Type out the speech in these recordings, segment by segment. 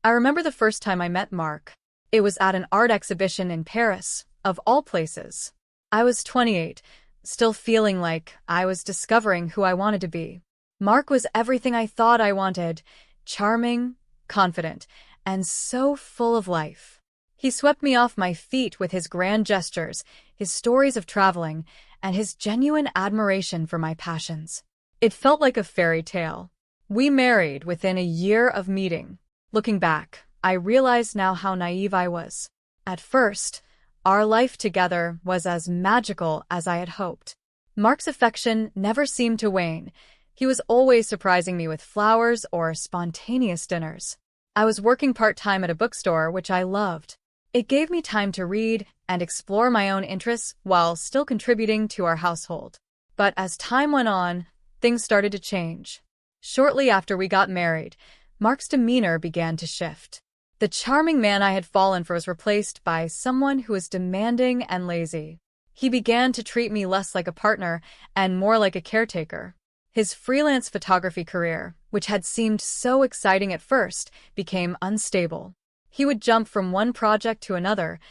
I remember the first time I met Mark. It was at an art exhibition in Paris, of all places. I was 28, still feeling like I was discovering who I wanted to be. Mark was everything I thought I wanted: charming, confident, and so full of life. He swept me off my feet with his grand gestures, his stories of traveling, and his genuine admiration for my passions. It felt like a fairy tale. We married within a year of meeting. Looking back, I realize now how naive I was. At first, our life together was as magical as I had hoped. Mark's affection never seemed to wane. He was always surprising me with flowers or spontaneous dinners. I was working part-time at a bookstore, which I loved. It gave me time to read and explore my own interests while still contributing to our household. But as time went on, things started to change. Shortly after we got married, Mark's demeanor began to shift. The charming man I had fallen for was replaced by someone who was demanding and lazy. He began to treat me less like a partner and more like a caretaker. His freelance photography career, which had seemed so exciting at first, became unstable. He would jump from one project to another,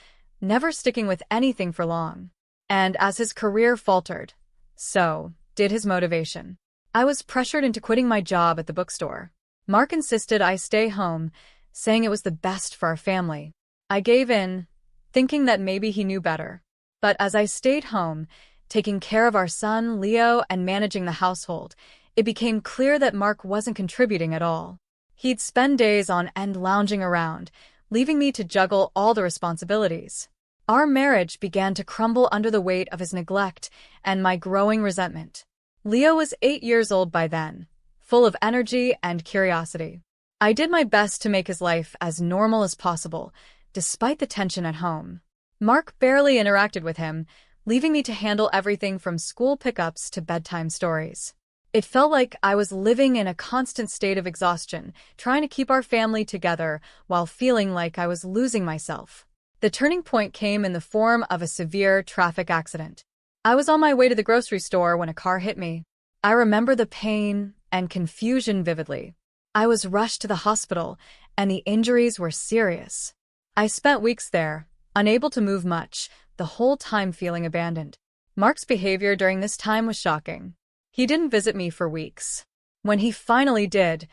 never sticking with anything for long. And as his career faltered, so did his motivation. I was pressured into quitting my job at the bookstore. Mark insisted I stay home, saying it was the best for our family. I gave in, thinking that maybe he knew better. But as I stayed home, taking care of our son, Leo, and managing the household, it became clear that Mark wasn't contributing at all. He'd spend days on end lounging around, leaving me to juggle all the responsibilities. Our marriage began to crumble under the weight of his neglect and my growing resentment. Leo was 8 years old by then, full of energy and curiosity. I did my best to make his life as normal as possible, despite the tension at home. Mark barely interacted with him, leaving me to handle everything from school pickups to bedtime stories. It felt like I was living in a constant state of exhaustion, trying to keep our family together while feeling like I was losing myself. The turning point came in the form of a severe traffic accident. I was on my way to the grocery store when a car hit me. I remember the pain and confusion vividly. I was rushed to the hospital, and the injuries were serious. I spent weeks there, unable to move much, the whole time feeling abandoned. Mark's behavior during this time was shocking. He didn't visit me for weeks. When he finally did,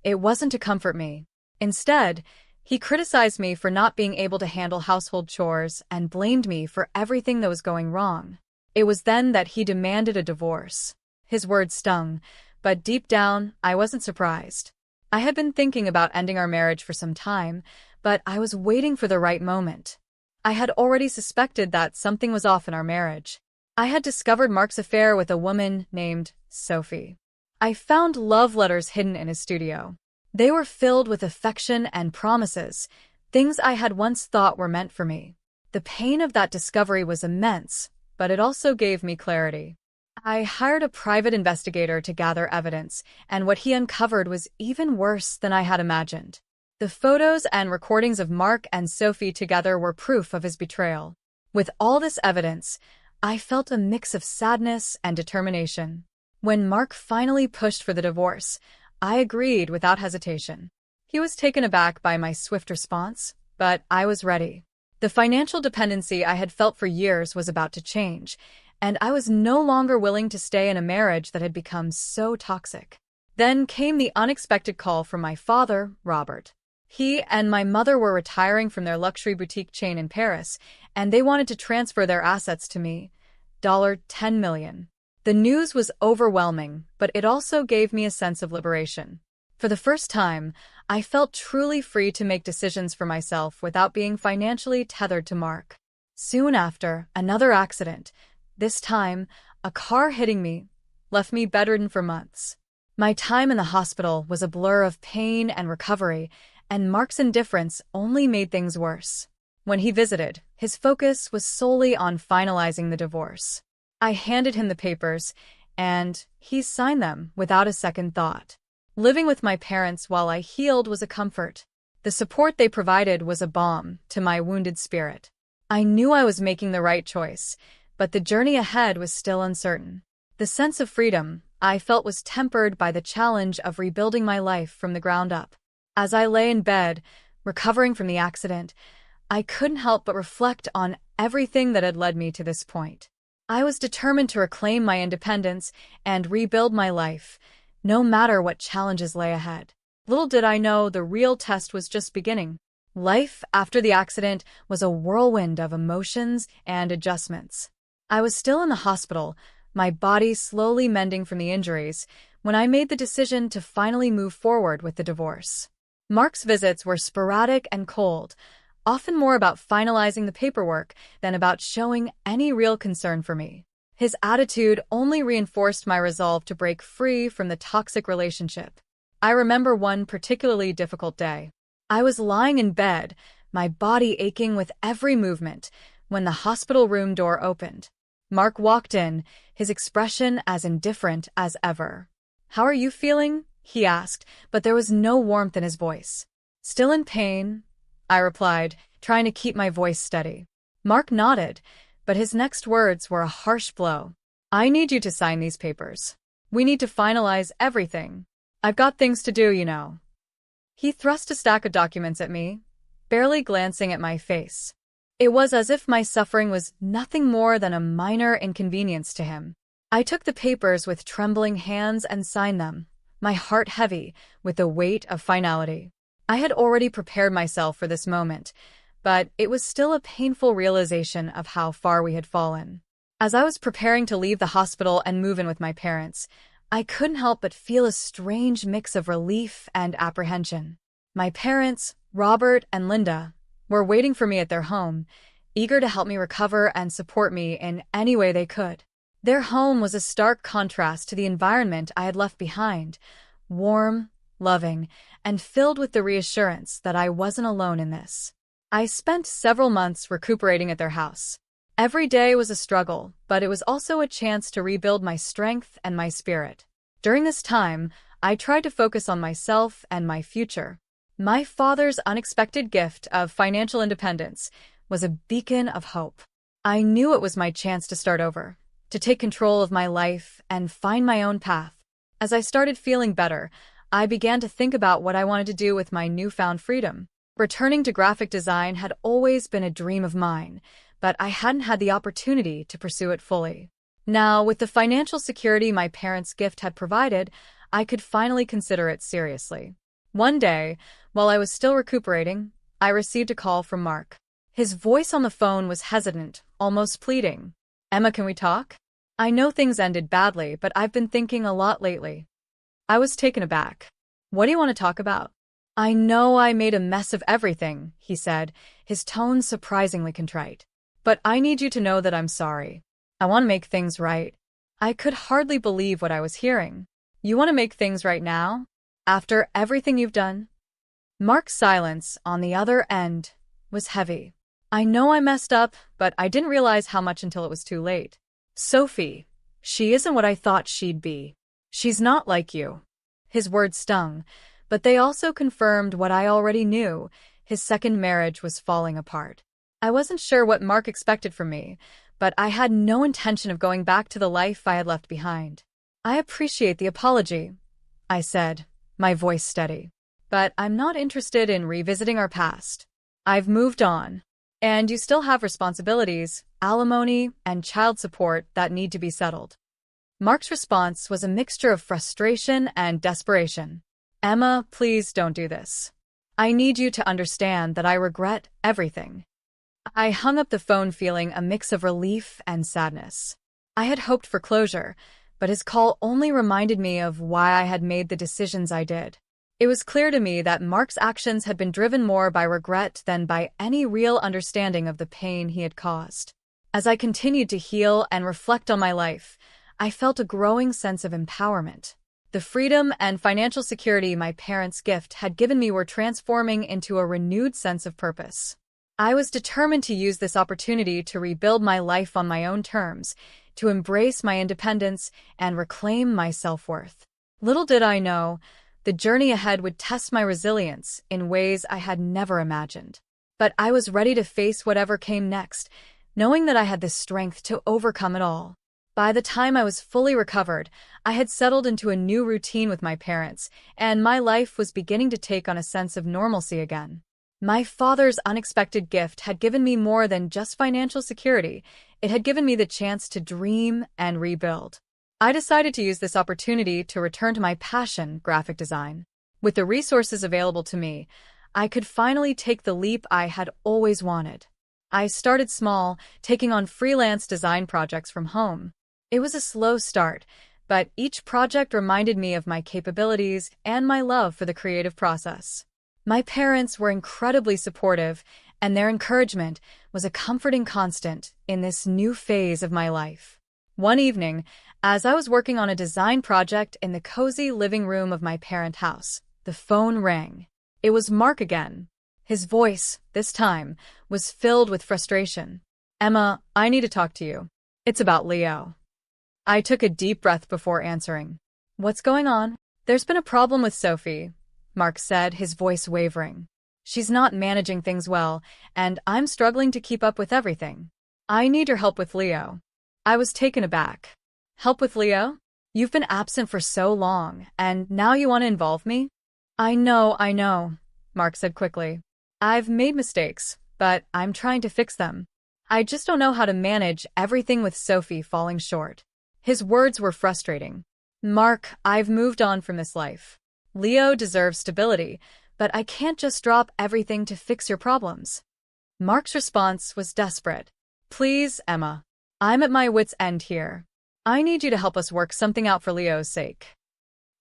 it wasn't to comfort me. Instead, he criticized me for not being able to handle household chores and blamed me for everything that was going wrong. It was then that he demanded a divorce. His words stung, but deep down, I wasn't surprised. I had been thinking about ending our marriage for some time, but I was waiting for the right moment. I had already suspected that something was off in our marriage. I had discovered Mark's affair with a woman named Sophie. I found love letters hidden in his studio. They were filled with affection and promises, things I had once thought were meant for me. The pain of that discovery was immense, but it also gave me clarity. I hired a private investigator to gather evidence, and what he uncovered was even worse than I had imagined. The photos and recordings of Mark and Sophie together were proof of his betrayal. With all this evidence, I felt a mix of sadness and determination. When Mark finally pushed for the divorce, I agreed without hesitation. He was taken aback by my swift response, but I was ready. The financial dependency I had felt for years was about to change, and I was no longer willing to stay in a marriage that had become so toxic. Then came the unexpected call from my father, Robert. He and my mother were retiring from their luxury boutique chain in Paris, and they wanted to transfer their assets to me, $10 million. The news was overwhelming, but it also gave me a sense of liberation. For the first time, I felt truly free to make decisions for myself without being financially tethered to Mark. Soon after, another accident, this time a car hitting me, left me bedridden for months. My time in the hospital was a blur of pain and recovery, and Mark's indifference only made things worse. When he visited, his focus was solely on finalizing the divorce. I handed him the papers, and he signed them without a second thought. Living with my parents while I healed was a comfort. The support they provided was a balm to my wounded spirit. I knew I was making the right choice, but the journey ahead was still uncertain. The sense of freedom I felt was tempered by the challenge of rebuilding my life from the ground up. As I lay in bed, Recovering from the accident, I couldn't help but reflect on everything that had led me to this point. I was determined to reclaim my independence and rebuild my life, no matter what challenges lay ahead. Little did I know the real test was just beginning. Life after the accident was a whirlwind of emotions and adjustments. I was still in the hospital, my body slowly mending from the injuries, when I made the decision to finally move forward with the divorce. Mark's visits were sporadic and cold, often more about finalizing the paperwork than about showing any real concern for me. His attitude only reinforced my resolve to break free from the toxic relationship. I remember one particularly difficult day. I was lying in bed, my body aching with every movement, when the hospital room door opened. Mark walked in, his expression as indifferent as ever. "How are you feeling?" he asked, but there was no warmth in his voice. "Still in pain," I replied, trying to keep my voice steady. Mark nodded, but his next words were a harsh blow. "I need you to sign these papers. We need to finalize everything. I've got things to do, you know." He thrust a stack of documents at me, barely glancing at my face. It was as if my suffering was nothing more than a minor inconvenience to him. I took the papers with trembling hands and signed them, my heart heavy with the weight of finality. I had already prepared myself for this moment, but it was still a painful realization of how far we had fallen. As I was preparing to leave the hospital and move in with my parents, I couldn't help but feel a strange mix of relief and apprehension. My parents, Robert and Linda, were waiting for me at their home, eager to help me recover and support me in any way they could. Their home was a stark contrast to the environment I had left behind, warm, loving, and filled with the reassurance that I wasn't alone in this. I spent several months recuperating at their house. Every day was a struggle, but it was also a chance to rebuild my strength and my spirit. During this time, I tried to focus on myself and my future. My father's unexpected gift of financial independence was a beacon of hope. I knew it was my chance to start over, to take control of my life and find my own path. As I started feeling better, I began to think about what I wanted to do with my newfound freedom. Returning to graphic design had always been a dream of mine, but I hadn't had the opportunity to pursue it fully. Now, with the financial security my parents' gift had provided, I could finally consider it seriously. One day, while I was still recuperating, I received a call from Mark. His voice on the phone was hesitant, almost pleading. "Emma, can we talk? I know things ended badly, but I've been thinking a lot lately." I was taken aback. "What do you want to talk about?" "I know I made a mess of everything," he said, his tone surprisingly contrite. "But I need you to know that I'm sorry. I want to make things right." I could hardly believe what I was hearing. "You want to make things right now? After everything you've done?" Mark's silence, on the other end, was heavy. "I know I messed up, but I didn't realize how much until it was too late. Sophie, she isn't what I thought she'd be. She's not like you." His words stung, but they also confirmed what I already knew: his second marriage was falling apart. I wasn't sure what Mark expected from me, but I had no intention of going back to the life I had left behind. "I appreciate the apology," I said, my voice steady. "But I'm not interested in revisiting our past. I've moved on. And you still have responsibilities, alimony, and child support that need to be settled." Mark's response was a mixture of frustration and desperation. "Emma, please don't do this. I need you to understand that I regret everything." I hung up the phone feeling a mix of relief and sadness. I had hoped for closure, but his call only reminded me of why I had made the decisions I did. It was clear to me that Mark's actions had been driven more by regret than by any real understanding of the pain he had caused. As I continued to heal and reflect on my life, I felt a growing sense of empowerment. The freedom and financial security my parents' gift had given me were transforming into a renewed sense of purpose. I was determined to use this opportunity to rebuild my life on my own terms, to embrace my independence and reclaim my self-worth. Little did I know, the journey ahead would test my resilience in ways I had never imagined. But I was ready to face whatever came next, knowing that I had the strength to overcome it all. By the time I was fully recovered, I had settled into a new routine with my parents, and my life was beginning to take on a sense of normalcy again. My father's unexpected gift had given me more than just financial security. It had given me the chance to dream and rebuild. I decided to use this opportunity to return to my passion, graphic design. With the resources available to me, I could finally take the leap I had always wanted. I started small, taking on freelance design projects from home. It was a slow start, but each project reminded me of my capabilities and my love for the creative process. My parents were incredibly supportive, and their encouragement was a comforting constant in this new phase of my life. One evening, as I was working on a design project in the cozy living room of my parent house, the phone rang. It was Mark again. His voice, this time, was filled with frustration. "Emma, I need to talk to you. It's about Leo." I took a deep breath before answering. "What's going on?" "There's been a problem with Sophie," Mark said, his voice wavering. "She's not managing things well, and I'm struggling to keep up with everything. I need your help with Leo." I was taken aback. "Help with Leo? You've been absent for so long, and now you want to involve me?" I know, Mark said quickly. "I've made mistakes, but I'm trying to fix them. I just don't know how to manage everything with Sophie falling short." His words were frustrating. "Mark, I've moved on from this life. Leo deserves stability, but I can't just drop everything to fix your problems." Mark's response was desperate. "Please, Emma. I'm at my wit's end here. I need you to help us work something out for Leo's sake."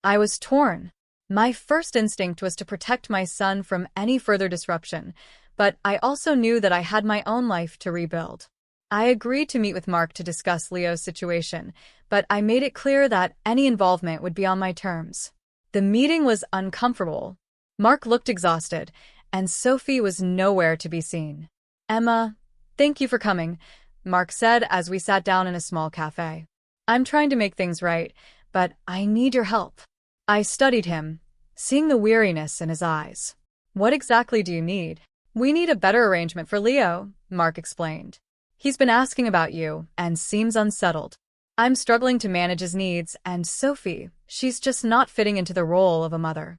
I was torn. My first instinct was to protect my son from any further disruption, but I also knew that I had my own life to rebuild. I agreed to meet with Mark to discuss Leo's situation, but I made it clear that any involvement would be on my terms. The meeting was uncomfortable. Mark looked exhausted, and Sophie was nowhere to be seen. "Emma, thank you for coming," Mark said as we sat down in a small cafe. "I'm trying to make things right, but I need your help." I studied him, seeing the weariness in his eyes. "What exactly do you need?" "We need a better arrangement for Leo," Mark explained. "He's been asking about you and seems unsettled. I'm struggling to manage his needs, and Sophie, she's just not fitting into the role of a mother."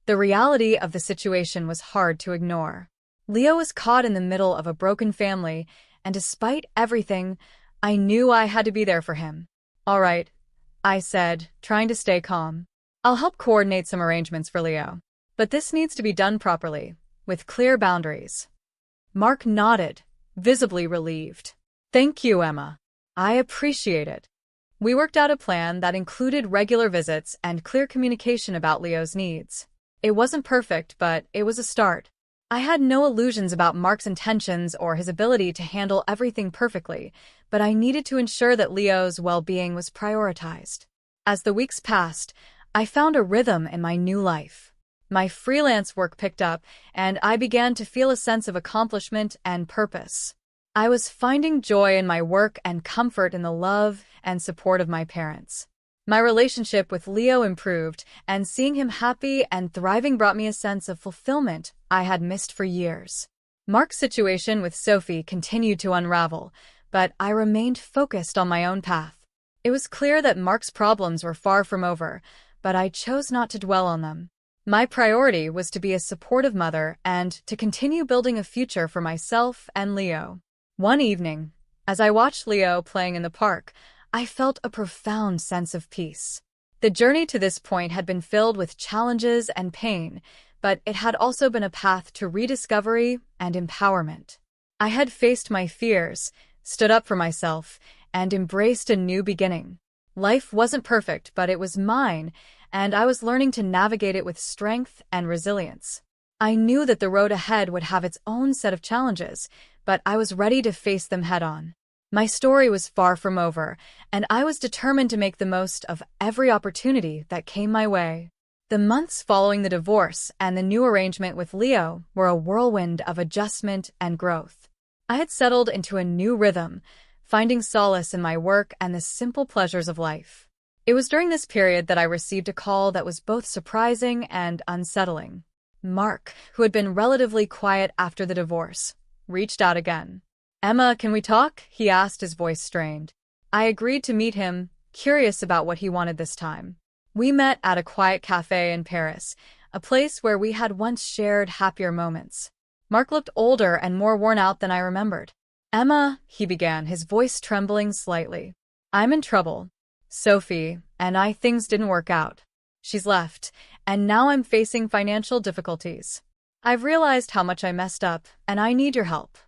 The reality of the situation was hard to ignore. Leo was caught in the middle of a broken family, and despite everything, I knew I had to be there for him. "All right," I said, trying to stay calm. "I'll help coordinate some arrangements for Leo. But this needs to be done properly, with clear boundaries." Mark nodded, visibly relieved. "Thank you, Emma. I appreciate it." We worked out a plan that included regular visits and clear communication about Leo's needs. It wasn't perfect, but it was a start. I had no illusions about Mark's intentions or his ability to handle everything perfectly, but I needed to ensure that Leo's well-being was prioritized. As the weeks passed, I found a rhythm in my new life. My freelance work picked up, and I began to feel a sense of accomplishment and purpose. I was finding joy in my work and comfort in the love and support of my parents. My relationship with Leo improved, and seeing him happy and thriving brought me a sense of fulfillment I had missed for years. Mark's situation with Sophie continued to unravel, but I remained focused on my own path. It was clear that Mark's problems were far from over, but I chose not to dwell on them. My priority was to be a supportive mother and to continue building a future for myself and Leo. One evening, as I watched Leo playing in the park, I felt a profound sense of peace. The journey to this point had been filled with challenges and pain, but it had also been a path to rediscovery and empowerment. I had faced my fears, stood up for myself, and embraced a new beginning. Life wasn't perfect, but it was mine, and I was learning to navigate it with strength and resilience. I knew that the road ahead would have its own set of challenges, but I was ready to face them head-on. My story was far from over, and I was determined to make the most of every opportunity that came my way. The months following the divorce and the new arrangement with Leo were a whirlwind of adjustment and growth. I had settled into a new rhythm, finding solace in my work and the simple pleasures of life. It was during this period that I received a call that was both surprising and unsettling. Mark, who had been relatively quiet after the divorce, reached out again. "Emma, can we talk?" he asked, his voice strained. I agreed to meet him, curious about what he wanted this time. We met at a quiet cafe in Paris, a place where we had once shared happier moments. Mark looked older and more worn out than I remembered. Emma, he began, his voice trembling slightly. I'm in trouble. Sophie and I, things didn't work out. She's left, and now I'm facing financial difficulties. I've realized how much I messed up, and I need your help.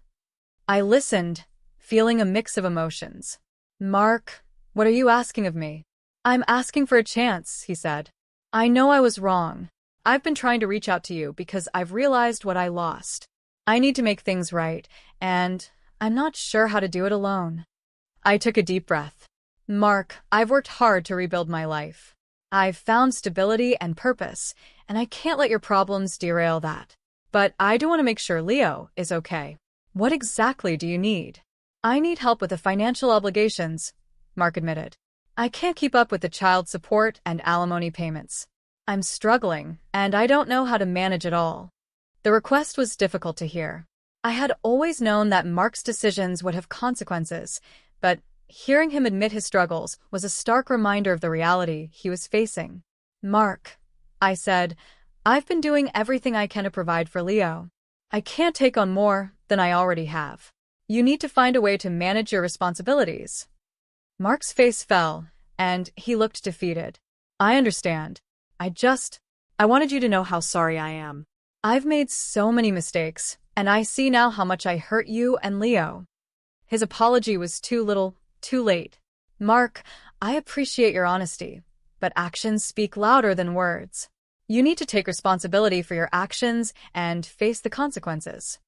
I listened, feeling a mix of emotions. Mark, what are you asking of me? I'm asking for a chance, he said. I know I was wrong. I've been trying to reach out to you because I've realized what I lost. I need to make things right, and I'm not sure how to do it alone. I took a deep breath. Mark, I've worked hard to rebuild my life. I've found stability and purpose, and I can't let your problems derail that. But I do want to make sure Leo is okay. What exactly do you need? I need help with the financial obligations, Mark admitted. I can't keep up with the child support and alimony payments. I'm struggling, and I don't know how to manage it all. The request was difficult to hear. I had always known that Mark's decisions would have consequences, but hearing him admit his struggles was a stark reminder of the reality he was facing. Mark, I said, I've been doing everything I can to provide for Leo. I can't take on more than I already have. You need to find a way to manage your responsibilities. Mark's face fell, and he looked defeated. I understand. I wanted you to know how sorry I am. I've made so many mistakes, and I see now how much I hurt you and Leo. His apology was too little, too late. Mark, I appreciate your honesty, but actions speak louder than words. You need to take responsibility for your actions and face the consequences.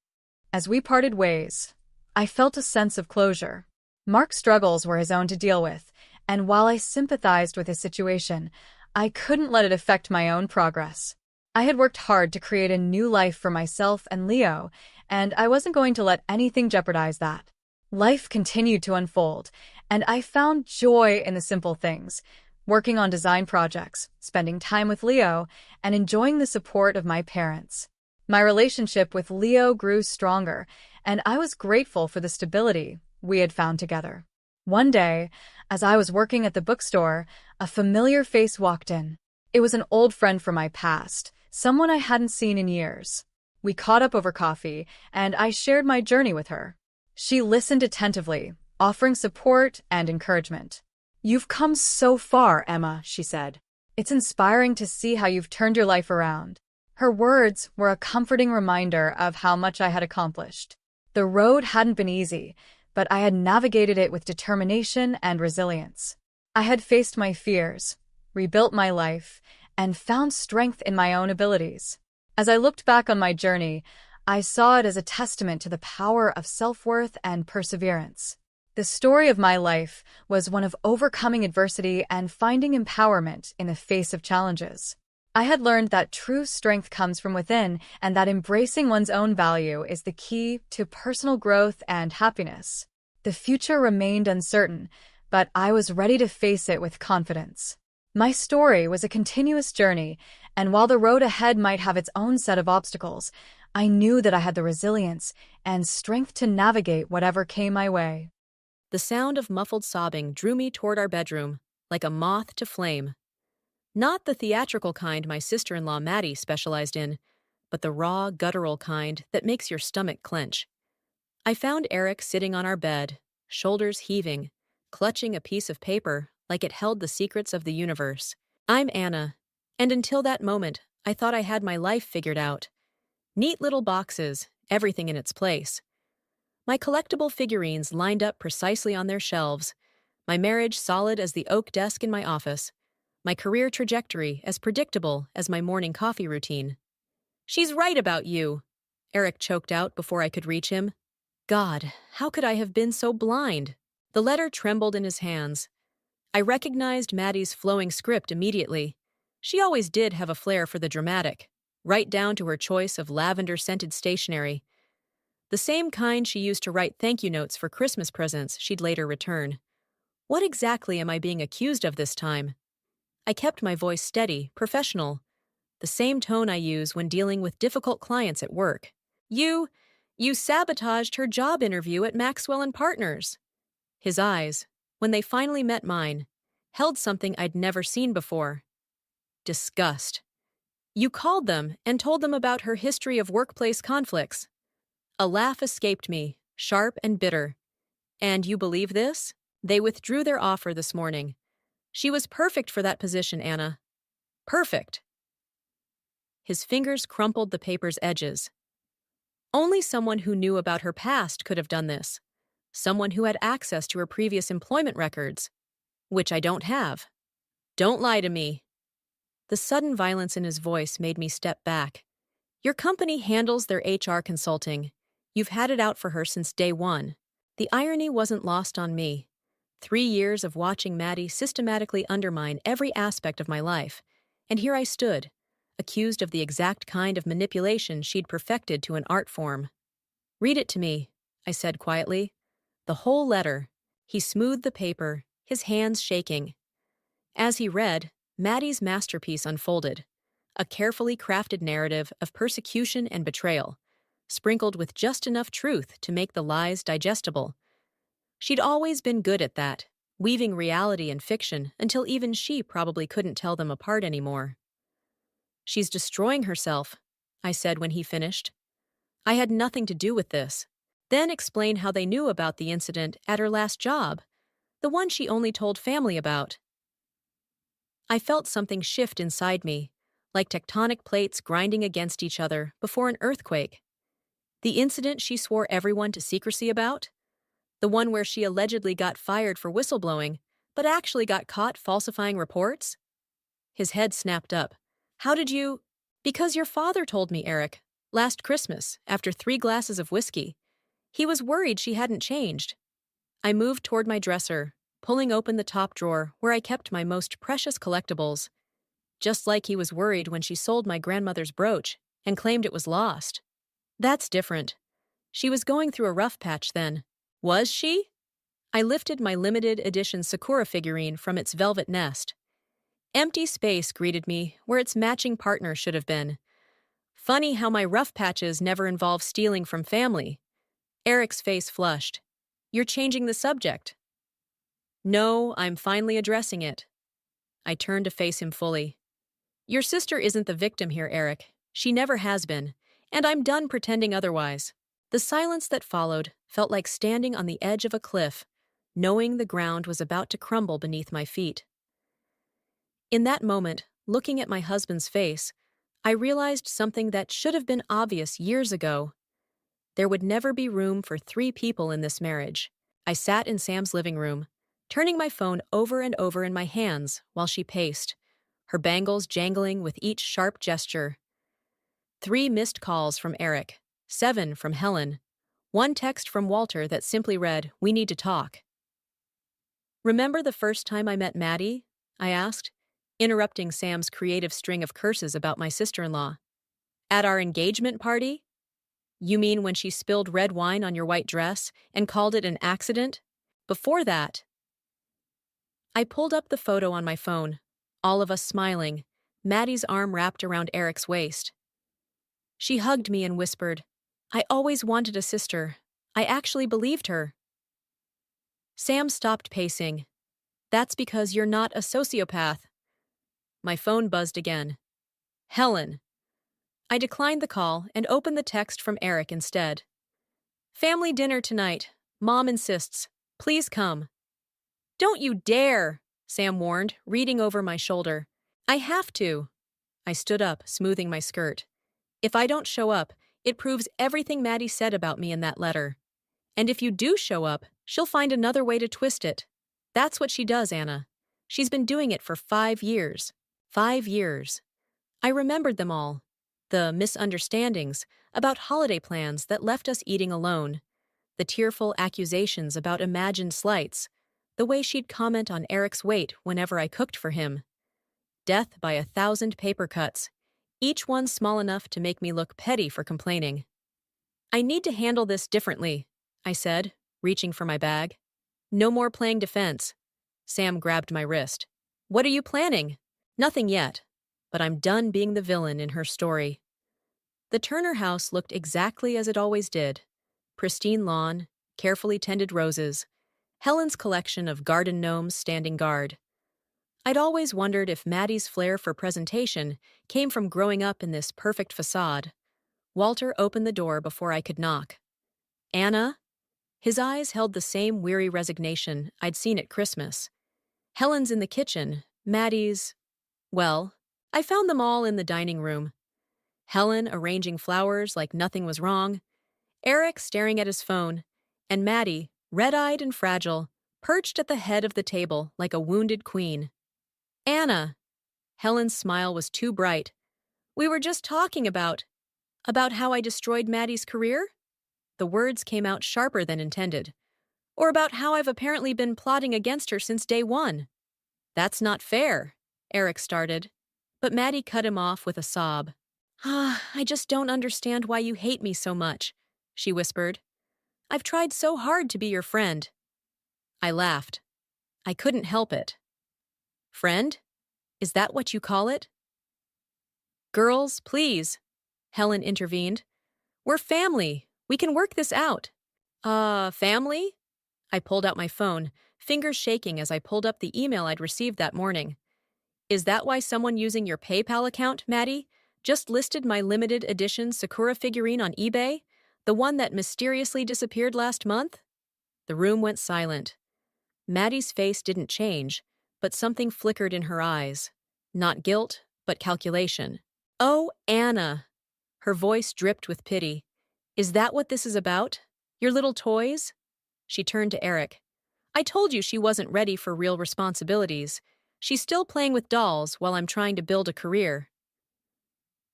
As we parted ways, I felt a sense of closure. Mark's struggles were his own to deal with, and while I sympathized with his situation, I couldn't let it affect my own progress. I had worked hard to create a new life for myself and Leo, and I wasn't going to let anything jeopardize that. Life continued to unfold, and I found joy in the simple things, working on design projects, spending time with Leo, and enjoying the support of my parents. My relationship with Leo grew stronger, and I was grateful for the stability we had found together. One day, as I was working at the bookstore, a familiar face walked in. It was an old friend from my past, someone I hadn't seen in years. We caught up over coffee, and I shared my journey with her. She listened attentively, offering support and encouragement. You've come so far, Emma, she said. It's inspiring to see how you've turned your life around. Her words were a comforting reminder of how much I had accomplished. The road hadn't been easy, but I had navigated it with determination and resilience. I had faced my fears, rebuilt my life, and found strength in my own abilities. As I looked back on my journey, I saw it as a testament to the power of self-worth and perseverance. The story of my life was one of overcoming adversity and finding empowerment in the face of challenges. I had learned that true strength comes from within and that embracing one's own value is the key to personal growth and happiness. The future remained uncertain, but I was ready to face it with confidence. My story was a continuous journey, and while the road ahead might have its own set of obstacles, I knew that I had the resilience and strength to navigate whatever came my way. The sound of muffled sobbing drew me toward our bedroom, like a moth to flame. Not the theatrical kind my sister-in-law Maddie specialized in, but the raw, guttural kind that makes your stomach clench. I found Eric sitting on our bed, shoulders heaving, clutching a piece of paper like it held the secrets of the universe. I'm Anna, and until that moment, I thought I had my life figured out. Neat little boxes, everything in its place. My collectible figurines lined up precisely on their shelves, my marriage solid as the oak desk in my office, my career trajectory as predictable as my morning coffee routine. She's right about you, Eric choked out before I could reach him. God, how could I have been so blind? The letter trembled in his hands. I recognized Maddie's flowing script immediately. She always did have a flair for the dramatic, right down to her choice of lavender-scented stationery. The same kind she used to write thank you notes for Christmas presents she'd later return. What exactly am I being accused of this time? I kept my voice steady, professional, the same tone I use when dealing with difficult clients at work. You sabotaged her job interview at Maxwell and Partners. His eyes, when they finally met mine, held something I'd never seen before. Disgust. You called them and told them about her history of workplace conflicts. A laugh escaped me, sharp and bitter. And you believe this? They withdrew their offer this morning. She was perfect for that position, Anna. Perfect. His fingers crumpled the paper's edges. Only someone who knew about her past could have done this. Someone who had access to her previous employment records, which I don't have. Don't lie to me. The sudden violence in his voice made me step back. Your company handles their HR consulting. You've had it out for her since day one. The irony wasn't lost on me. 3 years of watching Maddie systematically undermine every aspect of my life, and here I stood, accused of the exact kind of manipulation she'd perfected to an art form. Read it to me, I said quietly. The whole letter. He smoothed the paper, his hands shaking. As he read, Maddie's masterpiece unfolded, a carefully crafted narrative of persecution and betrayal, sprinkled with just enough truth to make the lies digestible. She'd always been good at that, weaving reality and fiction until even she probably couldn't tell them apart anymore. She's destroying herself, I said when he finished. I had nothing to do with this. Then explain how they knew about the incident at her last job, the one she only told family about. I felt something shift inside me, like tectonic plates grinding against each other before an earthquake. The incident she swore everyone to secrecy about? The one where she allegedly got fired for whistleblowing, but actually got caught falsifying reports? His head snapped up. How did you— Because your father told me, Eric, last Christmas, after 3 glasses of whiskey. He was worried she hadn't changed. I moved toward my dresser, pulling open the top drawer where I kept my most precious collectibles. Just like he was worried when she sold my grandmother's brooch and claimed it was lost. That's different. She was going through a rough patch then. Was she? I lifted my limited edition Sakura figurine from its velvet nest. Empty space greeted me where its matching partner should have been. Funny how my rough patches never involve stealing from family. Eric's face flushed. You're changing the subject. No, I'm finally addressing it. I turned to face him fully. Your sister isn't the victim here, Eric. She never has been, and I'm done pretending otherwise. The silence that followed felt like standing on the edge of a cliff, knowing the ground was about to crumble beneath my feet. In that moment, looking at my husband's face, I realized something that should have been obvious years ago. There would never be room for 3 people in this marriage. I sat in Sam's living room, turning my phone over and over in my hands while she paced, her bangles jangling with each sharp gesture. 3 missed calls from Eric, 7 from Helen, 1 text from Walter that simply read, "We need to talk." Remember the first time I met Maddie? I asked, interrupting Sam's creative string of curses about my sister-in-law. At our engagement party? You mean when she spilled red wine on your white dress and called it an accident? Before that. I pulled up the photo on my phone, all of us smiling, Maddie's arm wrapped around Eric's waist. She hugged me and whispered, I always wanted a sister. I actually believed her. Sam stopped pacing. That's because you're not a sociopath. My phone buzzed again. Helen. I declined the call and opened the text from Eric instead. Family dinner tonight. Mom insists. Please come. Don't you dare, Sam warned, reading over my shoulder. I have to. I stood up, smoothing my skirt. If I don't show up, it proves everything Maddie said about me in that letter. And if you do show up, she'll find another way to twist it. That's what she does, Anna. She's been doing it for 5 years. 5 years. I remembered them all. The misunderstandings about holiday plans that left us eating alone. The tearful accusations about imagined slights. The way she'd comment on Eric's weight whenever I cooked for him. Death by 1,000 paper cuts, each one small enough to make me look petty for complaining. I need to handle this differently, I said, reaching for my bag. No more playing defense. Sam grabbed my wrist. What are you planning? Nothing yet, but I'm done being the villain in her story. The Turner house looked exactly as it always did. Pristine lawn, carefully tended roses, Helen's collection of garden gnomes standing guard. I'd always wondered if Maddie's flair for presentation came from growing up in this perfect facade. Walter opened the door before I could knock. Anna? His eyes held the same weary resignation I'd seen at Christmas. Helen's in the kitchen. Maddie's... Well, I found them all in the dining room. Helen arranging flowers like nothing was wrong, Eric staring at his phone, and Maddie, red-eyed and fragile, perched at the head of the table like a wounded queen. Anna! Helen's smile was too bright. We were just talking about how I destroyed Maddie's career? The words came out sharper than intended. Or about how I've apparently been plotting against her since day one. That's not fair, Eric started, but Maddie cut him off with a sob. I just don't understand why you hate me so much, she whispered. I've tried so hard to be your friend. I laughed. I couldn't help it. Friend? Is that what you call it? Girls, please, Helen intervened. We're family. We can work this out. Family? I pulled out my phone, fingers shaking as I pulled up the email I'd received that morning. Is that why someone using your PayPal account, Maddie, just listed my limited edition Sakura figurine on eBay? The one that mysteriously disappeared last month? The room went silent. Maddie's face didn't change, but something flickered in her eyes. Not guilt, but calculation. Oh, Anna! Her voice dripped with pity. Is that what this is about? Your little toys? She turned to Eric. I told you she wasn't ready for real responsibilities. She's still playing with dolls while I'm trying to build a career.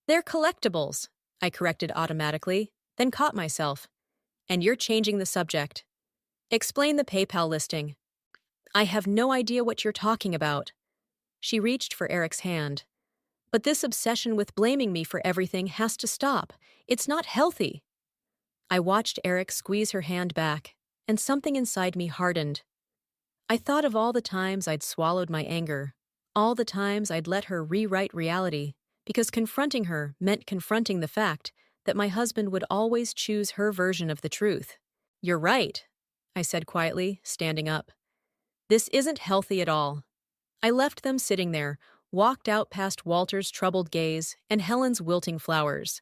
They're collectibles, I corrected automatically, then caught myself. And you're changing the subject. Explain the PayPal listing. I have no idea what you're talking about. She reached for Eric's hand. But this obsession with blaming me for everything has to stop. It's not healthy. I watched Eric squeeze her hand back, and something inside me hardened. I thought of all the times I'd swallowed my anger, all the times I'd let her rewrite reality, because confronting her meant confronting the fact that my husband would always choose her version of the truth. You're right, I said quietly, standing up. This isn't healthy at all. I left them sitting there, walked out past Walter's troubled gaze and Helen's wilting flowers.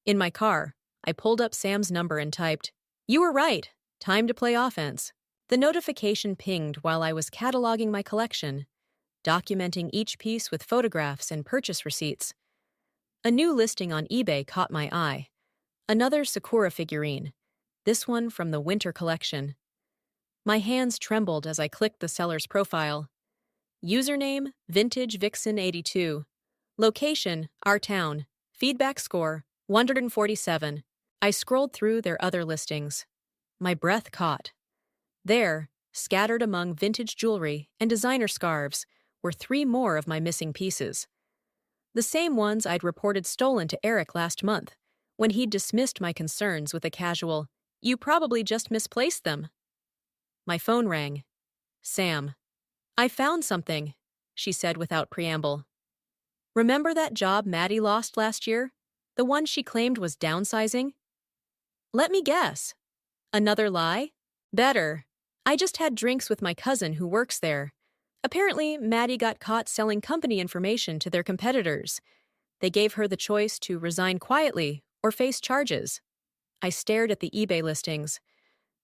In my car, I pulled up Sam's number and typed, "You were right. Time to play offense." The notification pinged while I was cataloging my collection, documenting each piece with photographs and purchase receipts. A new listing on eBay caught my eye. Another Sakura figurine, this one from the winter collection. My hands trembled as I clicked the seller's profile. Username, Vintage Vixen 82. Location, our town. Feedback score, 147. I scrolled through their other listings. My breath caught. There, scattered among vintage jewelry and designer scarves, were 3 more of my missing pieces. The same ones I'd reported stolen to Eric last month, when he'd dismissed my concerns with a casual, "You probably just misplaced them." My phone rang. Sam. "I found something," she said without preamble. "Remember that job Maddie lost last year? The one she claimed was downsizing?" Let me guess. Another lie? Better. I just had drinks with my cousin who works there. Apparently, Maddie got caught selling company information to their competitors. They gave her the choice to resign quietly or face charges. I stared at the eBay listings.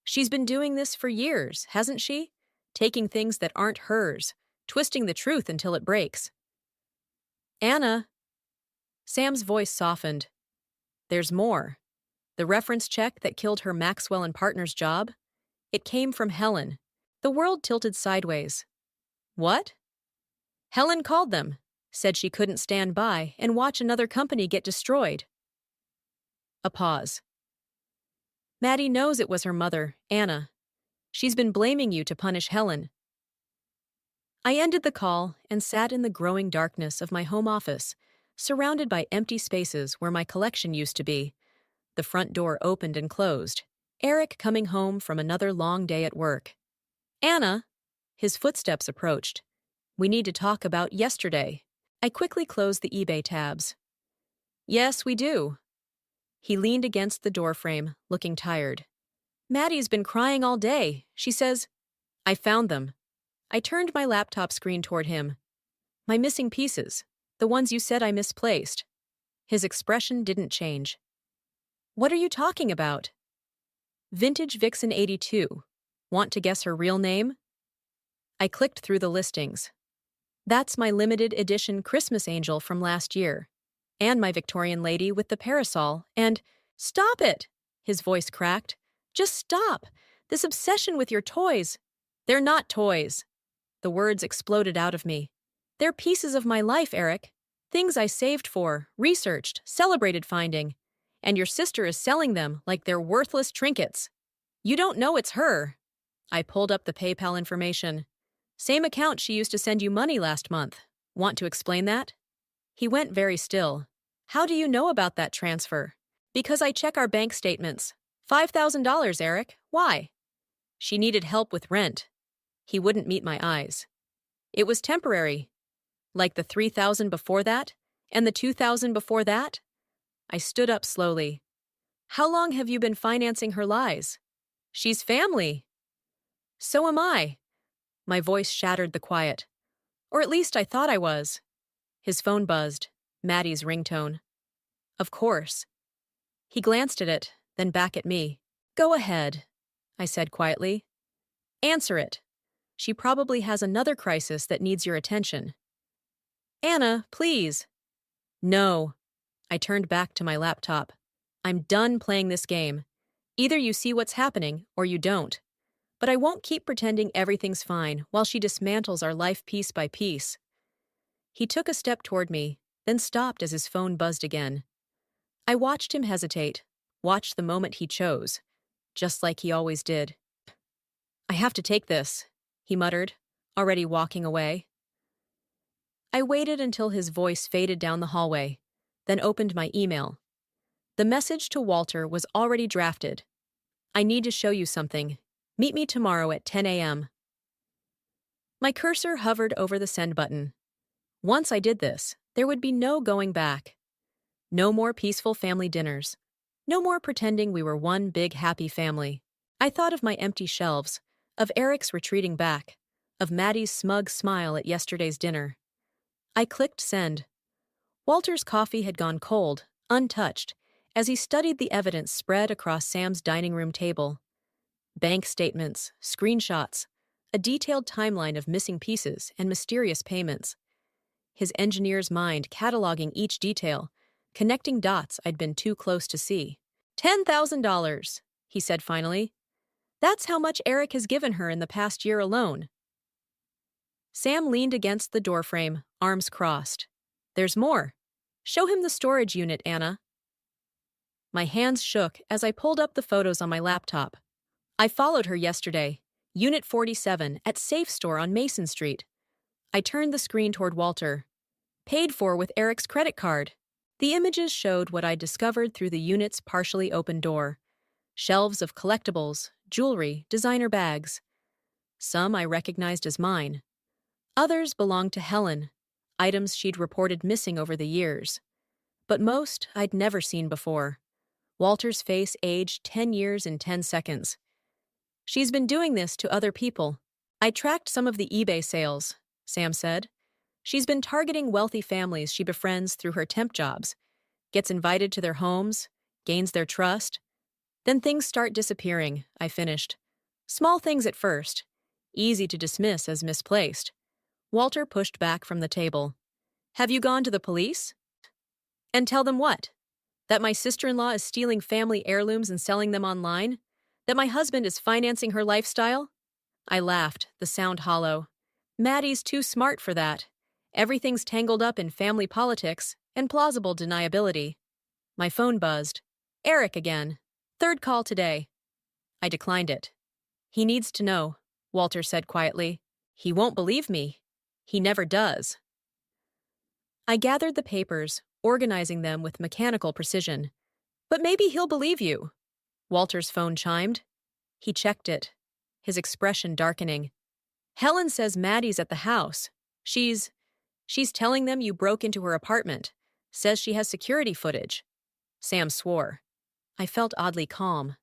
She's been doing this for years, hasn't she? Taking things that aren't hers, twisting the truth until it breaks. Anna. Sam's voice softened. There's more. The reference check that killed her Maxwell and Partners job? It came from Helen. The world tilted sideways. What? Helen called them, said she couldn't stand by and watch another company get destroyed. A pause. Maddie knows it was her mother, Anna. She's been blaming you to punish Helen. I ended the call and sat in the growing darkness of my home office, surrounded by empty spaces where my collection used to be. The front door opened and closed, Eric coming home from another long day at work. Anna, his footsteps approached. We need to talk about yesterday. I quickly closed the eBay tabs. Yes, we do. He leaned against the doorframe, looking tired. Maddie's been crying all day. She says, I found them. I turned my laptop screen toward him. My missing pieces, the ones you said I misplaced. His expression didn't change. What are you talking about? Vintage Vixen 82. Want to guess her real name? I clicked through the listings. That's my limited edition Christmas angel from last year. And my Victorian lady with the parasol, and stop it! His voice cracked. Just stop! This obsession with your toys. They're not toys. The words exploded out of me. They're pieces of my life, Eric. Things I saved for, researched, celebrated finding. And your sister is selling them like they're worthless trinkets. You don't know it's her. I pulled up the PayPal information. Same account she used to send you money last month. Want to explain that? He went very still. How do you know about that transfer? Because I check our bank statements. $5,000, Eric. Why? She needed help with rent. He wouldn't meet my eyes. It was temporary. Like the 3,000 before that? And the 2,000 before that? I stood up slowly. How long have you been financing her lies? She's family. So am I. My voice shattered the quiet. Or at least I thought I was. His phone buzzed. Maddie's ringtone. Of course. He glanced at it, then back at me. Go ahead, I said quietly. Answer it. She probably has another crisis that needs your attention. Anna, please. No. I turned back to my laptop. I'm done playing this game. Either you see what's happening or you don't. But I won't keep pretending everything's fine while she dismantles our life piece by piece. He took a step toward me, then stopped as his phone buzzed again. I watched him hesitate, watched the moment he chose, just like he always did. I have to take this, he muttered, already walking away. I waited until his voice faded down the hallway, then opened my email. The message to Walter was already drafted. I need to show you something. Meet me tomorrow at 10 a.m. My cursor hovered over the send button. Once I did this, there would be no going back. No more peaceful family dinners. No more pretending we were one big happy family. I thought of my empty shelves, of Eric's retreating back, of Maddie's smug smile at yesterday's dinner. I clicked send. Walter's coffee had gone cold, untouched, as he studied the evidence spread across Sam's dining room table. Bank statements, screenshots, a detailed timeline of missing pieces and mysterious payments. His engineer's mind cataloging each detail, connecting dots I'd been too close to see. $10,000, he said finally. That's how much Eric has given her in the past year alone. Sam leaned against the doorframe, arms crossed. There's more. Show him the storage unit, Anna. My hands shook as I pulled up the photos on my laptop. I followed her yesterday, Unit 47 at Safe Store on Mason Street. I turned the screen toward Walter. Paid for with Eric's credit card. The images showed what I'd discovered through the unit's partially open door. Shelves of collectibles, jewelry, designer bags. Some I recognized as mine. Others belonged to Helen, items she'd reported missing over the years. But most I'd never seen before. Walter's face aged 10 years in 10 seconds. She's been doing this to other people. I tracked some of the eBay sales, Sam said. She's been targeting wealthy families she befriends through her temp jobs, gets invited to their homes, gains their trust. Then things start disappearing, I finished. Small things at first, easy to dismiss as misplaced. Walter pushed back from the table. Have you gone to the police? And tell them what? That my sister-in-law is stealing family heirlooms and selling them online? That my husband is financing her lifestyle? I laughed, the sound hollow. Maddie's too smart for that. Everything's tangled up in family politics and plausible deniability. My phone buzzed. Eric again. Third call today. I declined it. He needs to know, Walter said quietly. He won't believe me. He never does. I gathered the papers, organizing them with mechanical precision. But maybe he'll believe you. Walter's phone chimed. He checked it, his expression darkening. Helen says Maddie's at the house. She's telling them you broke into her apartment. Says she has security footage. Sam swore. I felt oddly calm.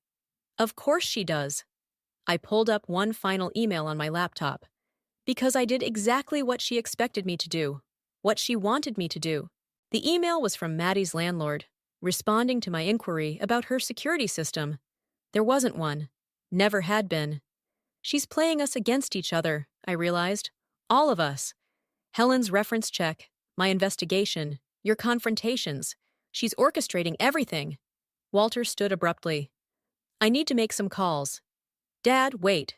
Of course she does. I pulled up one final email on my laptop. Because I did exactly what she expected me to do. What she wanted me to do. The email was from Maddie's landlord, responding to my inquiry about her security system. There wasn't one. Never had been. She's playing us against each other, I realized. All of us. Helen's reference check, my investigation, your confrontations. She's orchestrating everything. Walter stood abruptly. I need to make some calls. Dad, wait.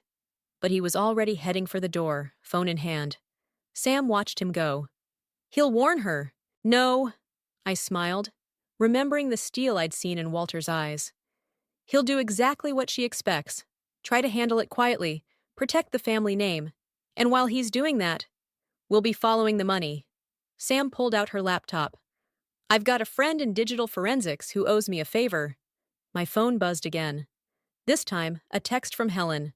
But he was already heading for the door, phone in hand. Sam watched him go. He'll warn her. No, I smiled, remembering the steel I'd seen in Walter's eyes. He'll do exactly what she expects. Try to handle it quietly, protect the family name. And while he's doing that, we'll be following the money. Sam pulled out her laptop. I've got a friend in digital forensics who owes me a favor. My phone buzzed again. This time, a text from Helen.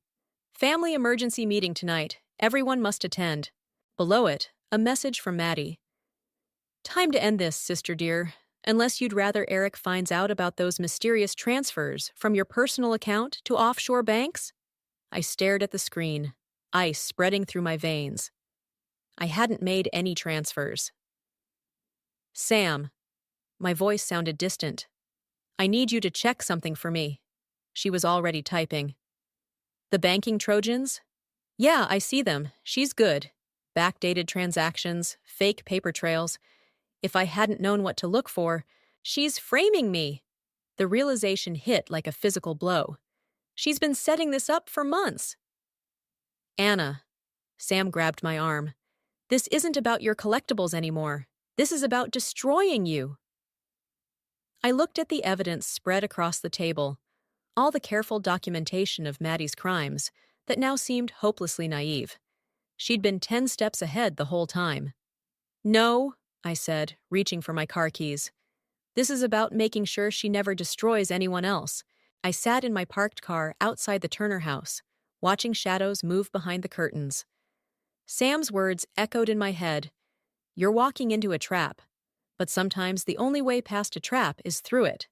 Family emergency meeting tonight. Everyone must attend. Below it, a message from Maddie. Time to end this, sister dear. Unless you'd rather Eric finds out about those mysterious transfers from your personal account to offshore banks? I stared at the screen, ice spreading through my veins. I hadn't made any transfers. Sam. My voice sounded distant. I need you to check something for me. She was already typing. The banking Trojans? Yeah, I see them. She's good. Backdated transactions, fake paper trails. If I hadn't known what to look for, she's framing me. The realization hit like a physical blow. She's been setting this up for months. Anna. Sam grabbed my arm. This isn't about your collectibles anymore. This is about destroying you. I looked at the evidence spread across the table, all the careful documentation of Maddie's crimes that now seemed hopelessly naive. She'd been 10 steps ahead the whole time. No, I said, reaching for my car keys. This is about making sure she never destroys anyone else. I sat in my parked car outside the Turner house, watching shadows move behind the curtains. Sam's words echoed in my head. You're walking into a trap, but sometimes the only way past a trap is through it.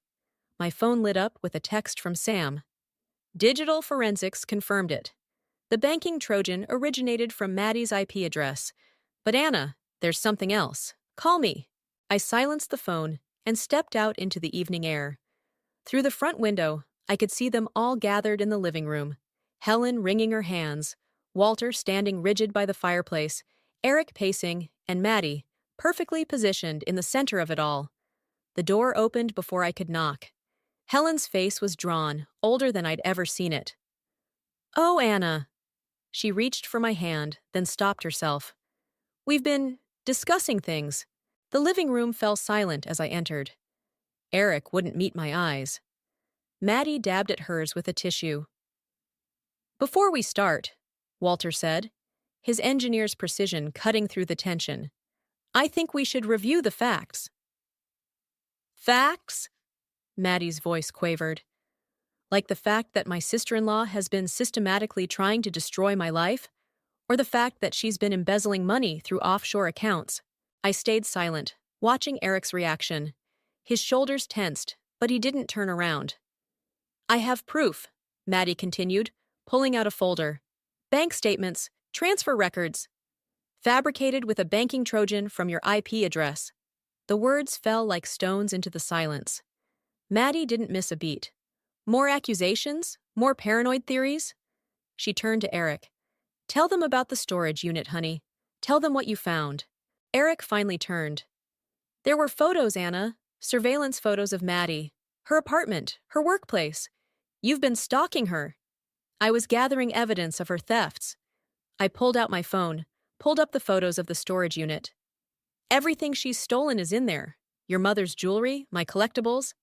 My phone lit up with a text from Sam. Digital forensics confirmed it. The banking Trojan originated from Maddie's IP address. But Anna, there's something else. Call me. I silenced the phone and stepped out into the evening air. Through the front window, I could see them all gathered in the living room. Helen wringing her hands, Walter standing rigid by the fireplace, Eric pacing, and Maddie, perfectly positioned in the center of it all. The door opened before I could knock. Helen's face was drawn, older than I'd ever seen it. Oh, Anna. She reached for my hand, then stopped herself. We've been discussing things. The living room fell silent as I entered. Eric wouldn't meet my eyes. Maddie dabbed at hers with a tissue. Before we start, Walter said, his engineer's precision cutting through the tension, I think we should review the facts. Facts? Maddie's voice quavered. Like the fact that my sister-in-law has been systematically trying to destroy my life? Or the fact that she's been embezzling money through offshore accounts? I stayed silent, watching Eric's reaction. His shoulders tensed, but he didn't turn around. I have proof, Maddie continued, pulling out a folder. Bank statements, transfer records. Fabricated with a banking Trojan from your IP address. The words fell like stones into the silence. Maddie didn't miss a beat. More accusations? More paranoid theories? She turned to Eric. Tell them about the storage unit, honey. Tell them what you found. Eric finally turned. There were photos, Anna. Surveillance photos of Maddie. Her apartment. Her workplace. You've been stalking her. I was gathering evidence of her thefts. I pulled out my phone, pulled up the photos of the storage unit. Everything she's stolen is in there. Your mother's jewelry, my collectibles.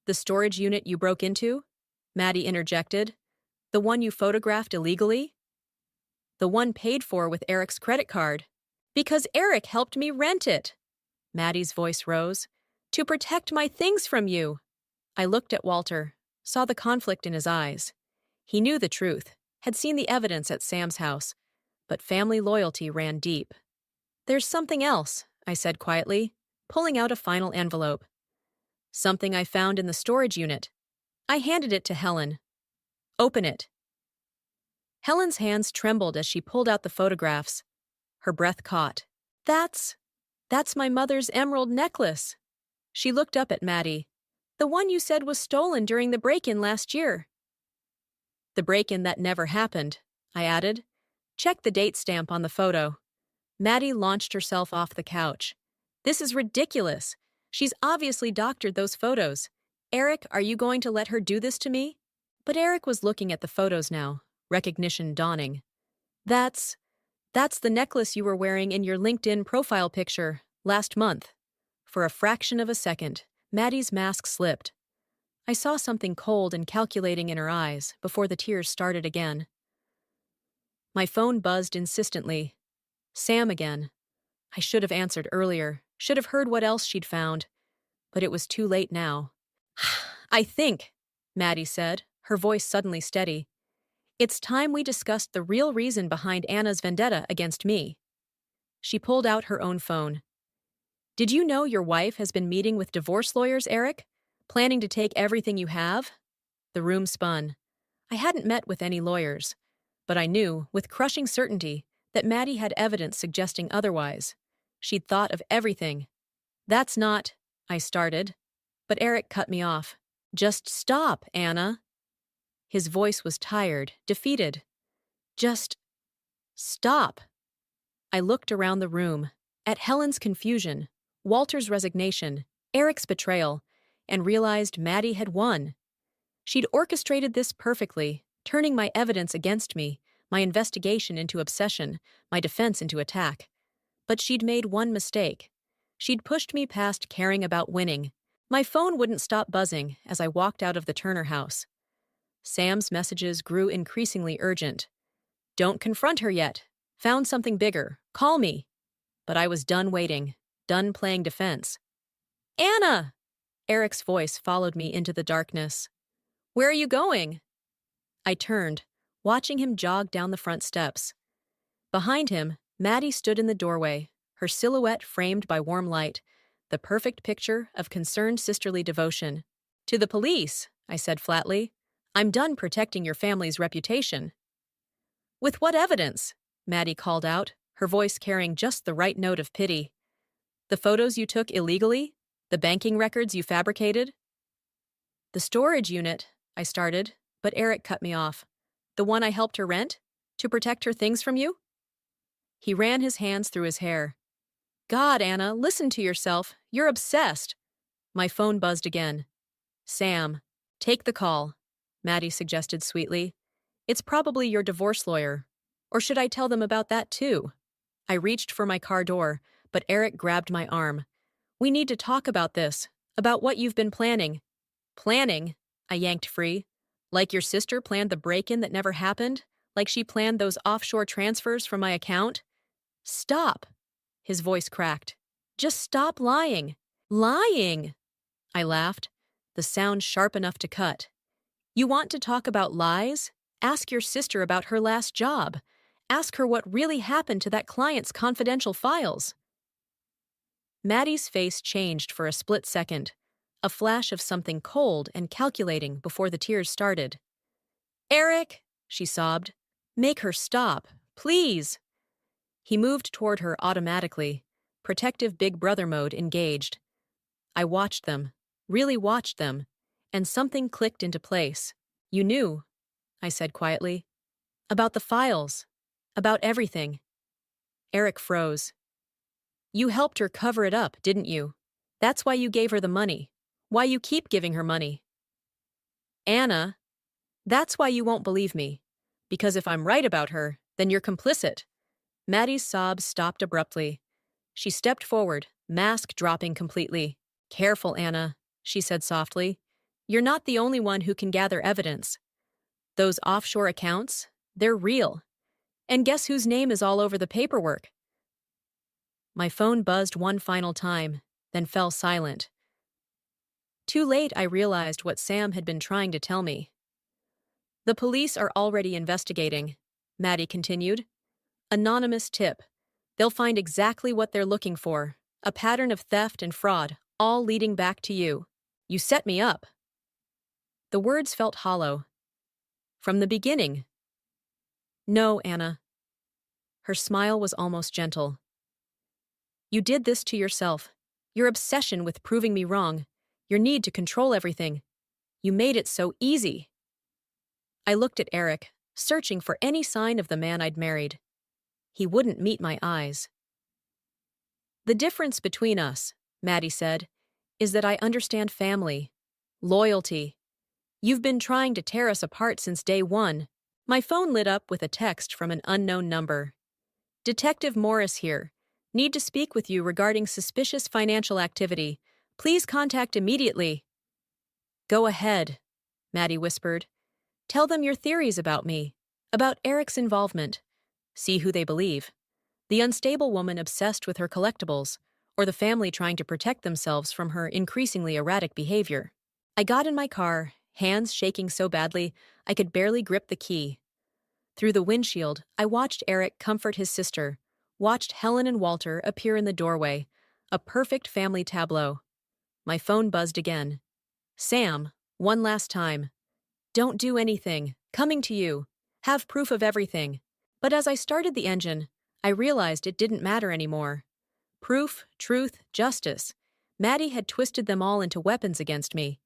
The storage unit you broke into? Maddie interjected. The one you photographed illegally? The one paid for with Eric's credit card. Because Eric helped me rent it. Maddie's voice rose. To protect my things from you. I looked at Walter, saw the conflict in his eyes. He knew the truth, had seen the evidence at Sam's house, but family loyalty ran deep. There's something else, I said quietly, pulling out a final envelope. Something I found in the storage unit. I handed it to Helen. Open it. Helen's hands trembled as she pulled out the photographs. Her breath caught. That's my mother's emerald necklace. She looked up at Maddie. The one you said was stolen during the break-in last year. The break-in that never happened, I added. Check the date stamp on the photo. Maddie launched herself off the couch. This is ridiculous. She's obviously doctored those photos. Eric, are you going to let her do this to me? But Eric was looking at the photos now, recognition dawning. That's the necklace you were wearing in your LinkedIn profile picture last month. For a fraction of a second, Maddie's mask slipped. I saw something cold and calculating in her eyes before the tears started again. My phone buzzed insistently. Sam again. I should have answered earlier, should have heard what else she'd found. But it was too late now. I think, Maddie said, her voice suddenly steady. It's time we discussed the real reason behind Anna's vendetta against me. She pulled out her own phone. Did you know your wife has been meeting with divorce lawyers, Eric? Planning to take everything you have? The room spun. I hadn't met with any lawyers, but I knew, with crushing certainty, that Maddie had evidence suggesting otherwise. She'd thought of everything. That's not, I started, but Eric cut me off. Just stop, Anna. His voice was tired, defeated. Just stop. I looked around the room, at Helen's confusion, Walter's resignation, Eric's betrayal, and realized Maddie had won. She'd orchestrated this perfectly, turning my evidence against me, my investigation into obsession, my defense into attack. But she'd made one mistake. She'd pushed me past caring about winning. My phone wouldn't stop buzzing as I walked out of the Turner house. Sam's messages grew increasingly urgent. Don't confront her yet. Found something bigger. Call me. But I was done waiting, done playing defense. Anna! Eric's voice followed me into the darkness. Where are you going? I turned, watching him jog down the front steps. Behind him, Maddie stood in the doorway, her silhouette framed by warm light, the perfect picture of concerned sisterly devotion. To the police, I said flatly. I'm done protecting your family's reputation. With what evidence? Maddie called out, her voice carrying just the right note of pity. The photos you took illegally? The banking records you fabricated? The storage unit, I started, but Eric cut me off. The one I helped her rent? To protect her things from you? He ran his hands through his hair. God, Anna, listen to yourself. You're obsessed. My phone buzzed again. Sam, take the call, Maddie suggested sweetly. It's probably your divorce lawyer. Or should I tell them about that too? I reached for my car door, but Eric grabbed my arm. We need to talk about this, about what you've been planning. Planning? I yanked free. Like your sister planned the break-in that never happened? Like she planned those offshore transfers from my account? Stop! His voice cracked. Just stop lying. Lying! I laughed, the sound sharp enough to cut. You want to talk about lies? Ask your sister about her last job. Ask her what really happened to that client's confidential files. Maddie's face changed for a split second, a flash of something cold and calculating before the tears started. Eric, she sobbed, make her stop, please. He moved toward her automatically, protective big brother mode engaged. I watched them, really watched them, and something clicked into place. You knew, I said quietly. About the files. About everything. Eric froze. You helped her cover it up, didn't you? That's why you gave her the money. Why you keep giving her money. Anna, that's why you won't believe me. Because if I'm right about her, then you're complicit. Maddie's sobs stopped abruptly. She stepped forward, mask dropping completely. Careful, Anna, she said softly. You're not the only one who can gather evidence. Those offshore accounts, they're real. And guess whose name is all over the paperwork? My phone buzzed one final time, then fell silent. Too late, I realized what Sam had been trying to tell me. The police are already investigating, Maddie continued. Anonymous tip. They'll find exactly what they're looking for, a pattern of theft and fraud, all leading back to you. You set me up. The words felt hollow. From the beginning. No, Anna. Her smile was almost gentle. You did this to yourself. Your obsession with proving me wrong. Your need to control everything. You made it so easy. I looked at Eric, searching for any sign of the man I'd married. He wouldn't meet my eyes. The difference between us, Maddie said, is that I understand family, loyalty. You've been trying to tear us apart since day one. My phone lit up with a text from an unknown number. Detective Morris here. Need to speak with you regarding suspicious financial activity. Please contact immediately. Go ahead, Maddie whispered. Tell them your theories about me, about Eric's involvement. See who they believe. The unstable woman obsessed with her collectibles, or the family trying to protect themselves from her increasingly erratic behavior. I got in my car, hands shaking so badly I could barely grip the key. Through the windshield, I watched Eric comfort his sister, watched Helen and Walter appear in the doorway, a perfect family tableau. My phone buzzed again. Sam, one last time. Don't do anything. Coming to you. Have proof of everything. But as I started the engine, I realized it didn't matter anymore. Proof, truth, justice. Maddie had twisted them all into weapons against me.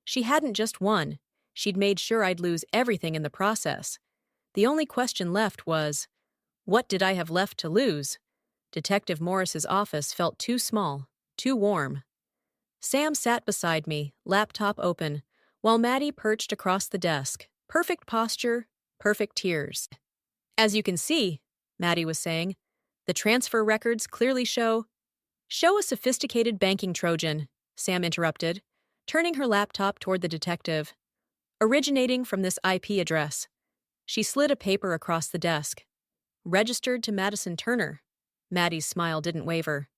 She hadn't just won. She'd made sure I'd lose everything in the process. The only question left was, what did I have left to lose? Detective Morris's office felt too small, too warm. Sam sat beside me, laptop open, while Maddie perched across the desk. Perfect posture, perfect tears. As you can see, Maddie was saying, the transfer records clearly show a sophisticated banking Trojan, Sam interrupted, turning her laptop toward the detective. Originating from this IP address. She slid a paper across the desk. Registered to Madison Turner. Maddie's smile didn't waver.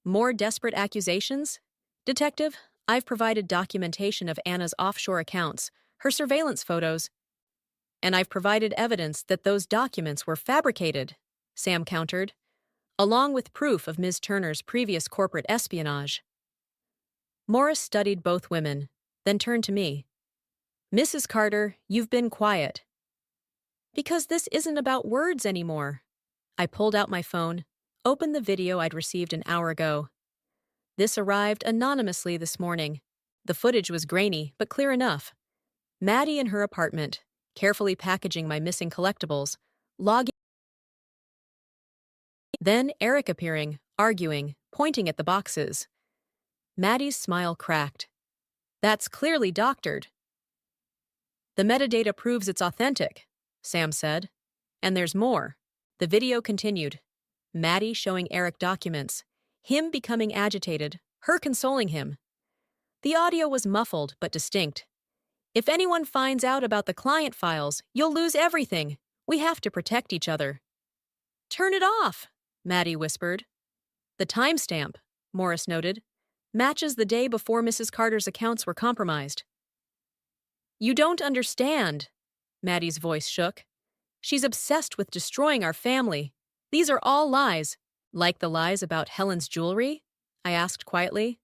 More desperate accusations? Detective, I've provided documentation of Anna's offshore accounts, her surveillance photos, and I've provided evidence that those documents were fabricated, Sam countered, along with proof of Ms. Turner's previous corporate espionage. Morris studied both women, then turned to me. Mrs. Carter, you've been quiet. Because this isn't about words anymore. I pulled out my phone, opened the video I'd received an hour ago. This arrived anonymously this morning. The footage was grainy, but clear enough. Maddie in her apartment, carefully packaging my missing collectibles, logging. Then Eric appearing, arguing, pointing at the boxes. Maddie's smile cracked. That's clearly doctored. The metadata proves it's authentic, Sam said. And there's more. The video continued. Maddie showing Eric documents, him becoming agitated, her consoling him. The audio was muffled but distinct. If anyone finds out about the client files, you'll lose everything. We have to protect each other. Turn it off, Maddie whispered. The timestamp, Morris noted, matches the day before Mrs. Carter's accounts were compromised. You don't understand, Maddie's voice shook. She's obsessed with destroying our family. These are all lies. Like the lies about Helen's jewelry? I asked quietly.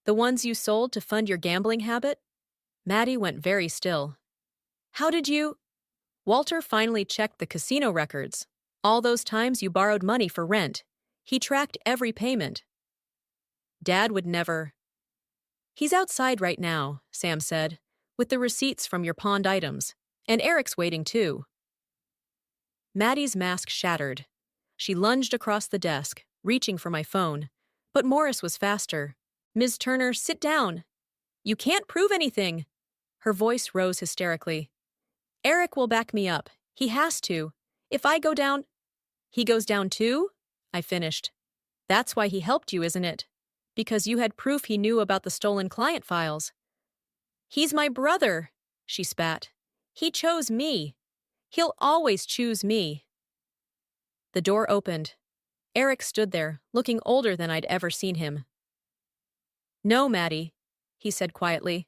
The ones you sold to fund your gambling habit? Maddie went very still. How did you? Walter finally checked the casino records. All those times you borrowed money for rent. He tracked every payment. Dad would never. He's outside right now, Sam said, with the receipts from your pawned items. And Eric's waiting too. Maddie's mask shattered. She lunged across the desk, reaching for my phone. But Morris was faster. Ms. Turner, sit down. You can't prove anything. Her voice rose hysterically. Eric will back me up. He has to. If I go down... He goes down too? I finished. That's why he helped you, isn't it? Because you had proof he knew about the stolen client files. He's my brother, she spat. He chose me. He'll always choose me. The door opened. Eric stood there, looking older than I'd ever seen him. No, Maddie, he said quietly.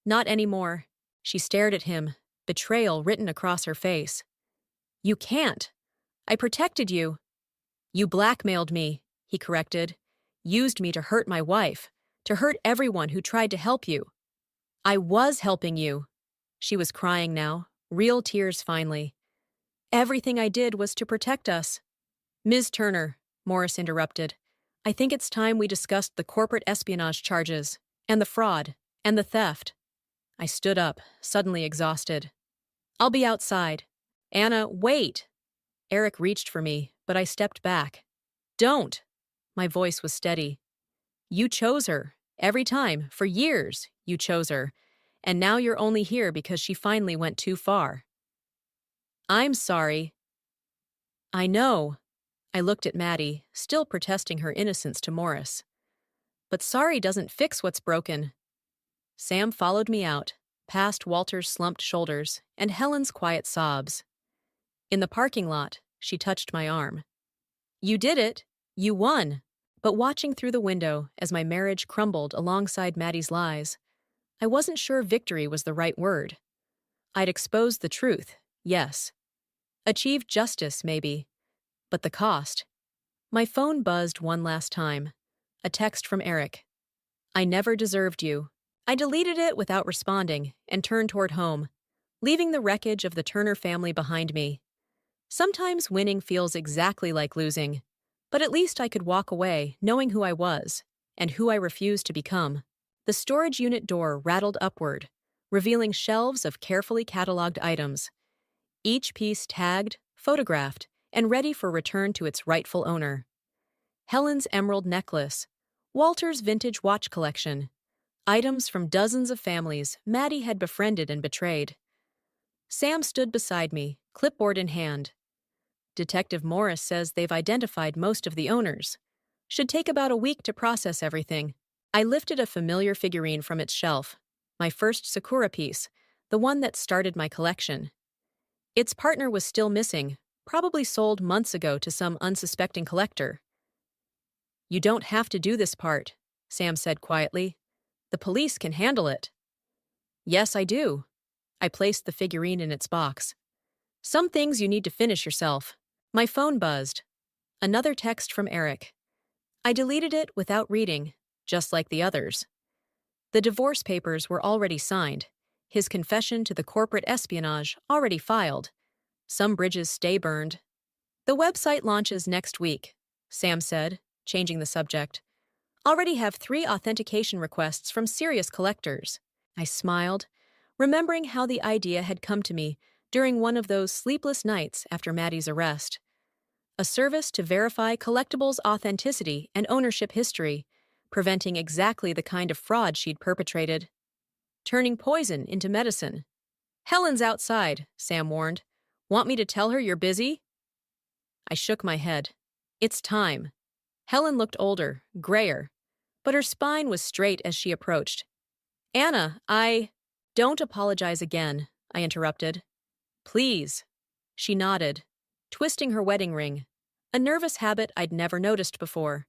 Not anymore. She stared at him, betrayal written across her face. You can't. I protected you. You blackmailed me, he corrected. Used me to hurt my wife, to hurt everyone who tried to help you. I was helping you. She was crying now, real tears finally. Everything I did was to protect us. Ms. Turner, Morris interrupted. I think it's time we discussed the corporate espionage charges, and the fraud, and the theft. I stood up, suddenly exhausted. I'll be outside. Anna, wait! Eric reached for me, but I stepped back. Don't! My voice was steady. You chose her. Every time, for years, you chose her. And now you're only here because she finally went too far. I'm sorry. I know. I looked at Maddie, still protesting her innocence to Morris. But sorry doesn't fix what's broken. Sam followed me out, past Walter's slumped shoulders and Helen's quiet sobs. In the parking lot, she touched my arm. You did it. You won. But watching through the window as my marriage crumbled alongside Maddie's lies, I wasn't sure victory was the right word. I'd exposed the truth, yes. Achieved justice, maybe. But the cost. My phone buzzed one last time. A text from Eric. I never deserved you. I deleted it without responding and turned toward home, leaving the wreckage of the Turner family behind me. Sometimes winning feels exactly like losing, but at least I could walk away knowing who I was and who I refused to become. The storage unit door rattled upward, revealing shelves of carefully cataloged items, each piece tagged, photographed, and ready for return to its rightful owner. Helen's emerald necklace, Walter's vintage watch collection, items from dozens of families Maddie had befriended and betrayed. Sam stood beside me, clipboard in hand. Detective Morris says they've identified most of the owners. Should take about a week to process everything. I lifted a familiar figurine from its shelf, my first Sakura piece, the one that started my collection. Its partner was still missing, probably sold months ago to some unsuspecting collector. You don't have to do this part, Sam said quietly. The police can handle it. Yes, I do. I placed the figurine in its box. Some things you need to finish yourself. My phone buzzed. Another text from Eric. I deleted it without reading, just like the others. The divorce papers were already signed, his confession to the corporate espionage already filed. Some bridges stay burned. The website launches next week, Sam said, changing the subject. Already have 3 authentication requests from serious collectors. I smiled, remembering how the idea had come to me during one of those sleepless nights after Maddie's arrest. A service to verify collectibles' authenticity and ownership history, preventing exactly the kind of fraud she'd perpetrated. Turning poison into medicine. Helen's outside, Sam warned. Want me to tell her you're busy? I shook my head. It's time. Helen looked older, grayer, but her spine was straight as she approached. Anna, Don't apologize again, I interrupted. Please. She nodded, twisting her wedding ring, a nervous habit I'd never noticed before.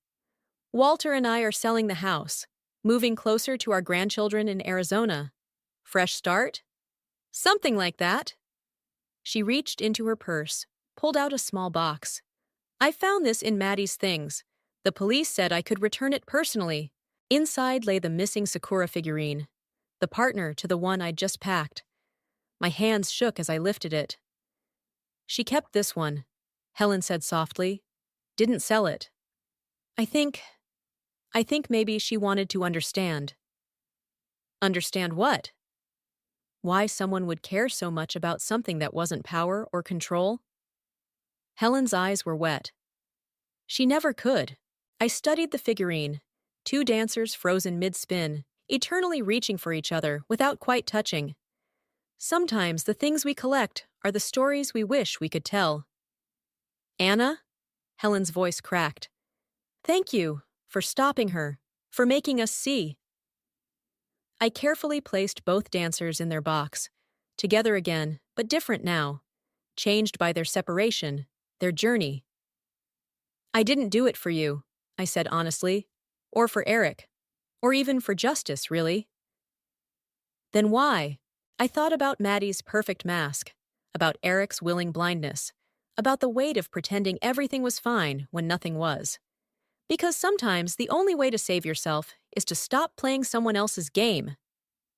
Walter and I are selling the house, moving closer to our grandchildren in Arizona. Fresh start? Something like that. She reached into her purse, pulled out a small box. I found this in Maddie's things. The police said I could return it personally. Inside lay the missing Sakura figurine, the partner to the one I'd just packed. My hands shook as I lifted it. She kept this one, Helen said softly. Didn't sell it. I think maybe she wanted to understand. Understand what? Why someone would care so much about something that wasn't power or control? Helen's eyes were wet. She never could. I studied the figurine, 2 dancers frozen mid-spin, eternally reaching for each other without quite touching. Sometimes the things we collect are the stories we wish we could tell. Anna? Helen's voice cracked. Thank you for stopping her, for making us see. I carefully placed both dancers in their box, together again, but different now, changed by their separation, their journey. I didn't do it for you, I said honestly, or for Eric, or even for justice, really. Then why? I thought about Maddie's perfect mask, about Eric's willing blindness, about the weight of pretending everything was fine when nothing was. Because sometimes the only way to save yourself is to stop playing someone else's game.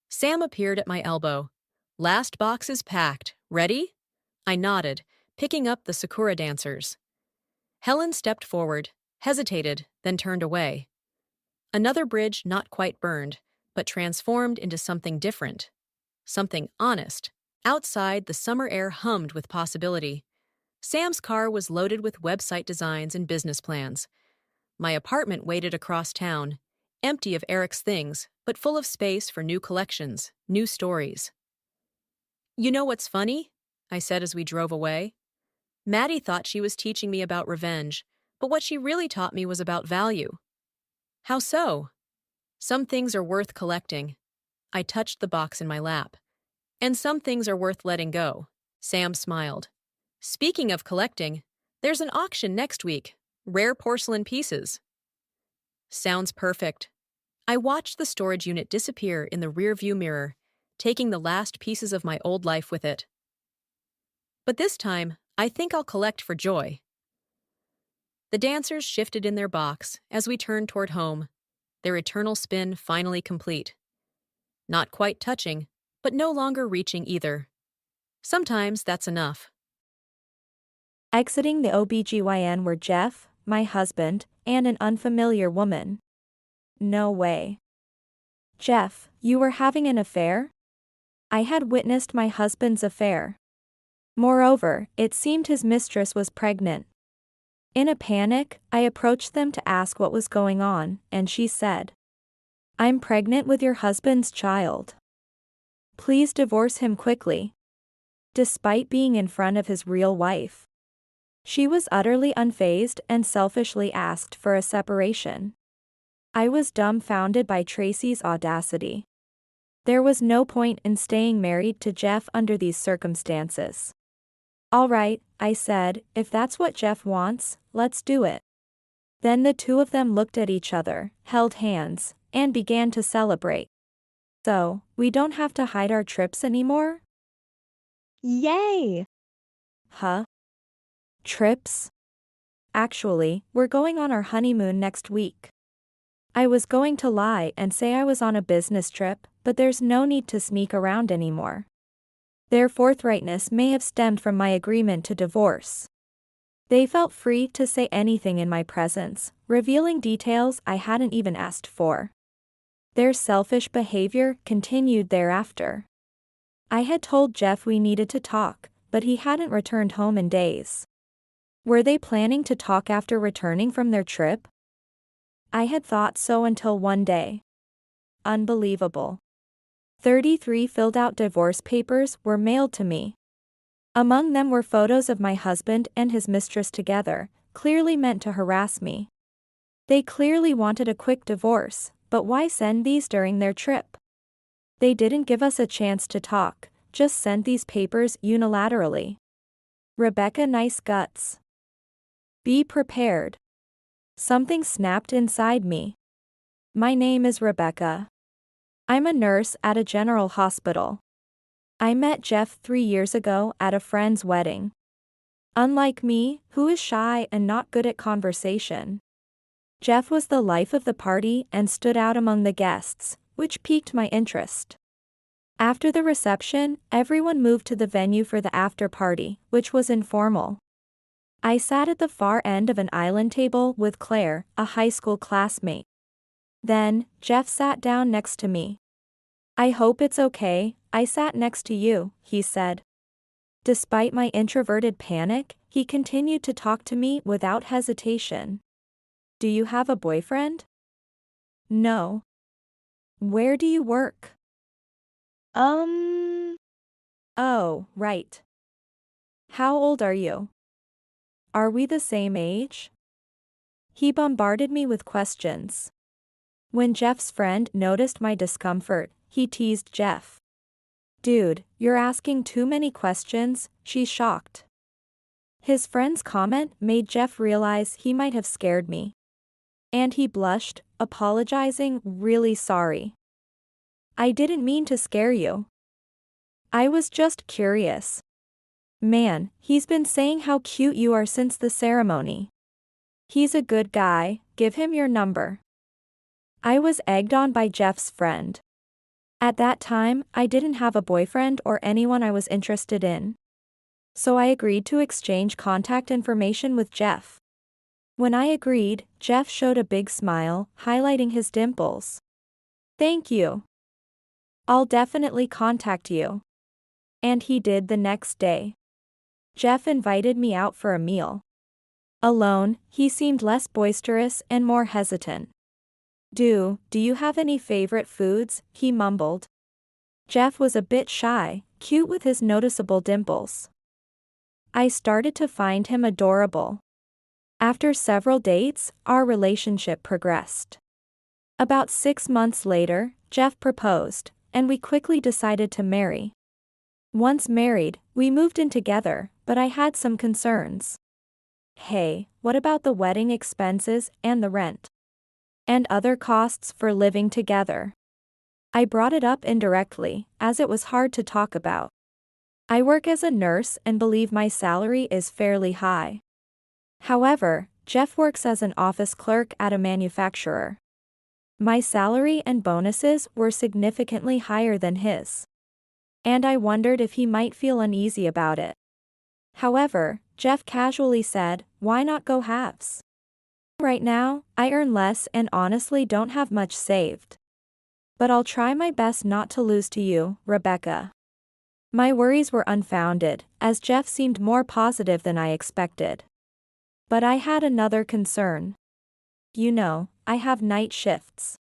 Sam appeared at my elbow. Last box is packed. Ready? I nodded, picking up the Sakura dancers. Helen stepped forward, hesitated, then turned away. Another bridge not quite burned, but transformed into something different. Something honest, Outside, the summer air hummed with possibility. Sam's car was loaded with website designs and business plans. My apartment waited across town, empty of Eric's things, but full of space for new collections, new stories. You know what's funny? I said as we drove away. Maddie thought she was teaching me about revenge, but what she really taught me was about value. How so? Some things are worth collecting. I touched the box in my lap. And some things are worth letting go. Sam smiled. Speaking of collecting, there's an auction next week. Rare porcelain pieces. Sounds perfect. I watched the storage unit disappear in the rearview mirror, taking the last pieces of my old life with it. But this time, I think I'll collect for joy. The dancers shifted in their box as we turned toward home, their eternal spin finally complete. Not quite touching, but no longer reaching either. Sometimes that's enough. Exiting the OBGYN were Jeff, my husband, and an unfamiliar woman. No way. Jeff, you were having an affair? I had witnessed my husband's affair. Moreover, it seemed his mistress was pregnant. In a panic, I approached them to ask what was going on, and she said, "I'm pregnant with your husband's child. Please divorce him quickly." Despite being in front of his real wife, she was utterly unfazed and selfishly asked for a separation. I was dumbfounded by Tracy's audacity. There was no point in staying married to Jeff under these circumstances. "All right," I said, "if that's what Jeff wants, let's do it." Then the two of them looked at each other, held hands, and began to celebrate. "So, we don't have to hide our trips anymore?" Yay! Huh? Trips? Actually, we're going on our honeymoon next week. I was going to lie and say I was on a business trip, but there's no need to sneak around anymore. Their forthrightness may have stemmed from my agreement to divorce. They felt free to say anything in my presence, revealing details I hadn't even asked for. Their selfish behavior continued thereafter. I had told Jeff we needed to talk, but he hadn't returned home in days. Were they planning to talk after returning from their trip? I had thought so until one day. Unbelievable. 33 filled-out divorce papers were mailed to me. Among them were photos of my husband and his mistress together, clearly meant to harass me. They clearly wanted a quick divorce, but why send these during their trip? They didn't give us a chance to talk, just sent these papers unilaterally. Rebecca, nice guts. Be prepared. Something snapped inside me. My name is Rebecca. I'm a nurse at a general hospital. I met Jeff 3 years ago at a friend's wedding. Unlike me, who is shy and not good at conversation, Jeff was the life of the party and stood out among the guests, which piqued my interest. After the reception, everyone moved to the venue for the after party, which was informal. I sat at the far end of an island table with Claire, a high school classmate. Then, Jeff sat down next to me. "I hope it's okay, I sat next to you," he said. Despite my introverted panic, he continued to talk to me without hesitation. "Do you have a boyfriend?" "No." "Where do you work?" Oh, right. "How old are you? Are we the same age?" He bombarded me with questions. When Jeff's friend noticed my discomfort, he teased Jeff. "Dude, you're asking too many questions," she's shocked. His friend's comment made Jeff realize he might have scared me. And he blushed, apologizing, "Really sorry. I didn't mean to scare you. I was just curious. Man, he's been saying how cute you are since the ceremony. He's a good guy, give him your number." I was egged on by Jeff's friend. At that time, I didn't have a boyfriend or anyone I was interested in. So I agreed to exchange contact information with Jeff. When I agreed, Jeff showed a big smile, highlighting his dimples. "Thank you. I'll definitely contact you. and he did the next day. Jeff invited me out for a meal. Alone, he seemed less boisterous and more hesitant. Do you have any favorite foods?" he mumbled. Jeff was a bit shy, cute with his noticeable dimples. I started to find him adorable. After several dates, our relationship progressed. About 6 months later, Jeff proposed, and we quickly decided to marry. Once married, we moved in together, but I had some concerns. Hey, what about the wedding expenses and the rent? And other costs for living together? I brought it up indirectly, as it was hard to talk about. I work as a nurse and believe my salary is fairly high. However, Jeff works as an office clerk at a manufacturer. My salary and bonuses were significantly higher than his. And I wondered if he might feel uneasy about it. However, Jeff casually said, "Why not go halves? Right now, I earn less and honestly don't have much saved. But I'll try my best not to lose to you, Rebecca." My worries were unfounded, as Jeff seemed more positive than I expected. But I had another concern. You know, I have night shifts.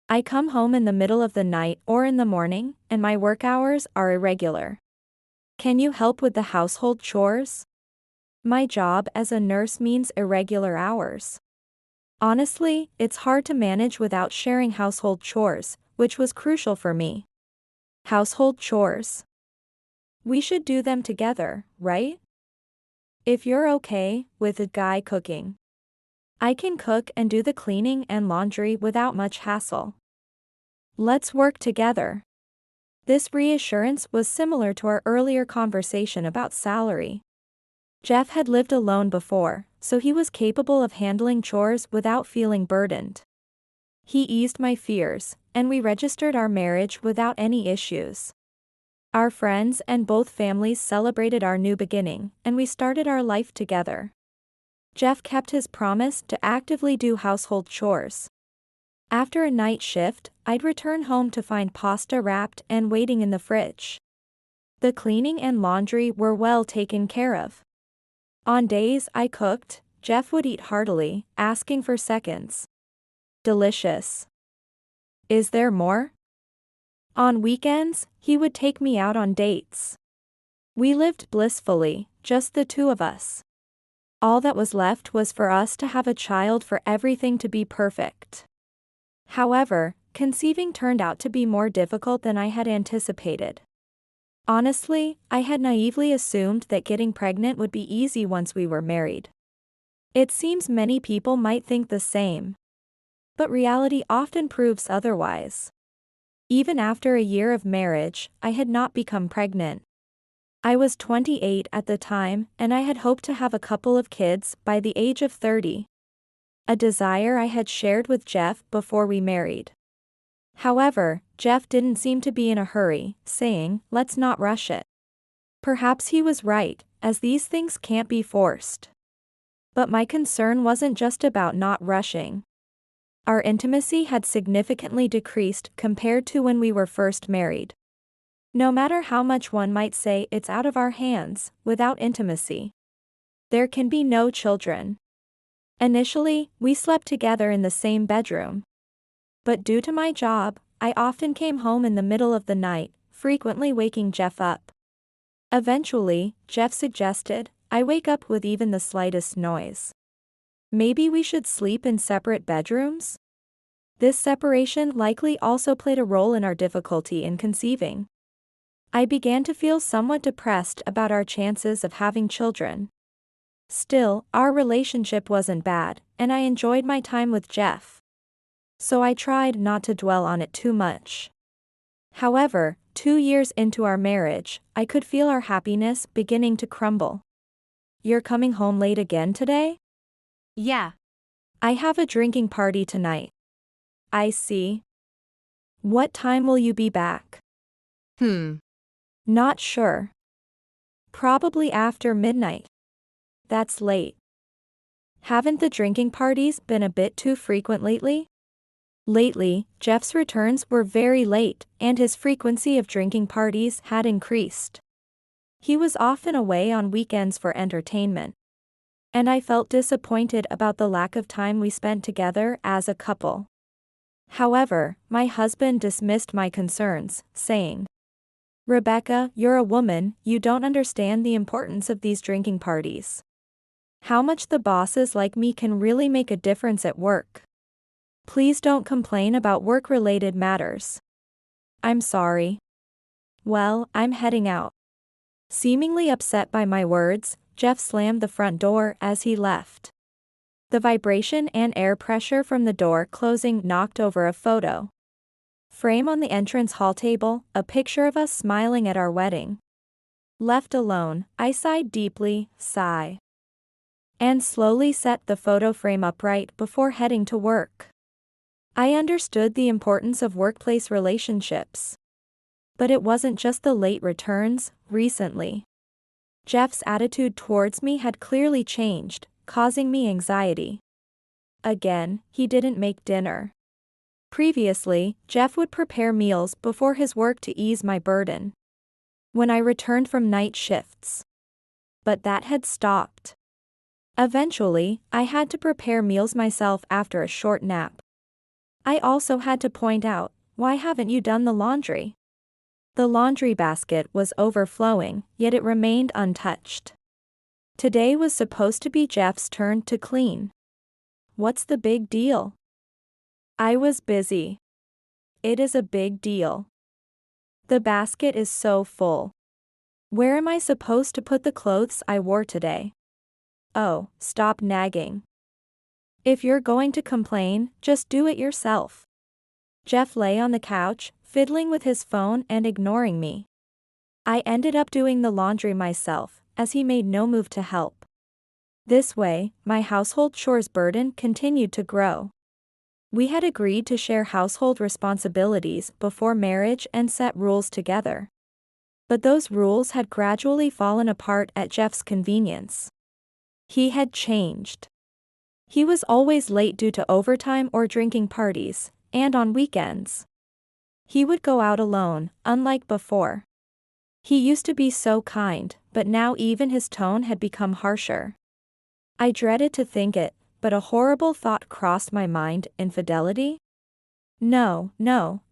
I come home in the middle of the night or in the morning, and my work hours are irregular. Can you help with the household chores? My job as a nurse means irregular hours. Honestly, it's hard to manage without sharing household chores, which was crucial for me. Household chores. We should do them together, right? If you're okay with a guy cooking. I can cook and do the cleaning and laundry without much hassle. Let's work together. This reassurance was similar to our earlier conversation about salary. Jeff had lived alone before, so he was capable of handling chores without feeling burdened. He eased my fears, and we registered our marriage without any issues. Our friends and both families celebrated our new beginning, and we started our life together. Jeff kept his promise to actively do household chores. After a night shift, I'd return home to find pasta wrapped and waiting in the fridge. The cleaning and laundry were well taken care of. On days I cooked, Jeff would eat heartily, asking for seconds. Delicious. Is there more? On weekends, he would take me out on dates. We lived blissfully, just the two of us. All that was left was for us to have a child, for everything to be perfect. However, conceiving turned out to be more difficult than I had anticipated. Honestly, I had naively assumed that getting pregnant would be easy once we were married. It seems many people might think the same. But reality often proves otherwise. Even after a year of marriage, I had not become pregnant. I was 28 at the time, and I had hoped to have a couple of kids by the age of 30. A desire I had shared with Jeff before we married. However, Jeff didn't seem to be in a hurry, saying, "Let's not rush it." Perhaps he was right, as these things can't be forced. But my concern wasn't just about not rushing. Our intimacy had significantly decreased compared to when we were first married. No matter how much one might say it's out of our hands, without intimacy, there can be no children. Initially, we slept together in the same bedroom. But due to my job, I often came home in the middle of the night, frequently waking Jeff up. Eventually, Jeff suggested I wake up with even the slightest noise. Maybe we should sleep in separate bedrooms? This separation likely also played a role in our difficulty in conceiving. I began to feel somewhat depressed about our chances of having children. Still, our relationship wasn't bad, and I enjoyed my time with Jeff. So I tried not to dwell on it too much. However, 2 years into our marriage, I could feel our happiness beginning to crumble. "You're coming home late again today?" Yeah. "I have a drinking party tonight." "I see. What time will you be back?" "Not sure. Probably after midnight." "That's late." "Haven't the drinking parties been a bit too frequent lately?" Lately, Jeff's returns were very late, and his frequency of drinking parties had increased. He was often away on weekends for entertainment. And I felt disappointed about the lack of time we spent together as a couple. However, my husband dismissed my concerns, saying, "Rebecca, you're a woman, you don't understand the importance of these drinking parties. How much the bosses like me can really make a difference at work. Please don't complain about work-related matters." "I'm sorry." "Well, I'm heading out." Seemingly upset by my words, Jeff slammed the front door as he left. The vibration and air pressure from the door closing knocked over a photo frame on the entrance hall table, a picture of us smiling at our wedding. Left alone, I sighed deeply, and slowly set the photo frame upright before heading to work. I understood the importance of workplace relationships. But it wasn't just the late returns. Recently, Jeff's attitude towards me had clearly changed, causing me anxiety. Again, he didn't make dinner. Previously, Jeff would prepare meals before his work to ease my burden when I returned from night shifts. But that had stopped. Eventually, I had to prepare meals myself after a short nap. I also had to point out, "Why haven't you done the laundry?" The laundry basket was overflowing, yet it remained untouched. Today was supposed to be Jeff's turn to clean. What's the big deal? I was busy. It is a big deal. The basket is so full. Where am I supposed to put the clothes I wore today? Oh, stop nagging. If you're going to complain, just do it yourself. Jeff lay on the couch, fiddling with his phone and ignoring me. I ended up doing the laundry myself, as he made no move to help. This way, my household chores burden continued to grow. We had agreed to share household responsibilities before marriage and set rules together. But those rules had gradually fallen apart at Jeff's convenience. He had changed. He was always late due to overtime or drinking parties, and on weekends. He would go out alone, unlike before. He used to be so kind, but now even his tone had become harsher. I dreaded to think it, but a horrible thought crossed my mind: infidelity? No,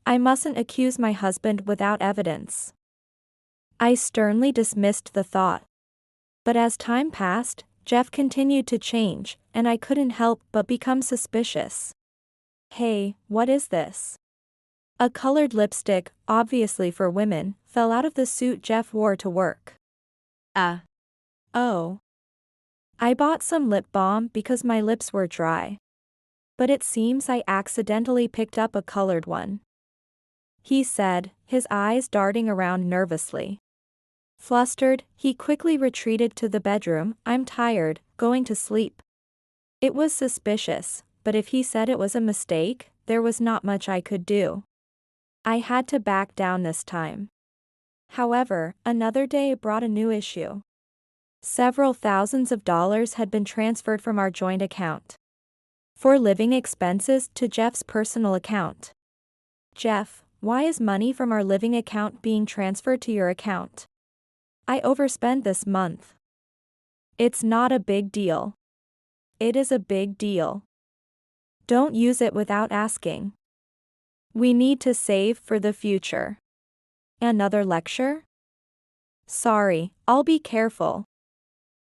I mustn't accuse my husband without evidence. I sternly dismissed the thought. But as time passed, Jeff continued to change, and I couldn't help but become suspicious. Hey, what is this? A colored lipstick, obviously for women, fell out of the suit Jeff wore to work. Oh. I bought some lip balm because my lips were dry. But it seems I accidentally picked up a colored one, he said, his eyes darting around nervously. Flustered, he quickly retreated to the bedroom. "I'm tired, going to sleep." It was suspicious, but if he said it was a mistake, there was not much I could do. I had to back down this time. However, another day brought a new issue. Several thousands of dollars had been transferred from our joint account for living expenses to Jeff's personal account. "Jeff, why is money from our living account being transferred to your account? I overspent this month." "It's not a big deal." "It is a big deal. Don't use it without asking. We need to save for the future." Another lecture? Sorry, I'll be careful.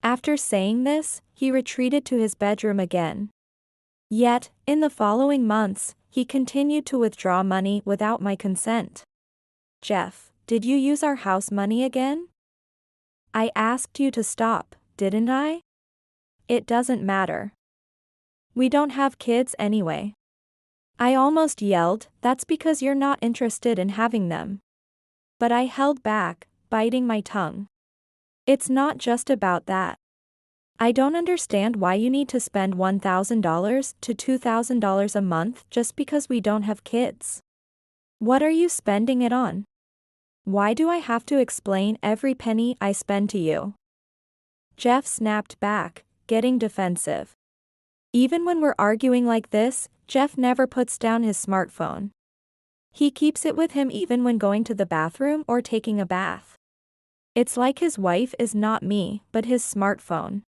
After saying this, he retreated to his bedroom again. Yet, in the following months, he continued to withdraw money without my consent. "Jeff, did you use our house money again?" "I asked you to stop, didn't I?" "It doesn't matter. We don't have kids anyway." I almost yelled, "That's because you're not interested in having them." But I held back, biting my tongue. "It's not just about that. I don't understand why you need to spend $1,000 to $2,000 a month just because we don't have kids. What are you spending it on? Why do I have to explain every penny I spend to you?" Jeff snapped back, getting defensive. Even when we're arguing like this, Jeff never puts down his smartphone. He keeps it with him even when going to the bathroom or taking a bath. It's like his wife is not me, but his smartphone.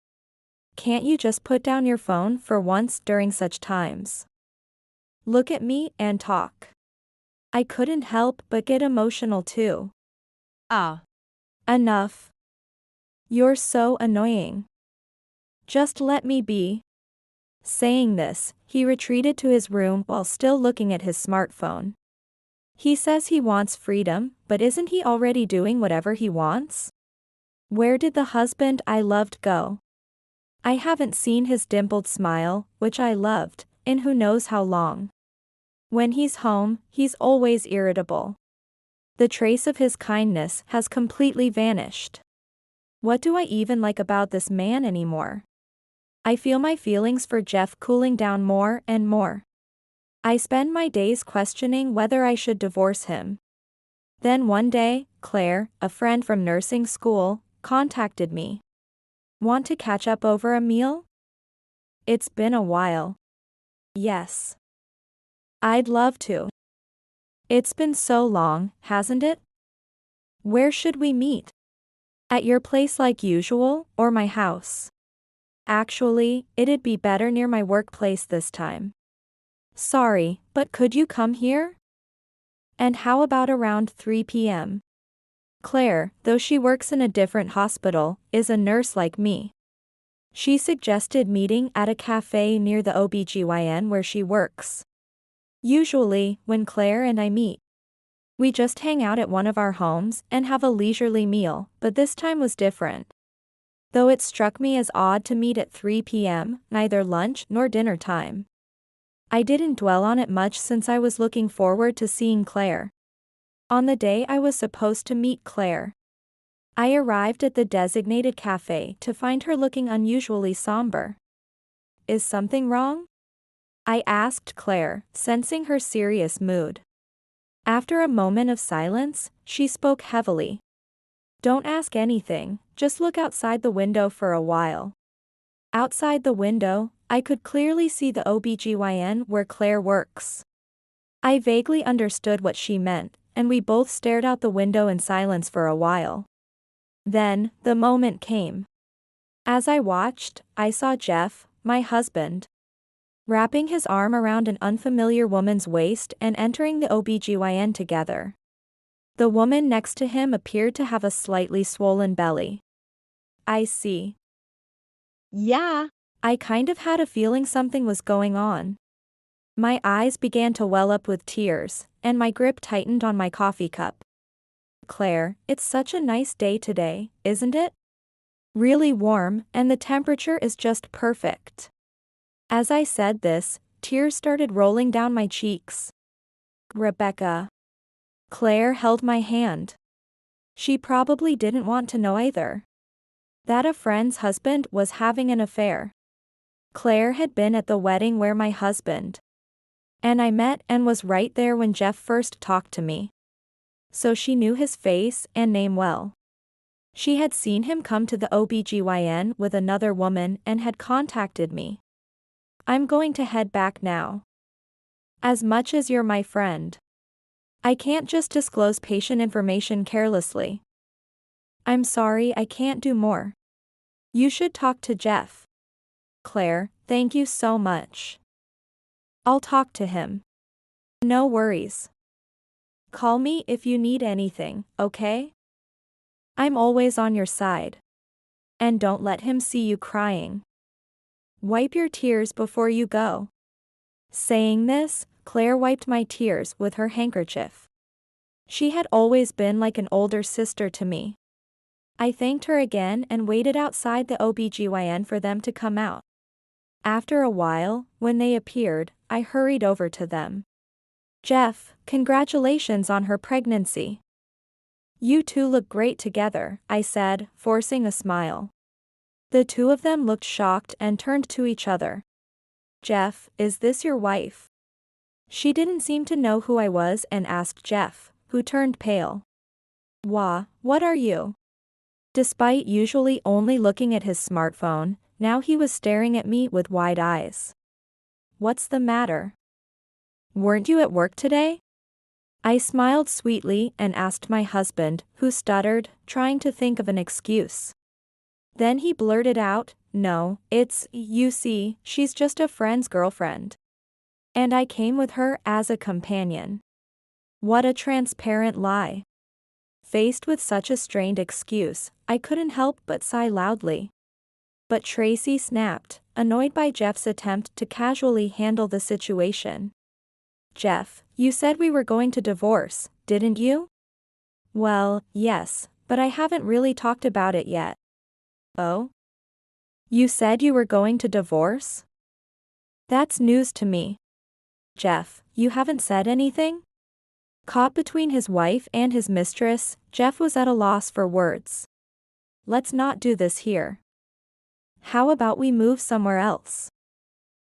Can't you just put down your phone for once during such times? Look at me and talk. I couldn't help but get emotional too. Ah. Enough. You're so annoying. Just let me be. Saying this, he retreated to his room while still looking at his smartphone. He says he wants freedom, but isn't he already doing whatever he wants? Where did the husband I loved go? I haven't seen his dimpled smile, which I loved, in who knows how long. When he's home, he's always irritable. The trace of his kindness has completely vanished. What do I even like about this man anymore? I feel my feelings for Jeff cooling down more and more. I spend my days questioning whether I should divorce him. Then one day, Claire, a friend from nursing school, contacted me. Want to catch up over a meal? It's been a while. Yes. I'd love to. It's been so long, hasn't it? Where should we meet? At your place like usual, or my house? Actually, it'd be better near my workplace this time. Sorry, but could you come here? And how about around 3 p.m.? Claire, though she works in a different hospital, is a nurse like me. She suggested meeting at a cafe near the OBGYN where she works. Usually, when Claire and I meet, we just hang out at one of our homes and have a leisurely meal, but this time was different. Though it struck me as odd to meet at 3 p.m., neither lunch nor dinner time. I didn't dwell on it much since I was looking forward to seeing Claire. On the day I was supposed to meet Claire, I arrived at the designated cafe to find her looking unusually somber. Is something wrong? I asked Claire, sensing her serious mood. After a moment of silence, she spoke heavily. Don't ask anything, just look outside the window for a while. Outside the window, I could clearly see the OBGYN where Claire works. I vaguely understood what she meant, and we both stared out the window in silence for a while. Then, the moment came. As I watched, I saw Jeff, my husband, wrapping his arm around an unfamiliar woman's waist and entering the OBGYN together. The woman next to him appeared to have a slightly swollen belly. I see. Yeah. I kind of had a feeling something was going on. My eyes began to well up with tears, and my grip tightened on my coffee cup. Claire, it's such a nice day today, isn't it? Really warm, and the temperature is just perfect. As I said this, tears started rolling down my cheeks. Rebecca. Claire held my hand. She probably didn't want to know either that a friend's husband was having an affair. Claire had been at the wedding where my husband and I met and was right there when Jeff first talked to me. So she knew his face and name well. She had seen him come to the OBGYN with another woman and had contacted me. I'm going to head back now. As much as you're my friend, I can't just disclose patient information carelessly. I'm sorry, I can't do more. You should talk to Jeff. Claire, thank you so much. I'll talk to him. No worries. Call me if you need anything, okay? I'm always on your side. And don't let him see you crying. Wipe your tears before you go. Saying this, Claire wiped my tears with her handkerchief. She had always been like an older sister to me. I thanked her again and waited outside the OBGYN for them to come out. After a while, when they appeared, I hurried over to them. Jeff, congratulations on her pregnancy. You two look great together, I said, forcing a smile. The two of them looked shocked and turned to each other. Jeff, is this your wife? She didn't seem to know who I was and asked Jeff, who turned pale. Wah, what are you? Despite usually only looking at his smartphone, now he was staring at me with wide eyes. What's the matter? Weren't you at work today? I smiled sweetly and asked my husband, who stuttered, trying to think of an excuse. Then he blurted out, "No, you see, she's just a friend's girlfriend. And I came with her as a companion." What a transparent lie. Faced with such a strained excuse, I couldn't help but sigh loudly. But Tracy snapped, annoyed by Jeff's attempt to casually handle the situation. "Jeff, you said we were going to divorce, didn't you?" "Well, yes, but I haven't really talked about it yet." "Oh? You said you were going to divorce?" "That's news to me." "Jeff, you haven't said anything?" Caught between his wife and his mistress, Jeff was at a loss for words. "Let's not do this here. How about we move somewhere else?"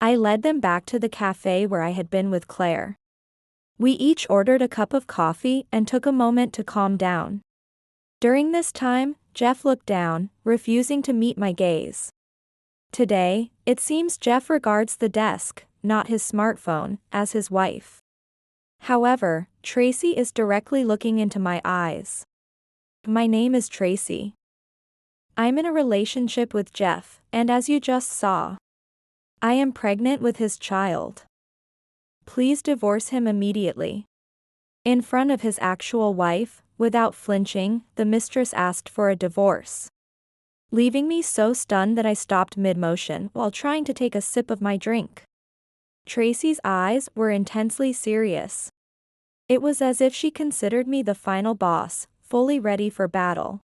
I led them back to the cafe where I had been with Claire. We each ordered a cup of coffee and took a moment to calm down. During this time, Jeff looked down, refusing to meet my gaze. Today, it seems Jeff regards the desk, not his smartphone, as his wife. However, Tracy is directly looking into my eyes. "My name is Tracy. I'm in a relationship with Jeff, and as you just saw, I am pregnant with his child. Please divorce him immediately." In front of his actual wife, without flinching, the mistress asked for a divorce, leaving me so stunned that I stopped mid-motion while trying to take a sip of my drink. Tracy's eyes were intensely serious. It was as if she considered me the final boss, fully ready for battle.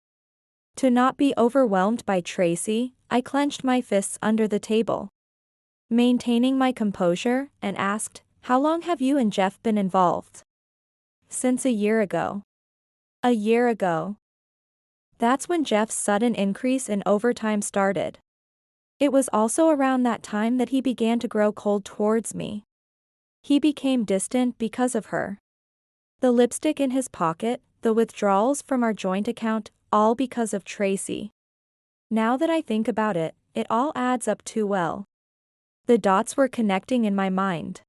To not be overwhelmed by Tracy, I clenched my fists under the table, maintaining my composure, and asked, "How long have you and Jeff been involved?" "Since a year ago." "A year ago?" That's when Jeff's sudden increase in overtime started. It was also around that time that he began to grow cold towards me. He became distant because of her. The lipstick in his pocket, the withdrawals from our joint account, all because of Tracy. Now that I think about it, it all adds up too well. The dots were connecting in my mind.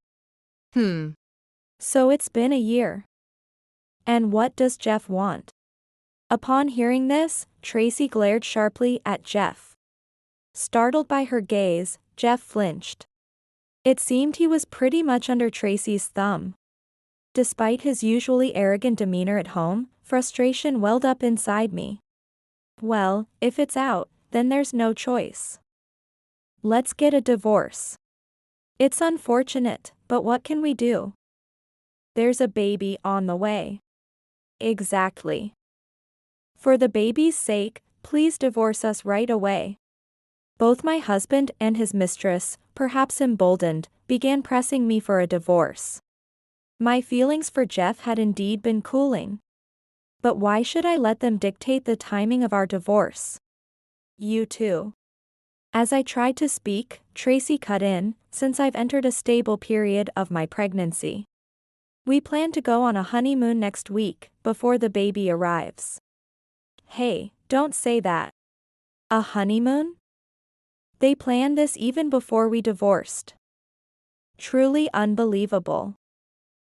So it's been a year. And what does Jeff want? Upon hearing this, Tracy glared sharply at Jeff. Startled by her gaze, Jeff flinched. It seemed he was pretty much under Tracy's thumb. Despite his usually arrogant demeanor at home, frustration welled up inside me. Well, if it's out, then there's no choice. Let's get a divorce. It's unfortunate, but what can we do? There's a baby on the way. Exactly. For the baby's sake, please divorce us right away. Both my husband and his mistress, perhaps emboldened, began pressing me for a divorce. My feelings for Jeff had indeed been cooling. But why should I let them dictate the timing of our divorce? You too. As I tried to speak, Tracy cut in, "Since I've entered a stable period of my pregnancy. We plan to go on a honeymoon next week, before the baby arrives." Hey, don't say that. A honeymoon? They planned this even before we divorced. Truly unbelievable.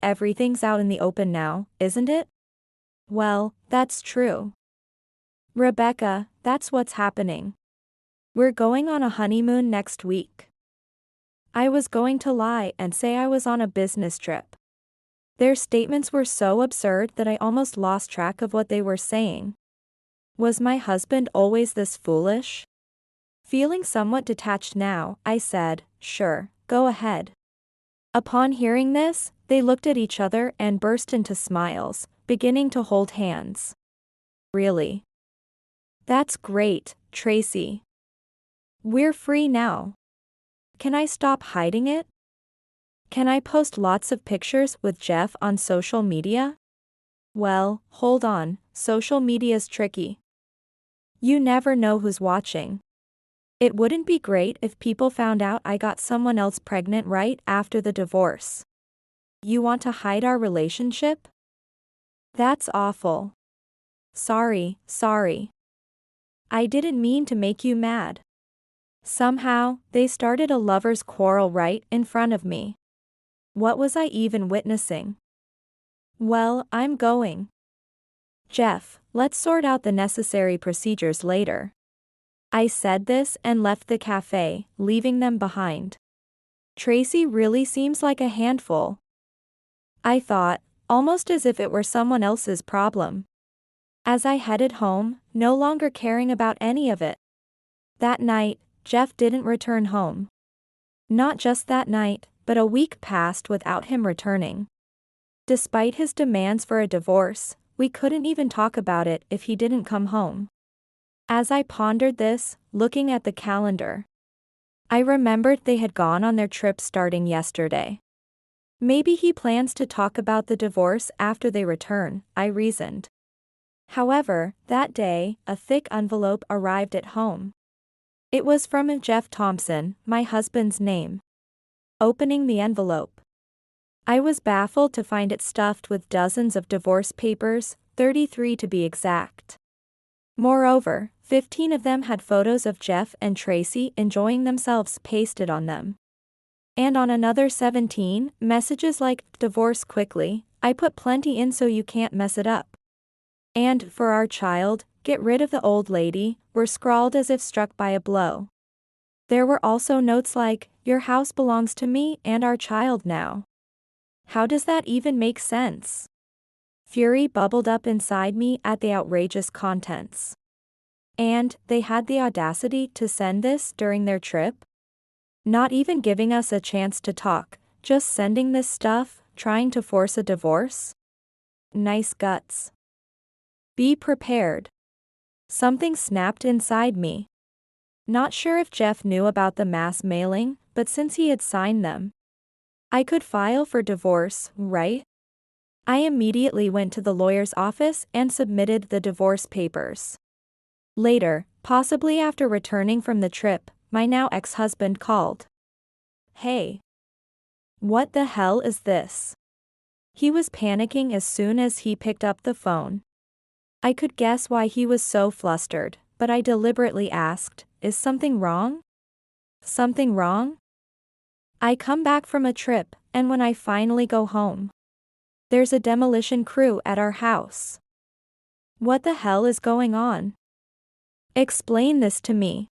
Everything's out in the open now, isn't it? Well, that's true. Rebecca, that's what's happening. We're going on a honeymoon next week. I was going to lie and say I was on a business trip. Their statements were so absurd that I almost lost track of what they were saying. Was my husband always this foolish? Feeling somewhat detached now, I said, "Sure, go ahead." Upon hearing this, they looked at each other and burst into smiles, beginning to hold hands. Really? That's great, Tracy. We're free now. Can I stop hiding it? Can I post lots of pictures with Jeff on social media? Well, hold on, social media's tricky. You never know who's watching. It wouldn't be great if people found out I got someone else pregnant right after the divorce. You want to hide our relationship? That's awful. Sorry. I didn't mean to make you mad. Somehow, they started a lover's quarrel right in front of me. What was I even witnessing? Well, I'm going. Jeff, let's sort out the necessary procedures later. I said this and left the cafe, leaving them behind. Tracy really seems like a handful, I thought, almost as if it were someone else's problem. As I headed home, no longer caring about any of it. That night, Jeff didn't return home. Not just that night, but a week passed without him returning. Despite his demands for a divorce, we couldn't even talk about it if he didn't come home. As I pondered this, looking at the calendar, I remembered they had gone on their trip starting yesterday. Maybe he plans to talk about the divorce after they return, I reasoned. However, that day, a thick envelope arrived at home. It was from Jeff Thompson, my husband's name. Opening the envelope, I was baffled to find it stuffed with dozens of divorce papers, 33 to be exact. Moreover, 15 of them had photos of Jeff and Tracy enjoying themselves pasted on them. And on another 17, messages like, "Divorce quickly, I put plenty in so you can't mess it up." And, "For our child, get rid of the old lady," were scrawled as if struck by a blow. There were also notes like, "Your house belongs to me and our child now." How does that even make sense? Fury bubbled up inside me at the outrageous contents. And, they had the audacity to send this during their trip? Not even giving us a chance to talk, just sending this stuff, trying to force a divorce? Nice guts. Be prepared. Something snapped inside me. Not sure if Jeff knew about the mass mailing, but since he had signed them, I could file for divorce, right? I immediately went to the lawyer's office and submitted the divorce papers. Later, possibly after returning from the trip, my now ex-husband called. "Hey. What the hell is this?" He was panicking as soon as he picked up the phone. I could guess why he was so flustered, but I deliberately asked, "Is something wrong?" "Something wrong?" "I come back from a trip, and when I finally go home, there's a demolition crew at our house." "What the hell is going on? Explain this to me."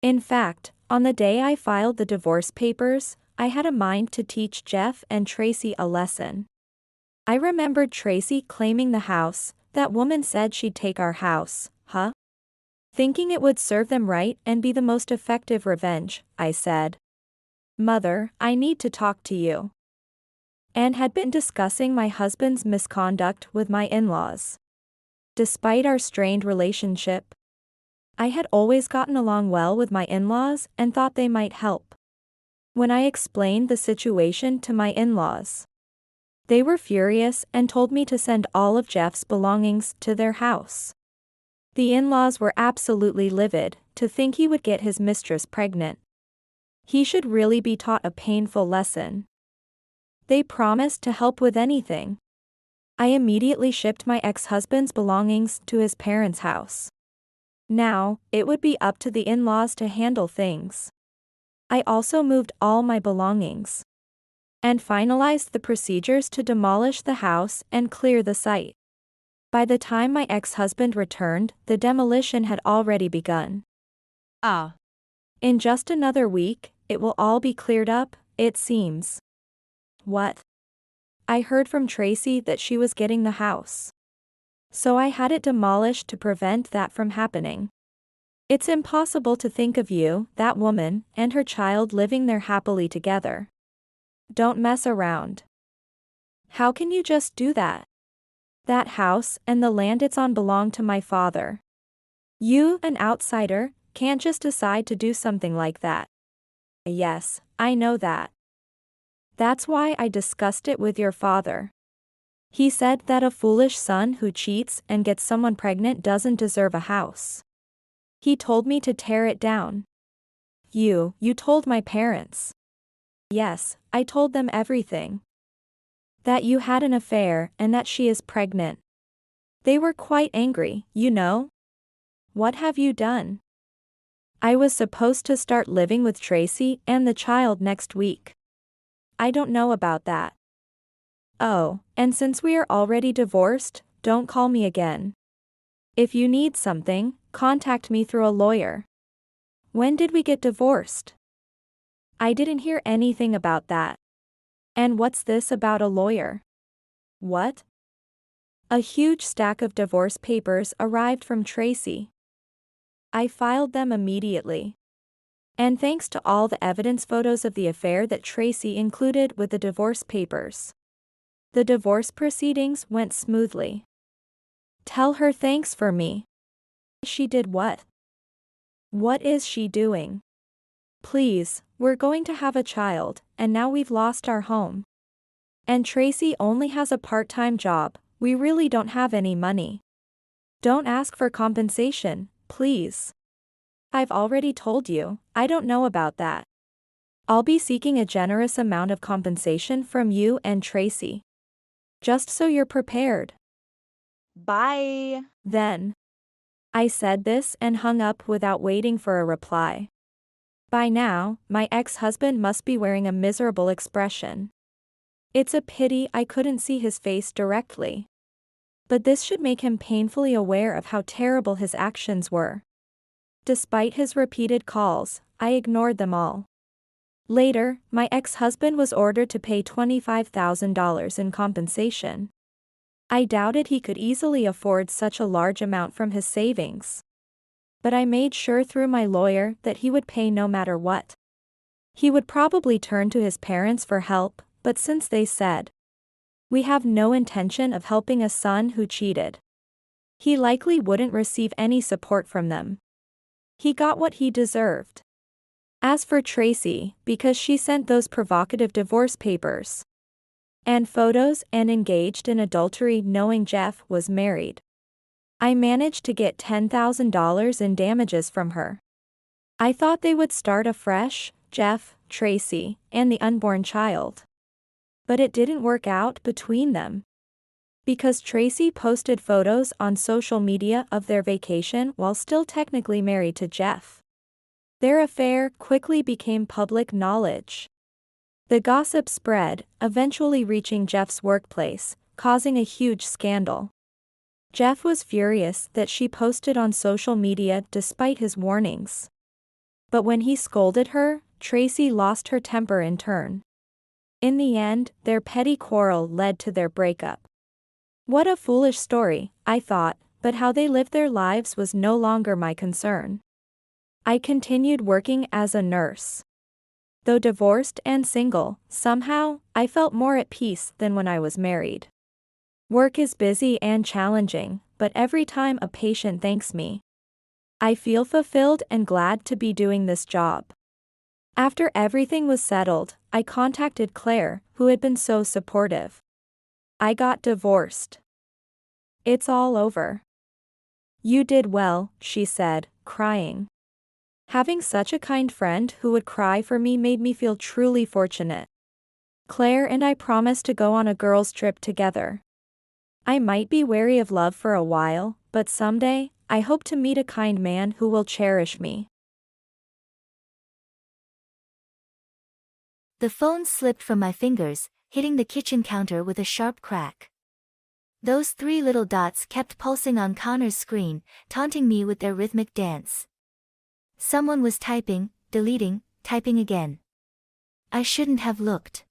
In fact, on the day I filed the divorce papers, I had a mind to teach Jeff and Tracy a lesson. I remembered Tracy claiming the house. "That woman said she'd take our house, huh?" Thinking it would serve them right and be the most effective revenge, I said, "Mother, I need to talk to you." And had been discussing my husband's misconduct with my in-laws. Despite our strained relationship, I had always gotten along well with my in-laws and thought they might help. When I explained the situation to my in-laws, they were furious and told me to send all of Jeff's belongings to their house. The in-laws were absolutely livid, to think he would get his mistress pregnant. He should really be taught a painful lesson. They promised to help with anything. I immediately shipped my ex-husband's belongings to his parents' house. Now, it would be up to the in-laws to handle things. I also moved all my belongings and finalized the procedures to demolish the house and clear the site. By the time my ex-husband returned, the demolition had already begun. In just another week, it will all be cleared up, it seems. What? I heard from Tracy that she was getting the house. So I had it demolished to prevent that from happening. It's impossible to think of you, that woman, and her child living there happily together. Don't mess around. How can you just do that? That house and the land it's on belong to my father. You, an outsider, can't just decide to do something like that. Yes, I know that. That's why I discussed it with your father. He said that a foolish son who cheats and gets someone pregnant doesn't deserve a house. He told me to tear it down. You told my parents. Yes, I told them everything. That you had an affair and that she is pregnant. They were quite angry, you know. What have you done? I was supposed to start living with Tracy and the child next week. I don't know about that. Oh, and since we are already divorced, don't call me again. If you need something, contact me through a lawyer. When did we get divorced? I didn't hear anything about that. And what's this about a lawyer? What? A huge stack of divorce papers arrived from Tracy. I filed them immediately. And thanks to all the evidence photos of the affair that Tracy included with the divorce papers, the divorce proceedings went smoothly. Tell her thanks for me. She did what? What is she doing? Please, we're going to have a child, and now we've lost our home. And Tracy only has a part-time job, we really don't have any money. Don't ask for compensation, please. I've already told you, I don't know about that. I'll be seeking a generous amount of compensation from you and Tracy. Just so you're prepared. Bye. Then. I said this and hung up without waiting for a reply. By now, my ex-husband must be wearing a miserable expression. It's a pity I couldn't see his face directly. But this should make him painfully aware of how terrible his actions were. Despite his repeated calls, I ignored them all. Later, my ex-husband was ordered to pay $25,000 in compensation. I doubted he could easily afford such a large amount from his savings. But I made sure through my lawyer that he would pay no matter what. He would probably turn to his parents for help, but since they said, "We have no intention of helping a son who cheated," he likely wouldn't receive any support from them. He got what he deserved. As for Tracy, because she sent those provocative divorce papers and photos and engaged in adultery knowing Jeff was married, I managed to get $10,000 in damages from her. I thought they would start afresh, Jeff, Tracy, and the unborn child. But it didn't work out between them. Because Tracy posted photos on social media of their vacation while still technically married to Jeff. Their affair quickly became public knowledge. The gossip spread, eventually reaching Jeff's workplace, causing a huge scandal. Jeff was furious that she posted on social media despite his warnings. But when he scolded her, Tracy lost her temper in turn. In the end, their petty quarrel led to their breakup. What a foolish story, I thought, but how they lived their lives was no longer my concern. I continued working as a nurse. Though divorced and single, somehow, I felt more at peace than when I was married. Work is busy and challenging, but every time a patient thanks me, I feel fulfilled and glad to be doing this job. After everything was settled, I contacted Claire, who had been so supportive. I got divorced. It's all over. You did well, she said, crying. Having such a kind friend who would cry for me made me feel truly fortunate. Claire and I promised to go on a girls' trip together. I might be wary of love for a while, but someday, I hope to meet a kind man who will cherish me. The phone slipped from my fingers, hitting the kitchen counter with a sharp crack. Those three little dots kept pulsing on Connor's screen, taunting me with their rhythmic dance. Someone was typing, deleting, typing again. I shouldn't have looked.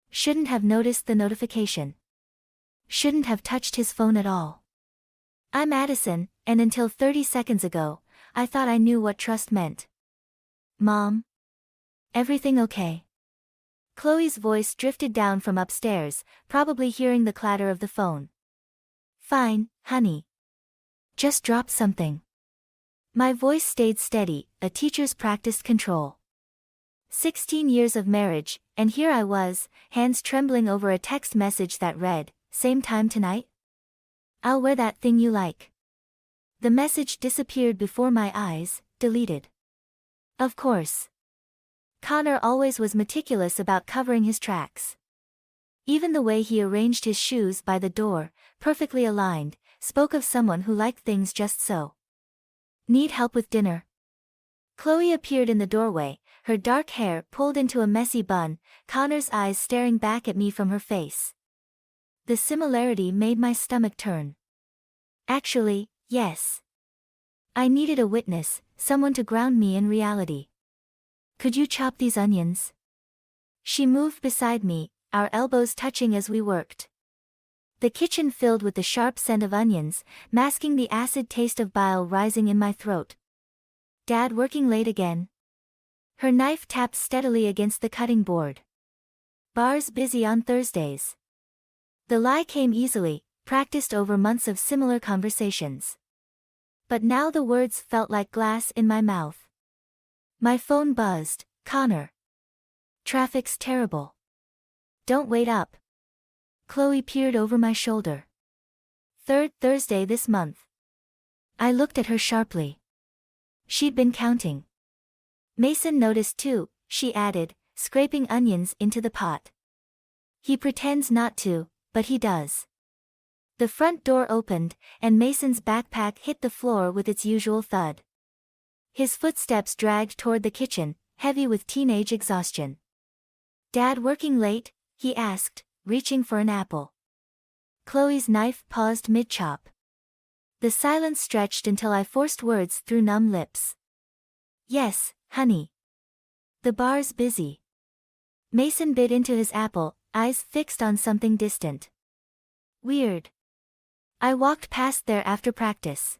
Shouldn't have noticed the notification. Shouldn't have touched his phone at all. I'm Addison, and until 30 seconds ago, I thought I knew what trust meant. Mom? Everything okay? Chloe's voice drifted down from upstairs, probably hearing the clatter of the phone. Fine, honey. Just dropped something. My voice stayed steady, a teacher's practiced control. 16 years of marriage, and here I was, hands trembling over a text message that read, "Same time tonight? I'll wear that thing you like." The message disappeared before my eyes, deleted. Of course. Connor always was meticulous about covering his tracks. Even the way he arranged his shoes by the door, perfectly aligned, spoke of someone who liked things just so. Need help with dinner? Chloe appeared in the doorway, her dark hair pulled into a messy bun, Connor's eyes staring back at me from her face. The similarity made my stomach turn. Actually, yes. I needed a witness, someone to ground me in reality. Could you chop these onions? She moved beside me, our elbows touching as we worked. The kitchen filled with the sharp scent of onions, masking the acid taste of bile rising in my throat. Dad working late again? Her knife tapped steadily against the cutting board. Bars busy on Thursdays. The lie came easily, practiced over months of similar conversations. But now the words felt like glass in my mouth. My phone buzzed. Connor. Traffic's terrible. Don't wait up. Chloe peered over my shoulder. Third Thursday this month. I looked at her sharply. She'd been counting. Mason noticed too, she added, scraping onions into the pot. He pretends not to, but he does. The front door opened, and Mason's backpack hit the floor with its usual thud. His footsteps dragged toward the kitchen, heavy with teenage exhaustion. Dad working late? He asked, reaching for an apple. Chloe's knife paused mid-chop. The silence stretched until I forced words through numb lips. Yes, honey. The bar's busy. Mason bit into his apple, eyes fixed on something distant. Weird. I walked past there after practice.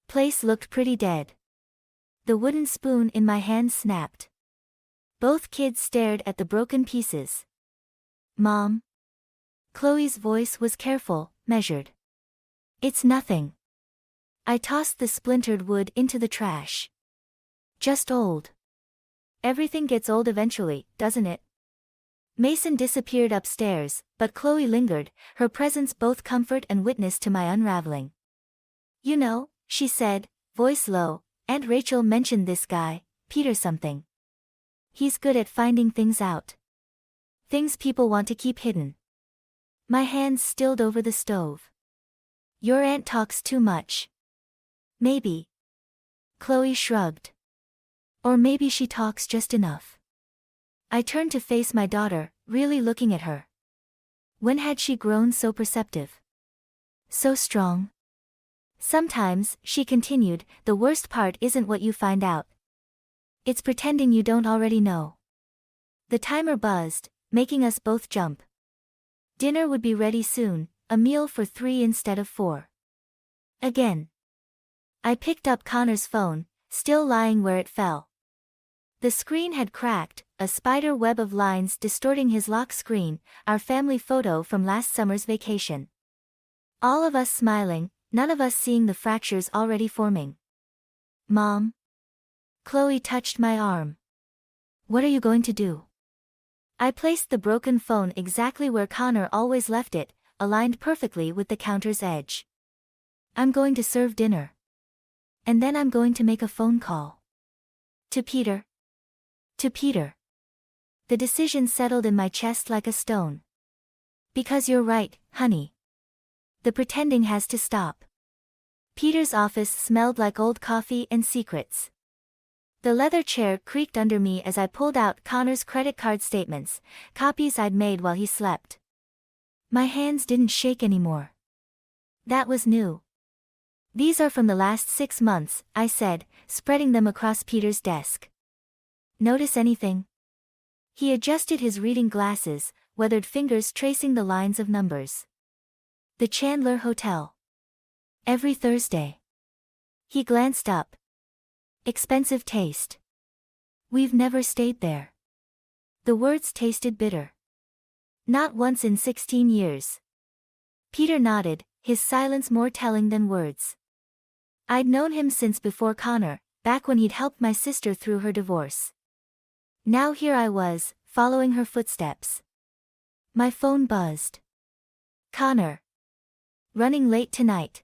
Place looked pretty dead. The wooden spoon in my hand snapped. Both kids stared at the broken pieces. Mom? Chloe's voice was careful, measured. It's nothing. I tossed the splintered wood into the trash. Just old. Everything gets old eventually, doesn't it? Mason disappeared upstairs, but Chloe lingered, her presence both comfort and witness to my unraveling. You know, she said, voice low, Aunt Rachel mentioned this guy, Peter something. He's good at finding things out. Things people want to keep hidden. My hands stilled over the stove. Your aunt talks too much. Maybe. Chloe shrugged. Or maybe she talks just enough. I turned to face my daughter, really looking at her. When had she grown so perceptive? So strong? Sometimes, she continued, the worst part isn't what you find out. It's pretending you don't already know. The timer buzzed, making us both jump. Dinner would be ready soon, a meal for 3 instead of 4. Again. I picked up Connor's phone, still lying where it fell. The screen had cracked, a spider web of lines distorting his lock screen, our family photo from last summer's vacation. All of us smiling, none of us seeing the fractures already forming. Mom? Chloe touched my arm. What are you going to do? I placed the broken phone exactly where Connor always left it, aligned perfectly with the counter's edge. I'm going to serve dinner. And then I'm going to make a phone call. To Peter. To Peter. The decision settled in my chest like a stone. Because you're right, honey. The pretending has to stop. Peter's office smelled like old coffee and secrets. The leather chair creaked under me as I pulled out Connor's credit card statements, copies I'd made while he slept. My hands didn't shake anymore. That was new. These are from the last 6 months, I said, spreading them across Peter's desk. Notice anything? He adjusted his reading glasses, weathered fingers tracing the lines of numbers. The Chandler Hotel. Every Thursday. He glanced up. Expensive taste. We've never stayed there. The words tasted bitter. Not once in 16 years. Peter nodded, his silence more telling than words. I'd known him since before Connor, back when he'd helped my sister through her divorce. Now here I was, following her footsteps. My phone buzzed. Connor. Running late tonight.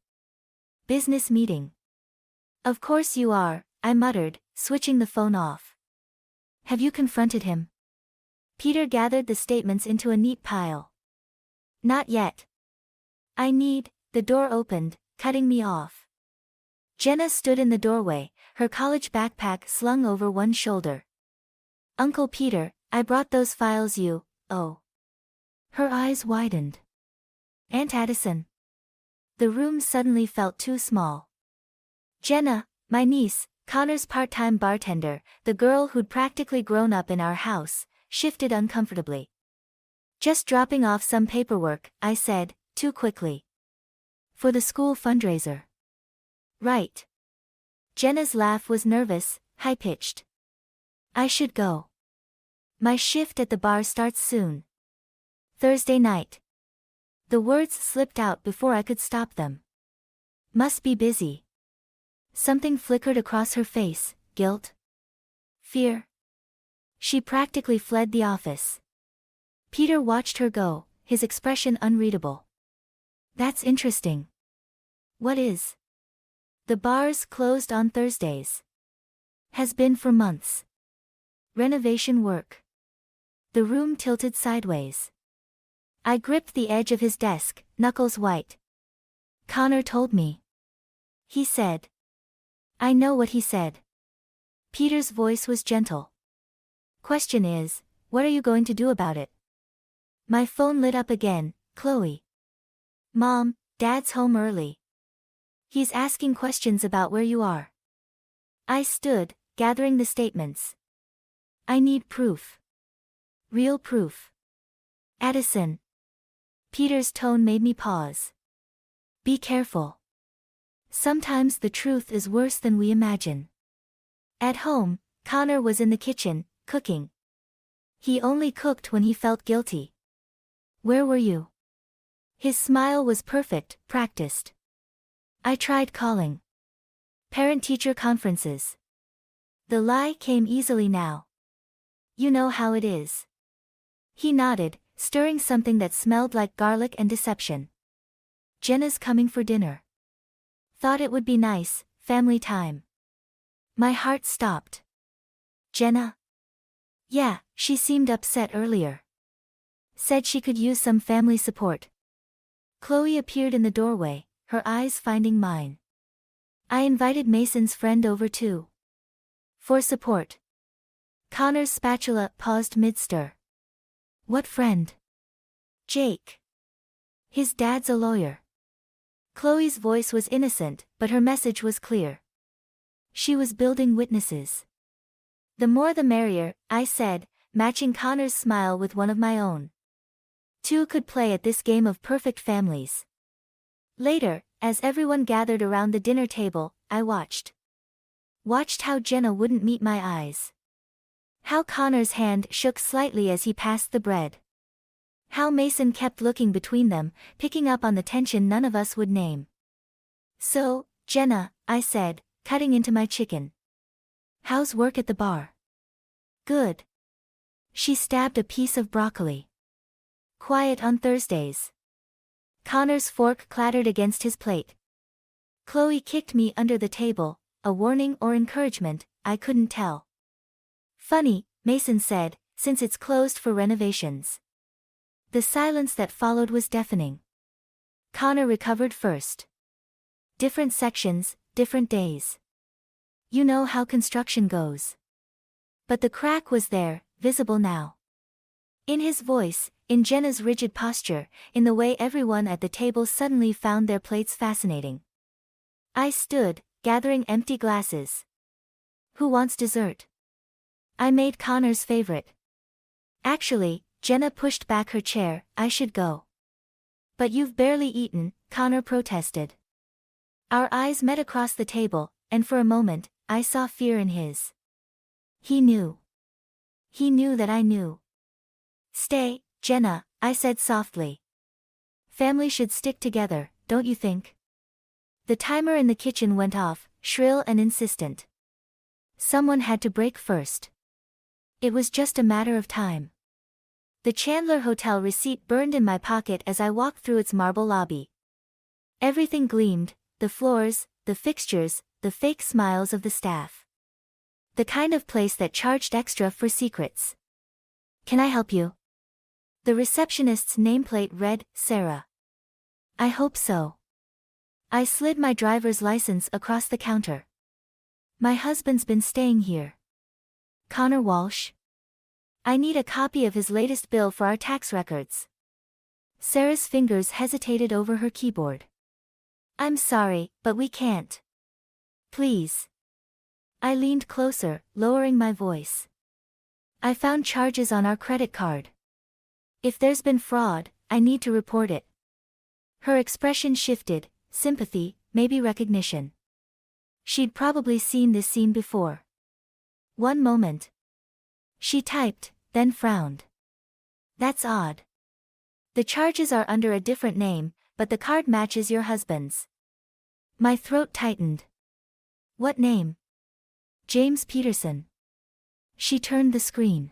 Business meeting. Of course you are, I muttered, switching the phone off. Have you confronted him? Peter gathered the statements into a neat pile. Not yet. The door opened, cutting me off. Jenna stood in the doorway, her college backpack slung over one shoulder. Uncle Peter, I brought those files you, oh. Her eyes widened. Aunt Addison. The room suddenly felt too small. Jenna, my niece, Connor's part-time bartender, the girl who'd practically grown up in our house, shifted uncomfortably. Just dropping off some paperwork, I said, too quickly. For the school fundraiser. Right. Jenna's laugh was nervous, high-pitched. I should go. My shift at the bar starts soon. Thursday night. The words slipped out before I could stop them. Must be busy. Something flickered across her face, guilt? Fear? She practically fled the office. Peter watched her go, his expression unreadable. That's interesting. What is? The bar's closed on Thursdays. Has been for months. Renovation work. The room tilted sideways. I gripped the edge of his desk, knuckles white. Connor told me. He said. I know what he said. Peter's voice was gentle. Question is, what are you going to do about it? My phone lit up again, Chloe. Mom, Dad's home early. He's asking questions about where you are. I stood, gathering the statements. I need proof. Real proof. Addison. Peter's tone made me pause. Be careful. Sometimes the truth is worse than we imagine. At home, Connor was in the kitchen, cooking. He only cooked when he felt guilty. Where were you? His smile was perfect, practiced. I tried calling. Parent-teacher conferences. The lie came easily now. You know how it is. He nodded, stirring something that smelled like garlic and deception. Jenna's coming for dinner. Thought it would be nice, family time. My heart stopped. Jenna? Yeah, she seemed upset earlier. Said she could use some family support. Chloe appeared in the doorway, her eyes finding mine. I invited Mason's friend over too. For support. Connor's spatula paused mid-stir. What friend? Jake. His dad's a lawyer. Chloe's voice was innocent, but her message was clear. She was building witnesses. The more the merrier, I said, matching Connor's smile with one of my own. Two could play at this game of perfect families. Later, as everyone gathered around the dinner table, I watched. Watched how Jenna wouldn't meet my eyes. How Connor's hand shook slightly as he passed the bread. How Mason kept looking between them, picking up on the tension none of us would name. So, Jenna, I said, cutting into my chicken. How's work at the bar? Good. She stabbed a piece of broccoli. Quiet on Thursdays. Connor's fork clattered against his plate. Chloe kicked me under the table, a warning or encouragement, I couldn't tell. Funny, Mason said, since it's closed for renovations. The silence that followed was deafening. Connor recovered first. Different sections, different days. You know how construction goes. But the crack was there, visible now. In his voice, in Jenna's rigid posture, in the way everyone at the table suddenly found their plates fascinating. I stood, gathering empty glasses. Who wants dessert? I made Connor's favorite. Actually, Jenna pushed back her chair, I should go. But you've barely eaten, Connor protested. Our eyes met across the table, and for a moment, I saw fear in his. He knew. He knew that I knew. Stay, Jenna, I said softly. Family should stick together, don't you think? The timer in the kitchen went off, shrill and insistent. Someone had to break first. It was just a matter of time. The Chandler Hotel receipt burned in my pocket as I walked through its marble lobby. Everything gleamed, the floors, the fixtures, the fake smiles of the staff. The kind of place that charged extra for secrets. Can I help you? The receptionist's nameplate read, Sarah. I hope so. I slid my driver's license across the counter. My husband's been staying here. Connor Walsh? I need a copy of his latest bill for our tax records. Sarah's fingers hesitated over her keyboard. I'm sorry, but we can't. Please. I leaned closer, lowering my voice. I found charges on our credit card. If there's been fraud, I need to report it. Her expression shifted, sympathy, maybe recognition. She'd probably seen this scene before. One moment. She typed, then frowned. That's odd. The charges are under a different name, but the card matches your husband's. My throat tightened. What name? James Peterson. She turned the screen.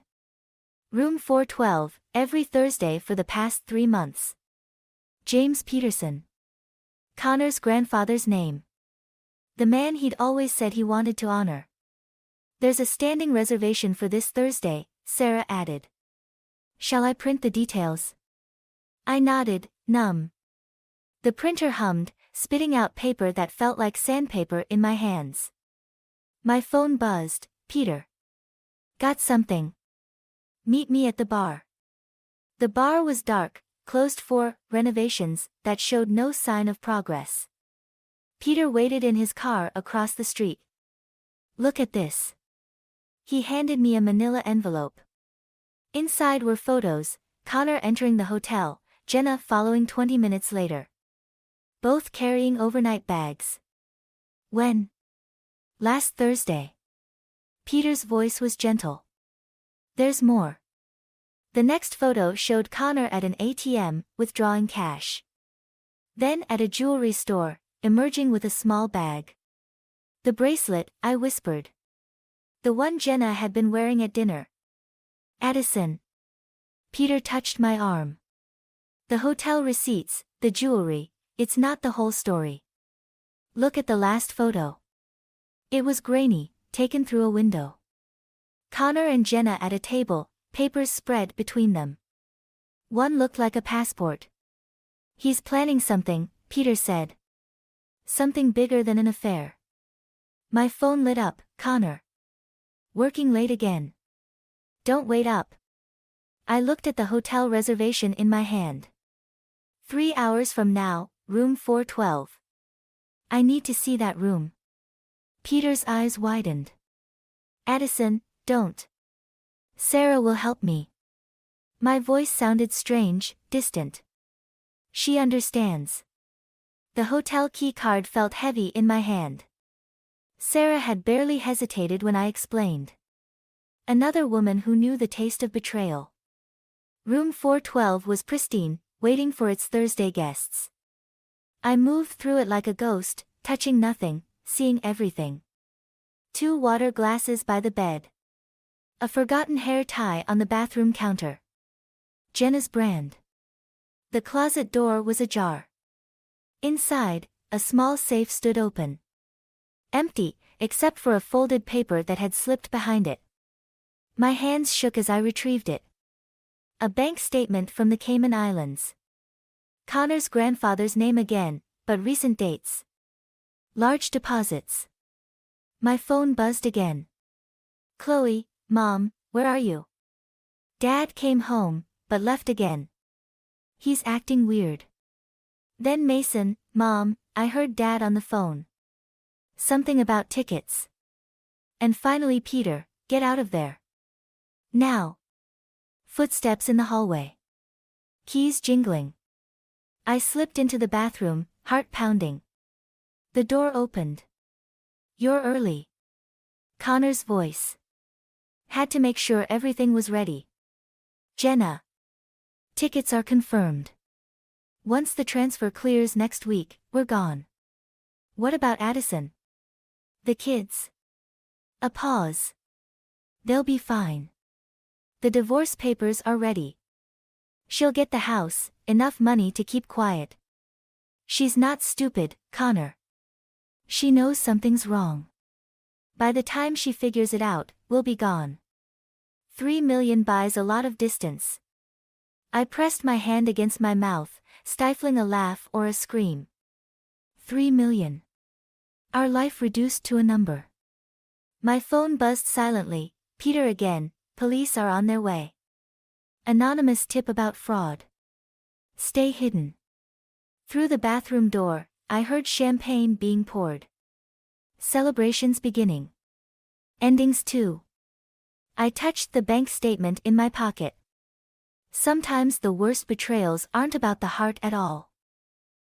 Room 412, every Thursday for the past 3 months. James Peterson. Connor's grandfather's name. The man he'd always said he wanted to honor. There's a standing reservation for this Thursday, Sarah added. Shall I print the details? I nodded, numb. The printer hummed, spitting out paper that felt like sandpaper in my hands. My phone buzzed. Peter. Got something. Meet me at the bar. The bar was dark, closed for renovations that showed no sign of progress. Peter waited in his car across the street. Look at this. He handed me a manila envelope. Inside were photos, Connor entering the hotel, Jenna following 20 minutes later. Both carrying overnight bags. When? Last Thursday. Peter's voice was gentle. There's more. The next photo showed Connor at an ATM, withdrawing cash. Then at a jewelry store, emerging with a small bag. The bracelet, I whispered. The one Jenna had been wearing at dinner. Addison. Peter touched my arm. The hotel receipts, the jewelry, it's not the whole story. Look at the last photo. It was grainy, taken through a window. Connor and Jenna at a table, papers spread between them. One looked like a passport. He's planning something, Peter said. Something bigger than an affair. My phone lit up. Connor. Working late again. Don't wait up. I looked at the hotel reservation in my hand. 3 hours from now, room 412. I need to see that room. Peter's eyes widened. Addison, don't. Sarah will help me. My voice sounded strange, distant. She understands. The hotel key card felt heavy in my hand. Sarah had barely hesitated when I explained. Another woman who knew the taste of betrayal. Room 412 was pristine, waiting for its Thursday guests. I moved through it like a ghost, touching nothing, seeing everything. 2 water glasses by the bed. A forgotten hair tie on the bathroom counter. Jenna's brand. The closet door was ajar. Inside, a small safe stood open. Empty, except for a folded paper that had slipped behind it. My hands shook as I retrieved it. A bank statement from the Cayman Islands. Connor's grandfather's name again, but recent dates. Large deposits. My phone buzzed again. Chloe, Mom, where are you? Dad came home, but left again. He's acting weird. Then Mason, Mom, I heard Dad on the phone. Something about tickets. And finally Peter, get out of there. Now. Footsteps in the hallway. Keys jingling. I slipped into the bathroom, heart pounding. The door opened. You're early. Connor's voice. Had to make sure everything was ready. Jenna. Tickets are confirmed. Once the transfer clears next week, we're gone. What about Addison? The kids? A pause. They'll be fine. The divorce papers are ready. She'll get the house, enough money to keep quiet. She's not stupid, Connor. She knows something's wrong. By the time she figures it out, we'll be gone. 3 million buys a lot of distance. I pressed my hand against my mouth, stifling a laugh or a scream. 3 million. Our life reduced to a number. My phone buzzed silently. Peter again, police are on their way. Anonymous tip about fraud. Stay hidden. Through the bathroom door, I heard champagne being poured. Celebrations beginning. Endings too. I touched the bank statement in my pocket. Sometimes the worst betrayals aren't about the heart at all.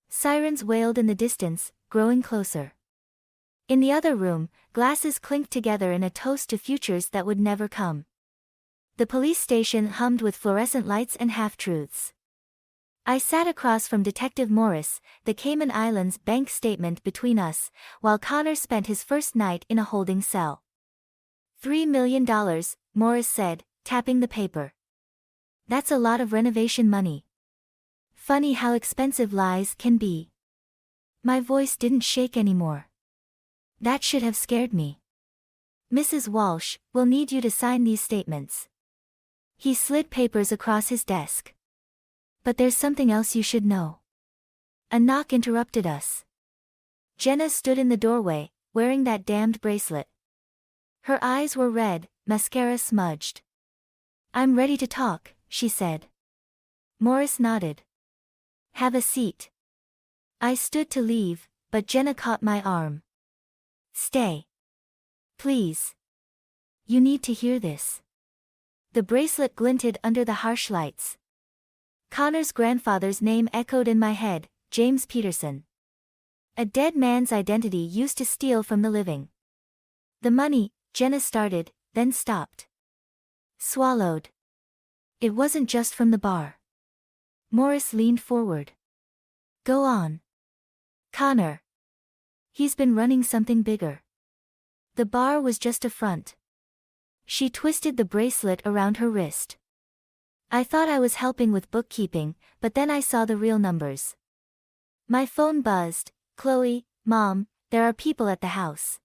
Sirens wailed in the distance, growing closer. In the other room, glasses clinked together in a toast to futures that would never come. The police station hummed with fluorescent lights and half-truths. I sat across from Detective Morris, the Cayman Islands bank statement between us, while Connor spent his first night in a holding cell. $3 million, Morris said, tapping the paper. That's a lot of renovation money. Funny how expensive lies can be. My voice didn't shake anymore. That should have scared me. Mrs. Walsh, we'll need you to sign these statements. He slid papers across his desk. But there's something else you should know. A knock interrupted us. Jenna stood in the doorway, wearing that damned bracelet. Her eyes were red, mascara smudged. I'm ready to talk, she said. Morris nodded. Have a seat. I stood to leave, but Jenna caught my arm. Stay. Please. You need to hear this. The bracelet glinted under the harsh lights. Connor's grandfather's name echoed in my head, James Peterson. A dead man's identity used to steal from the living. The money, Jenna started, then stopped. Swallowed. It wasn't just from the bar. Morris leaned forward. Go on. Connor. He's been running something bigger. The bar was just a front. She twisted the bracelet around her wrist. I thought I was helping with bookkeeping, but then I saw the real numbers. My phone buzzed. Chloe, Mom, there are people at the house.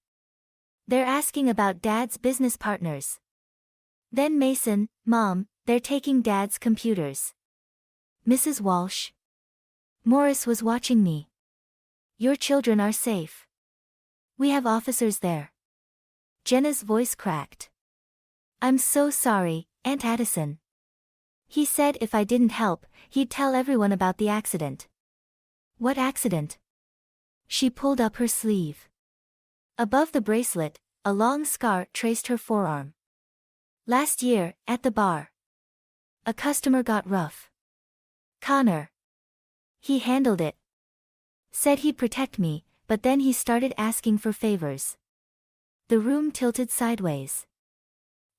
They're asking about Dad's business partners. Then Mason, Mom, they're taking Dad's computers. Mrs. Walsh. Morris was watching me. Your children are safe. We have officers there. Jenna's voice cracked. I'm so sorry, Aunt Addison. He said if I didn't help, he'd tell everyone about the accident. What accident? She pulled up her sleeve. Above the bracelet, a long scar traced her forearm. Last year, at the bar. A customer got rough. Connor. He handled it. Said he'd protect me, but then he started asking for favors. The room tilted sideways.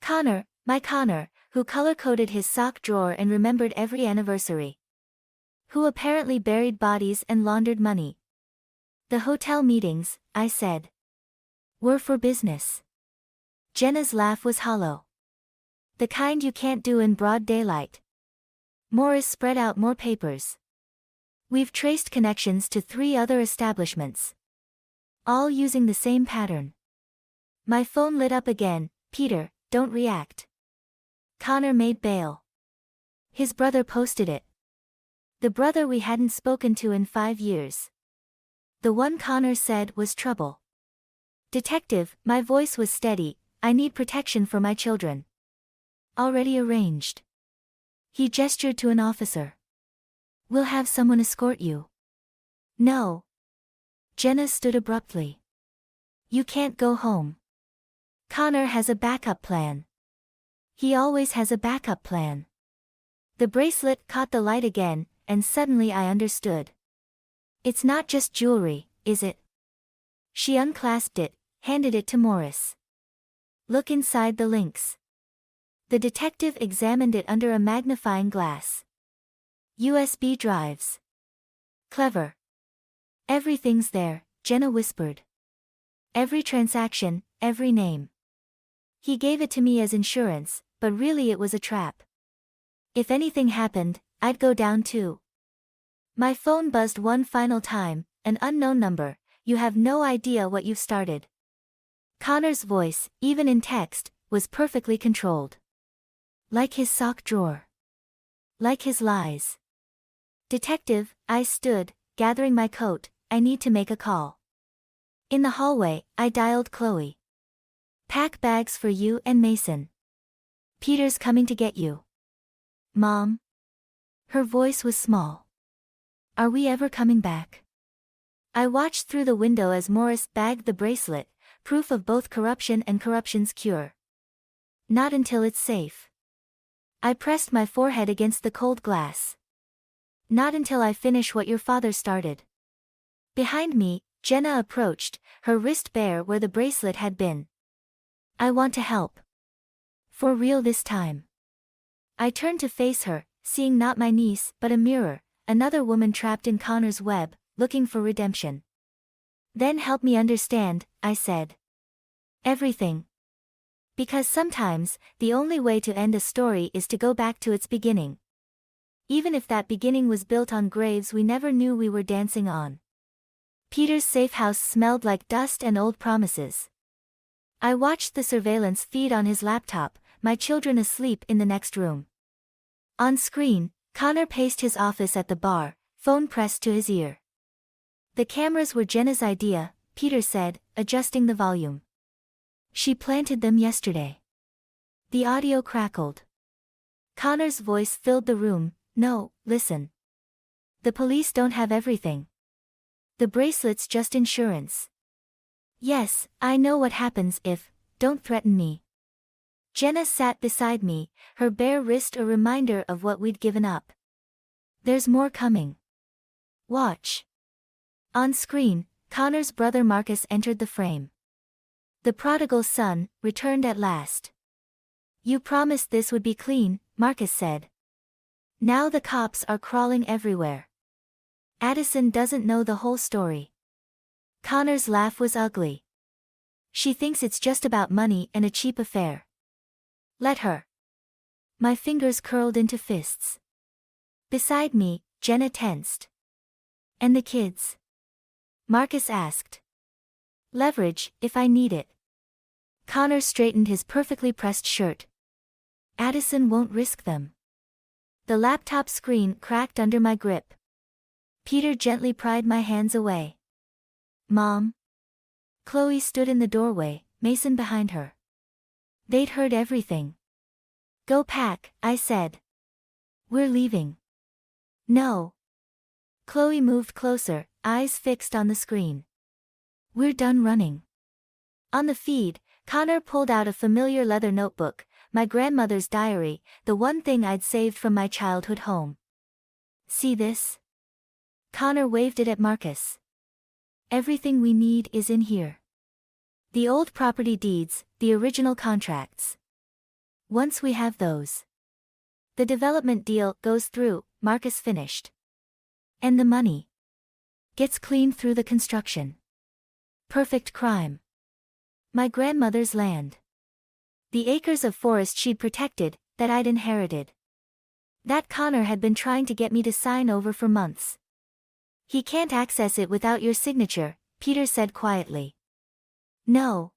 Connor, my Connor, who color-coded his sock drawer and remembered every anniversary. Who apparently buried bodies and laundered money. The hotel meetings, I said, were for business. Jenna's laugh was hollow. The kind you can't do in broad daylight. Morris spread out more papers. We've traced connections to 3 other establishments. All using the same pattern. My phone lit up again. Peter, don't react. Connor made bail. His brother posted it. The brother we hadn't spoken to in 5 years. The one Connor said was trouble. Detective, my voice was steady, I need protection for my children. Already arranged. He gestured to an officer. We'll have someone escort you. No. Jenna stood abruptly. You can't go home. Connor has a backup plan. He always has a backup plan. The bracelet caught the light again, and suddenly I understood. It's not just jewelry, is it? She unclasped it, handed it to Morris. Look inside the links. The detective examined it under a magnifying glass. USB drives. Clever. Everything's there, Jenna whispered. Every transaction, every name. He gave it to me as insurance, but really it was a trap. If anything happened, I'd go down too. My phone buzzed one final time, an unknown number. You have no idea what you've started. Connor's voice, even in text, was perfectly controlled. Like his sock drawer. Like his lies. Detective, I stood, gathering my coat, I need to make a call. In the hallway, I dialed Chloe. Pack bags for you and Mason. Peter's coming to get you. Mom? Her voice was small. Are we ever coming back? I watched through the window as Morris bagged the bracelet, proof of both corruption and corruption's cure. Not until it's safe. I pressed my forehead against the cold glass. Not until I finish what your father started. Behind me, Jenna approached, her wrist bare where the bracelet had been. I want to help. For real this time. I turned to face her, seeing not my niece but a mirror, another woman trapped in Connor's web, looking for redemption. Then help me understand, I said. Everything. Because sometimes, the only way to end a story is to go back to its beginning. Even if that beginning was built on graves we never knew we were dancing on. Peter's safe house smelled like dust and old promises. I watched the surveillance feed on his laptop, my children asleep in the next room. On screen, Connor paced his office at the bar, phone pressed to his ear. The cameras were Jenna's idea, Peter said, adjusting the volume. She planted them yesterday. The audio crackled. Connor's voice filled the room. No, listen. The police don't have everything. The bracelet's just insurance. Yes, I know what happens if, don't threaten me. Jenna sat beside me, her bare wrist a reminder of what we'd given up. There's more coming. Watch. On screen, Connor's brother Marcus entered the frame. The prodigal son returned at last. You promised this would be clean, Marcus said. Now the cops are crawling everywhere. Addison doesn't know the whole story. Connor's laugh was ugly. She thinks it's just about money and a cheap affair. Let her. My fingers curled into fists. Beside me, Jenna tensed. And the kids? Marcus asked. Leverage, if I need it. Connor straightened his perfectly pressed shirt. Addison won't risk them. The laptop screen cracked under my grip. Peter gently pried my hands away. Mom? Chloe stood in the doorway, Mason behind her. They'd heard everything. Go pack, I said. We're leaving. No. Chloe moved closer, eyes fixed on the screen. We're done running. On the feed, Connor pulled out a familiar leather notebook, my grandmother's diary, the one thing I'd saved from my childhood home. See this? Connor waved it at Marcus. Everything we need is in here. The old property deeds, the original contracts. Once we have those. The development deal goes through, Marcus finished. And the money gets cleaned through the construction. Perfect crime. My grandmother's land. The acres of forest she'd protected, that I'd inherited. That Connor had been trying to get me to sign over for months. He can't access it without your signature, Peter said quietly. No.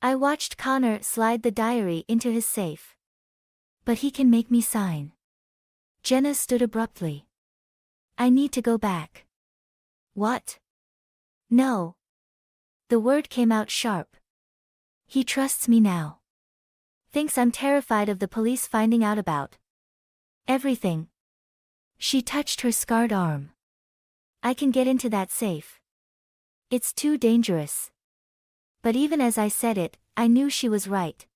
I watched Connor slide the diary into his safe. But he can make me sign. Jenna stood abruptly. I need to go back. What? No. The word came out sharp. He trusts me now. Thinks I'm terrified of the police finding out about everything. She touched her scarred arm. I can get into that safe. It's too dangerous. But even as I said it, I knew she was right.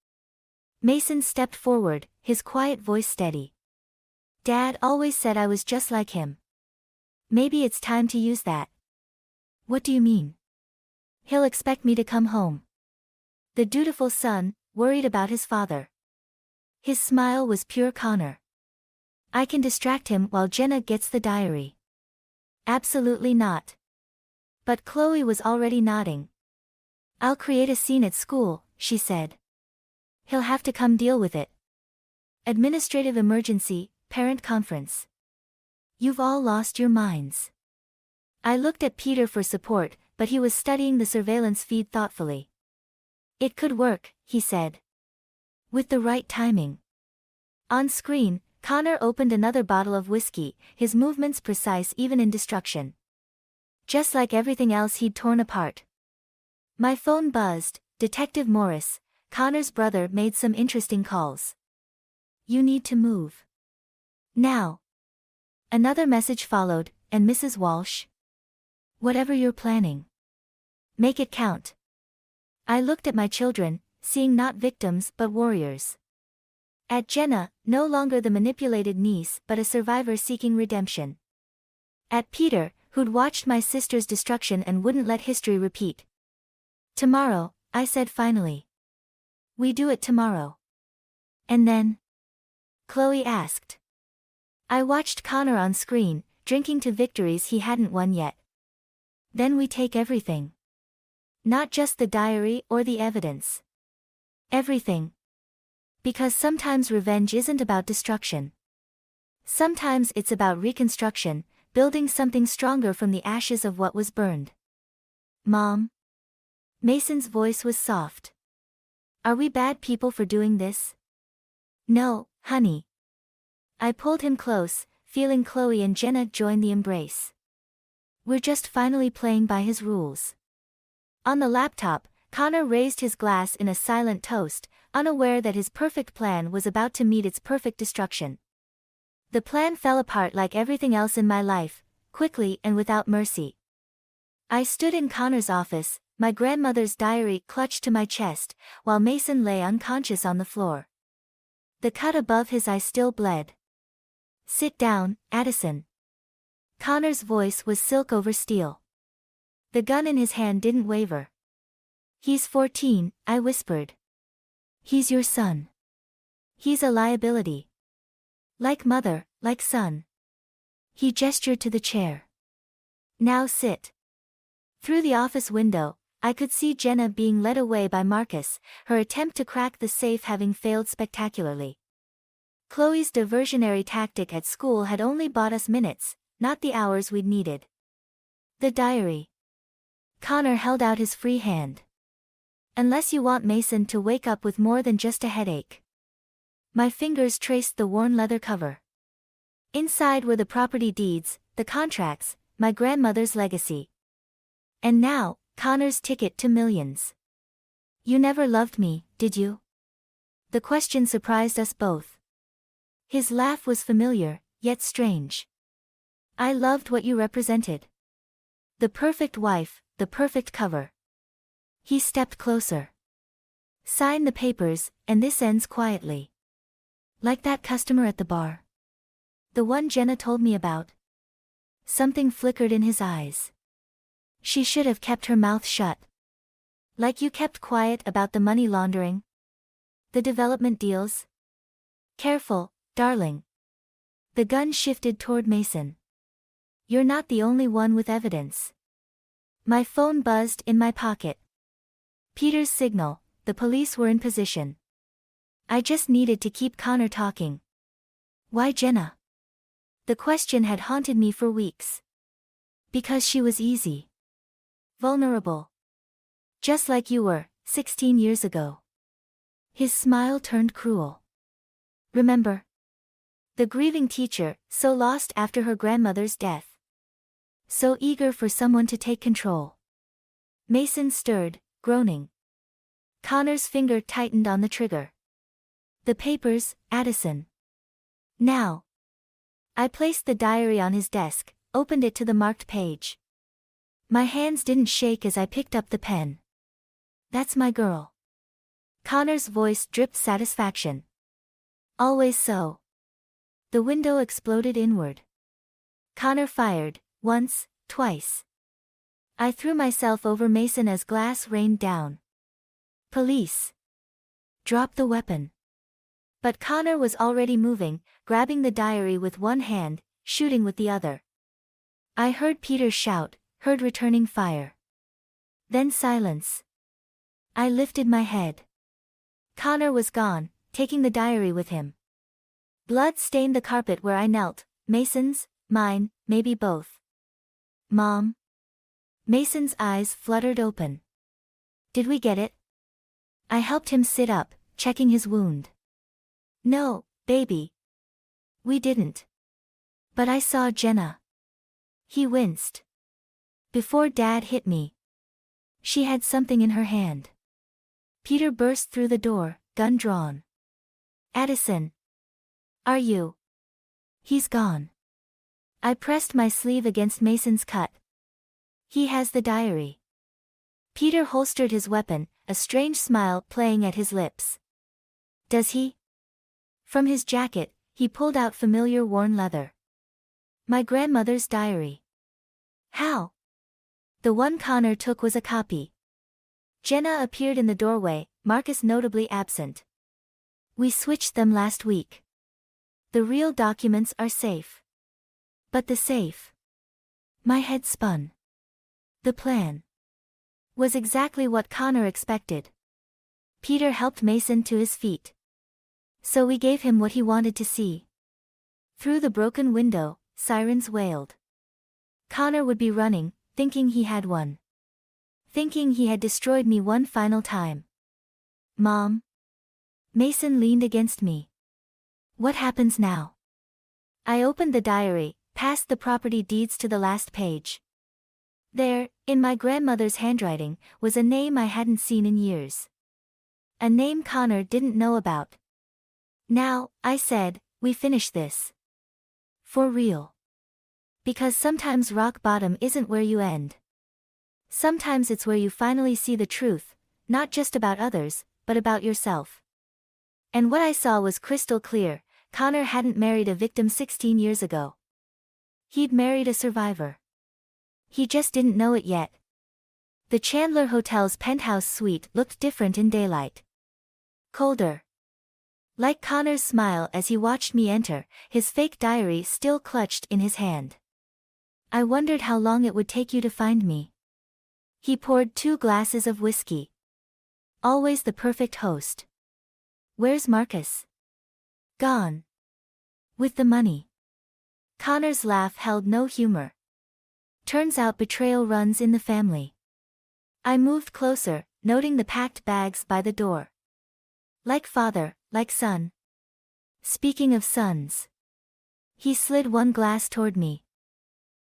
Mason stepped forward, his quiet voice steady. Dad always said I was just like him. Maybe it's time to use that. What do you mean? He'll expect me to come home. The dutiful son, worried about his father. His smile was pure Connor. I can distract him while Jenna gets the diary. Absolutely not. But Chloe was already nodding. I'll create a scene at school, she said. He'll have to come deal with it. Administrative emergency, parent conference. You've all lost your minds. I looked at Peter for support, but he was studying the surveillance feed thoughtfully. It could work, he said. With the right timing. On screen, Connor opened another bottle of whiskey, his movements precise even in destruction. Just like everything else he'd torn apart. My phone buzzed. Detective Morris, Connor's brother, made some interesting calls. You need to move. Now. Another message followed, and Mrs. Walsh? Whatever you're planning. Make it count. I looked at my children, seeing not victims but warriors. At Jenna, no longer the manipulated niece but a survivor seeking redemption. At Peter, who'd watched my sister's destruction and wouldn't let history repeat. Tomorrow, I said finally. We do it tomorrow. And then? Chloe asked. I watched Connor on screen, drinking to victories he hadn't won yet. Then we take everything. Not just the diary or the evidence. Everything. Because sometimes revenge isn't about destruction. Sometimes it's about reconstruction, building something stronger from the ashes of what was burned. Mom? Mason's voice was soft. Are we bad people for doing this? No, honey. I pulled him close, feeling Chloe and Jenna join the embrace. We're just finally playing by his rules. On the laptop, Connor raised his glass in a silent toast, unaware that his perfect plan was about to meet its perfect destruction. The plan fell apart like everything else in my life, quickly and without mercy. I stood in Connor's office, my grandmother's diary clutched to my chest, while Mason lay unconscious on the floor. The cut above his eye still bled. Sit down, Addison. Connor's voice was silk over steel. The gun in his hand didn't waver. He's 14, I whispered. He's your son. He's a liability. Like mother, like son. He gestured to the chair. Now sit. Through the office window, I could see Jenna being led away by Marcus, her attempt to crack the safe having failed spectacularly. Chloe's diversionary tactic at school had only bought us minutes, not the hours we'd needed. The diary. Connor held out his free hand. Unless you want Mason to wake up with more than just a headache. My fingers traced the worn leather cover. Inside were the property deeds, the contracts, my grandmother's legacy. And now, Connor's ticket to millions. You never loved me, did you? The question surprised us both. His laugh was familiar, yet strange. I loved what you represented. The perfect wife, the perfect cover. He stepped closer. Sign the papers, and this ends quietly. Like that customer at the bar. The one Jenna told me about. Something flickered in his eyes. She should have kept her mouth shut. Like you kept quiet about the money laundering. The development deals. Careful, darling. The gun shifted toward Mason. You're not the only one with evidence. My phone buzzed in my pocket. Peter's signal, the police were in position. I just needed to keep Connor talking. Why Jenna? The question had haunted me for weeks. Because she was easy. Vulnerable. Just like you were, 16 years ago. His smile turned cruel. Remember? The grieving teacher, so lost after her grandmother's death. So eager for someone to take control. Mason stirred, groaning. Connor's finger tightened on the trigger. The papers, Addison. Now. I placed the diary on his desk, opened it to the marked page. My hands didn't shake as I picked up the pen. That's my girl. Connor's voice dripped satisfaction. Always so. The window exploded inward. Connor fired, once, twice. I threw myself over Mason as glass rained down. Police. Drop the weapon. But Connor was already moving, grabbing the diary with one hand, shooting with the other. I heard Peter shout, heard returning fire. Then silence. I lifted my head. Connor was gone, taking the diary with him. Blood stained the carpet where I knelt, Mason's, mine, maybe both. Mom? Mason's eyes fluttered open. Did we get it? I helped him sit up, checking his wound. No, baby. We didn't. But I saw Jenna. He winced. Before Dad hit me. She had something in her hand. Peter burst through the door, gun drawn. Addison. Are you? He's gone. I pressed my sleeve against Mason's cut. He has the diary. Peter holstered his weapon, a strange smile playing at his lips. Does he? From his jacket, he pulled out familiar worn leather. My grandmother's diary. How? The one Connor took was a copy. Jenna appeared in the doorway, Marcus notably absent. We switched them last week. The real documents are safe. But the safe. My head spun. The plan was exactly what Connor expected. Peter helped Mason to his feet. So we gave him what he wanted to see. Through the broken window, sirens wailed. Connor would be running, thinking he had won. Thinking he had destroyed me one final time. Mom? Mason leaned against me. What happens now? I opened the diary, passed the property deeds to the last page. There, in my grandmother's handwriting, was a name I hadn't seen in years. A name Connor didn't know about. Now, I said, we finish this. For real. Because sometimes rock bottom isn't where you end. Sometimes it's where you finally see the truth, not just about others, but about yourself. And what I saw was crystal clear. Connor hadn't married a victim 16 years ago. He'd married a survivor. He just didn't know it yet. The Chandler Hotel's penthouse suite looked different in daylight. Colder. Like Connor's smile as he watched me enter, his fake diary still clutched in his hand. I wondered how long it would take you to find me. He poured 2 glasses of whiskey. Always the perfect host. Where's Marcus? Gone. With the money. Connor's laugh held no humor. Turns out betrayal runs in the family. I moved closer, noting the packed bags by the door. Like father, like son. Speaking of sons. He slid 1 glass toward me.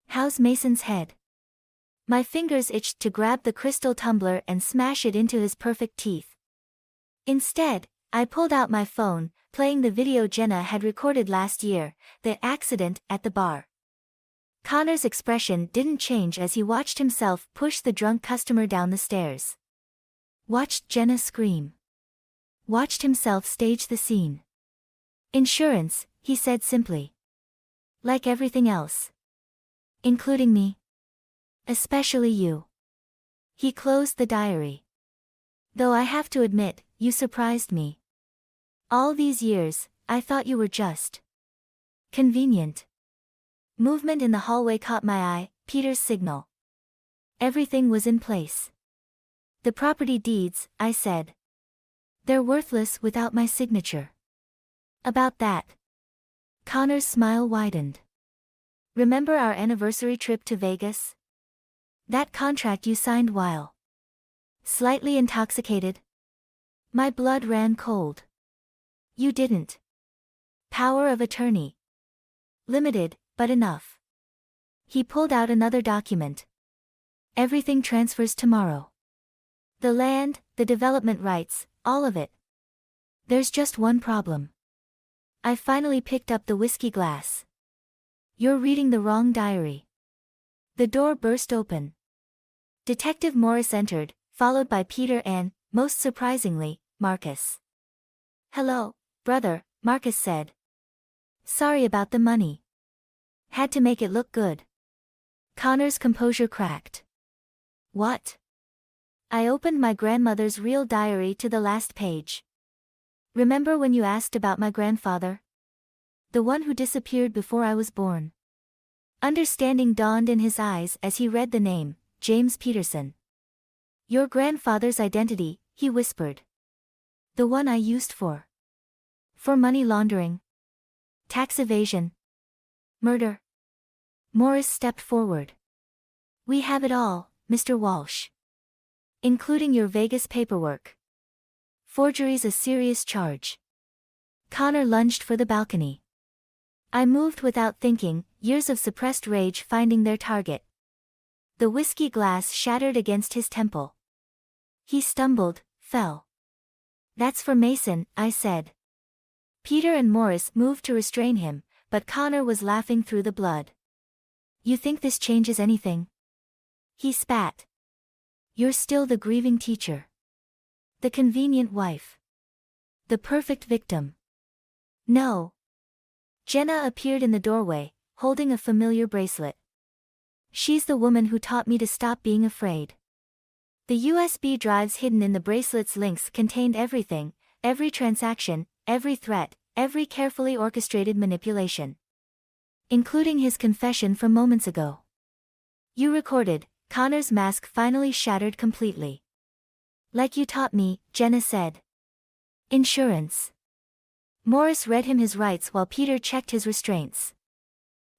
How's Mason's head? My fingers itched to grab the crystal tumbler and smash it into his perfect teeth. Instead, I pulled out my phone, playing the video Jenna had recorded last year, the accident at the bar. Connor's expression didn't change as he watched himself push the drunk customer down the stairs. Watched Jenna scream. Watched himself stage the scene. Insurance, he said simply. Like everything else. Including me. Especially you. He closed the diary. Though I have to admit, you surprised me. All these years, I thought you were just convenient. Movement in the hallway caught my eye, Peter's signal. Everything was in place. The property deeds, I said. They're worthless without my signature. About that. Connor's smile widened. Remember our anniversary trip to Vegas? That contract you signed while slightly intoxicated? My blood ran cold. You didn't. Power of attorney. Limited, but enough. He pulled out another document. Everything transfers tomorrow. The land, the development rights, all of it. There's just one problem. I finally picked up the whiskey glass. You're reading the wrong diary. The door burst open. Detective Morris entered, followed by Peter and, most surprisingly, Marcus. Hello, brother, Marcus said. Sorry about the money. Had to make it look good. Connor's composure cracked. What? I opened my grandmother's real diary to the last page. Remember when you asked about my grandfather? The one who disappeared before I was born. Understanding dawned in his eyes as he read the name, James Peterson. Your grandfather's identity, he whispered. The one I used for money laundering. Tax evasion. Murder. Morris stepped forward. We have it all, Mr. Walsh. Including your Vegas paperwork. Forgery's a serious charge. Connor lunged for the balcony. I moved without thinking, years of suppressed rage finding their target. The whiskey glass shattered against his temple. He stumbled, fell. That's for Mason, I said. Peter and Morris moved to restrain him, but Connor was laughing through the blood. You think this changes anything? He spat. You're still the grieving teacher. The convenient wife. The perfect victim. No. Jenna appeared in the doorway, holding a familiar bracelet. She's the woman who taught me to stop being afraid. The USB drives hidden in the bracelet's links contained everything, every transaction, every threat, every carefully orchestrated manipulation. Including his confession from moments ago. You recorded. Connor's mask finally shattered completely. Like you taught me, Jenna said. Insurance. Morris read him his rights while Peter checked his restraints.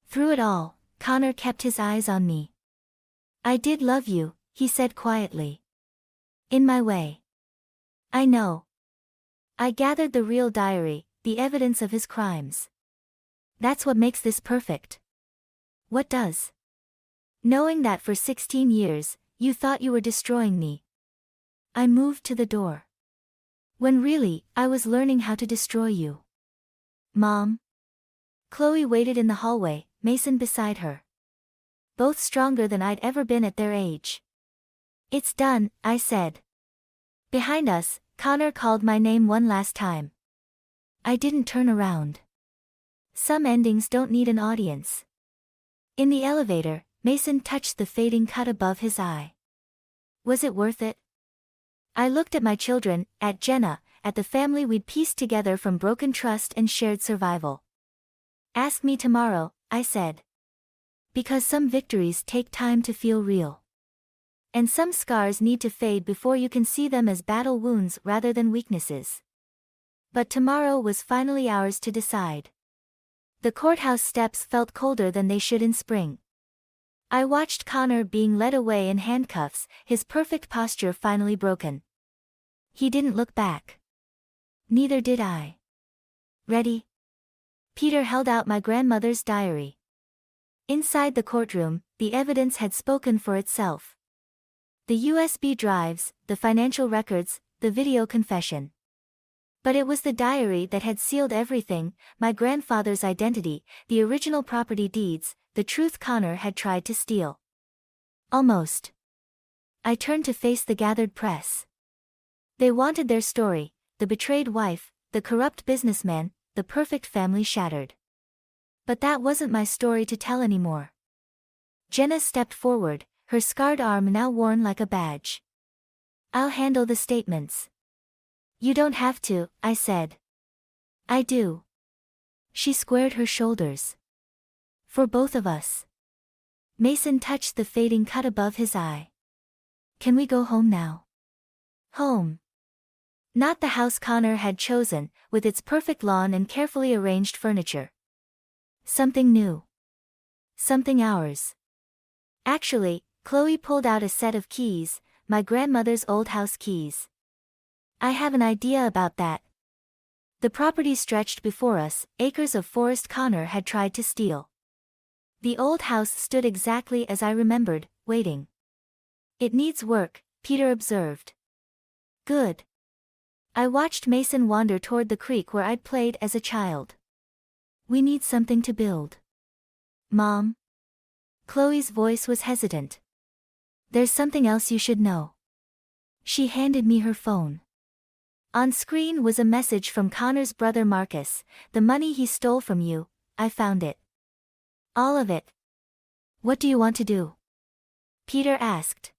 Through it all, Connor kept his eyes on me. I did love you, he said quietly. In my way. I know. I gathered the real diary, the evidence of his crimes. That's what makes this perfect. What does? Knowing that for 16 years, you thought you were destroying me. I moved to the door. When really, I was learning how to destroy you. Mom? Chloe waited in the hallway, Mason beside her. Both stronger than I'd ever been at their age. It's done, I said. Behind us, Connor called my name one last time. I didn't turn around. Some endings don't need an audience. In the elevator, Mason touched the fading cut above his eye. Was it worth it? I looked at my children, at Jenna, at the family we'd pieced together from broken trust and shared survival. Ask me tomorrow, I said. Because some victories take time to feel real. And some scars need to fade before you can see them as battle wounds rather than weaknesses. But tomorrow was finally ours to decide. The courthouse steps felt colder than they should in spring. I watched Connor being led away in handcuffs, his perfect posture finally broken. He didn't look back. Neither did I. Ready? Peter held out my grandmother's diary. Inside the courtroom, the evidence had spoken for itself. The USB drives, the financial records, the video confession. But it was the diary that had sealed everything, my grandfather's identity, the original property deeds, the truth Connor had tried to steal. Almost. I turned to face the gathered press. They wanted their story, the betrayed wife, the corrupt businessman, the perfect family shattered. But that wasn't my story to tell anymore. Jenna stepped forward, her scarred arm now worn like a badge. I'll handle the statements. You don't have to, I said. I do. She squared her shoulders. For both of us. Mason touched the fading cut above his eye. Can we go home now? Home. Not the house Connor had chosen, with its perfect lawn and carefully arranged furniture. Something new. Something ours. Actually, Chloe pulled out a set of keys, my grandmother's old house keys. I have an idea about that. The property stretched before us, acres of forest Connor had tried to steal. The old house stood exactly as I remembered, waiting. It needs work, Peter observed. Good. I watched Mason wander toward the creek where I'd played as a child. We need something to build. Mom? Chloe's voice was hesitant. There's something else you should know. She handed me her phone. On screen was a message from Connor's brother Marcus. The money he stole from you, I found it. All of it. What do you want to do? Peter asked.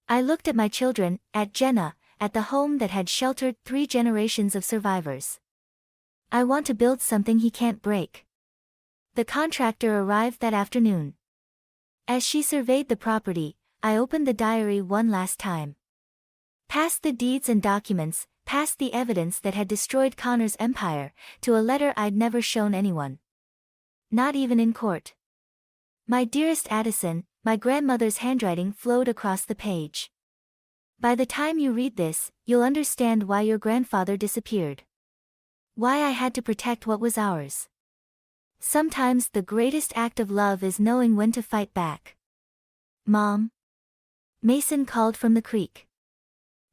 I looked at my children, at Jenna, at the home that had sheltered 3 generations of survivors. I want to build something he can't break. The contractor arrived that afternoon. As she surveyed the property, I opened the diary one last time. Past the deeds and documents, past the evidence that had destroyed Connor's empire, to a letter I'd never shown anyone. Not even in court. My dearest Addison, my grandmother's handwriting flowed across the page. By the time you read this, you'll understand why your grandfather disappeared. Why I had to protect what was ours. Sometimes the greatest act of love is knowing when to fight back. Mom? Mason called from the creek.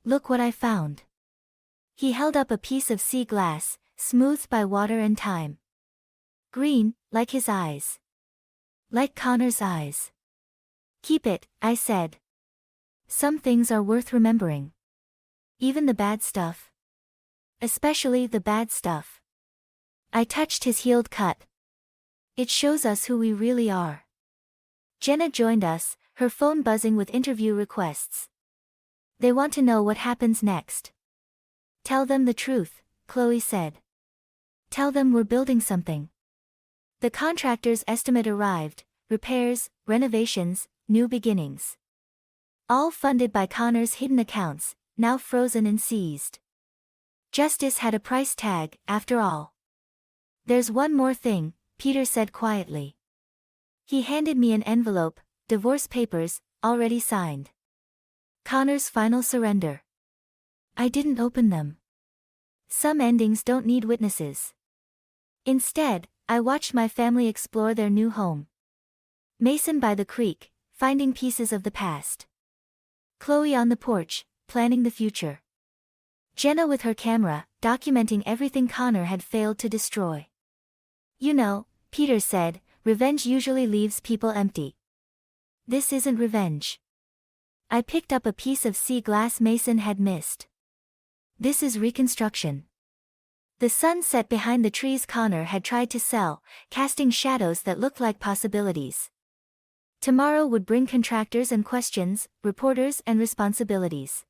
Look what I found. He held up a piece of sea glass, smoothed by water and time. Green, like his eyes. Like Connor's eyes. Keep it, I said. Some things are worth remembering. Even the bad stuff. Especially the bad stuff. I touched his healed cut. It shows us who we really are. Jenna joined us, her phone buzzing with interview requests. They want to know what happens next. Tell them the truth, Chloe said. Tell them we're building something. The contractor's estimate arrived, repairs, renovations, new beginnings. All funded by Connor's hidden accounts, now frozen and seized. Justice had a price tag, after all. There's one more thing, Peter said quietly. He handed me an envelope, divorce papers, already signed. Connor's final surrender. I didn't open them. Some endings don't need witnesses. Instead, I watched my family explore their new home. Mason by the creek, finding pieces of the past. Chloe on the porch, planning the future. Jenna with her camera, documenting everything Connor had failed to destroy. You know, Peter said, revenge usually leaves people empty. This isn't revenge. I picked up a piece of sea glass Mason had missed. This is reconstruction. The sun set behind the trees Connor had tried to sell, casting shadows that looked like possibilities. Tomorrow would bring contractors and questions, reporters and responsibilities.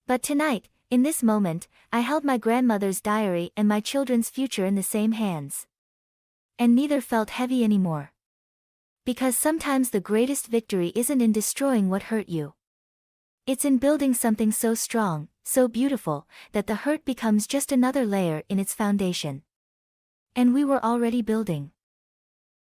But tonight, in this moment, I held my grandmother's diary and my children's future in the same hands. And neither felt heavy anymore. Because sometimes the greatest victory isn't in destroying what hurt you. It's in building something so strong, so beautiful, that the hurt becomes just another layer in its foundation. And we were already building.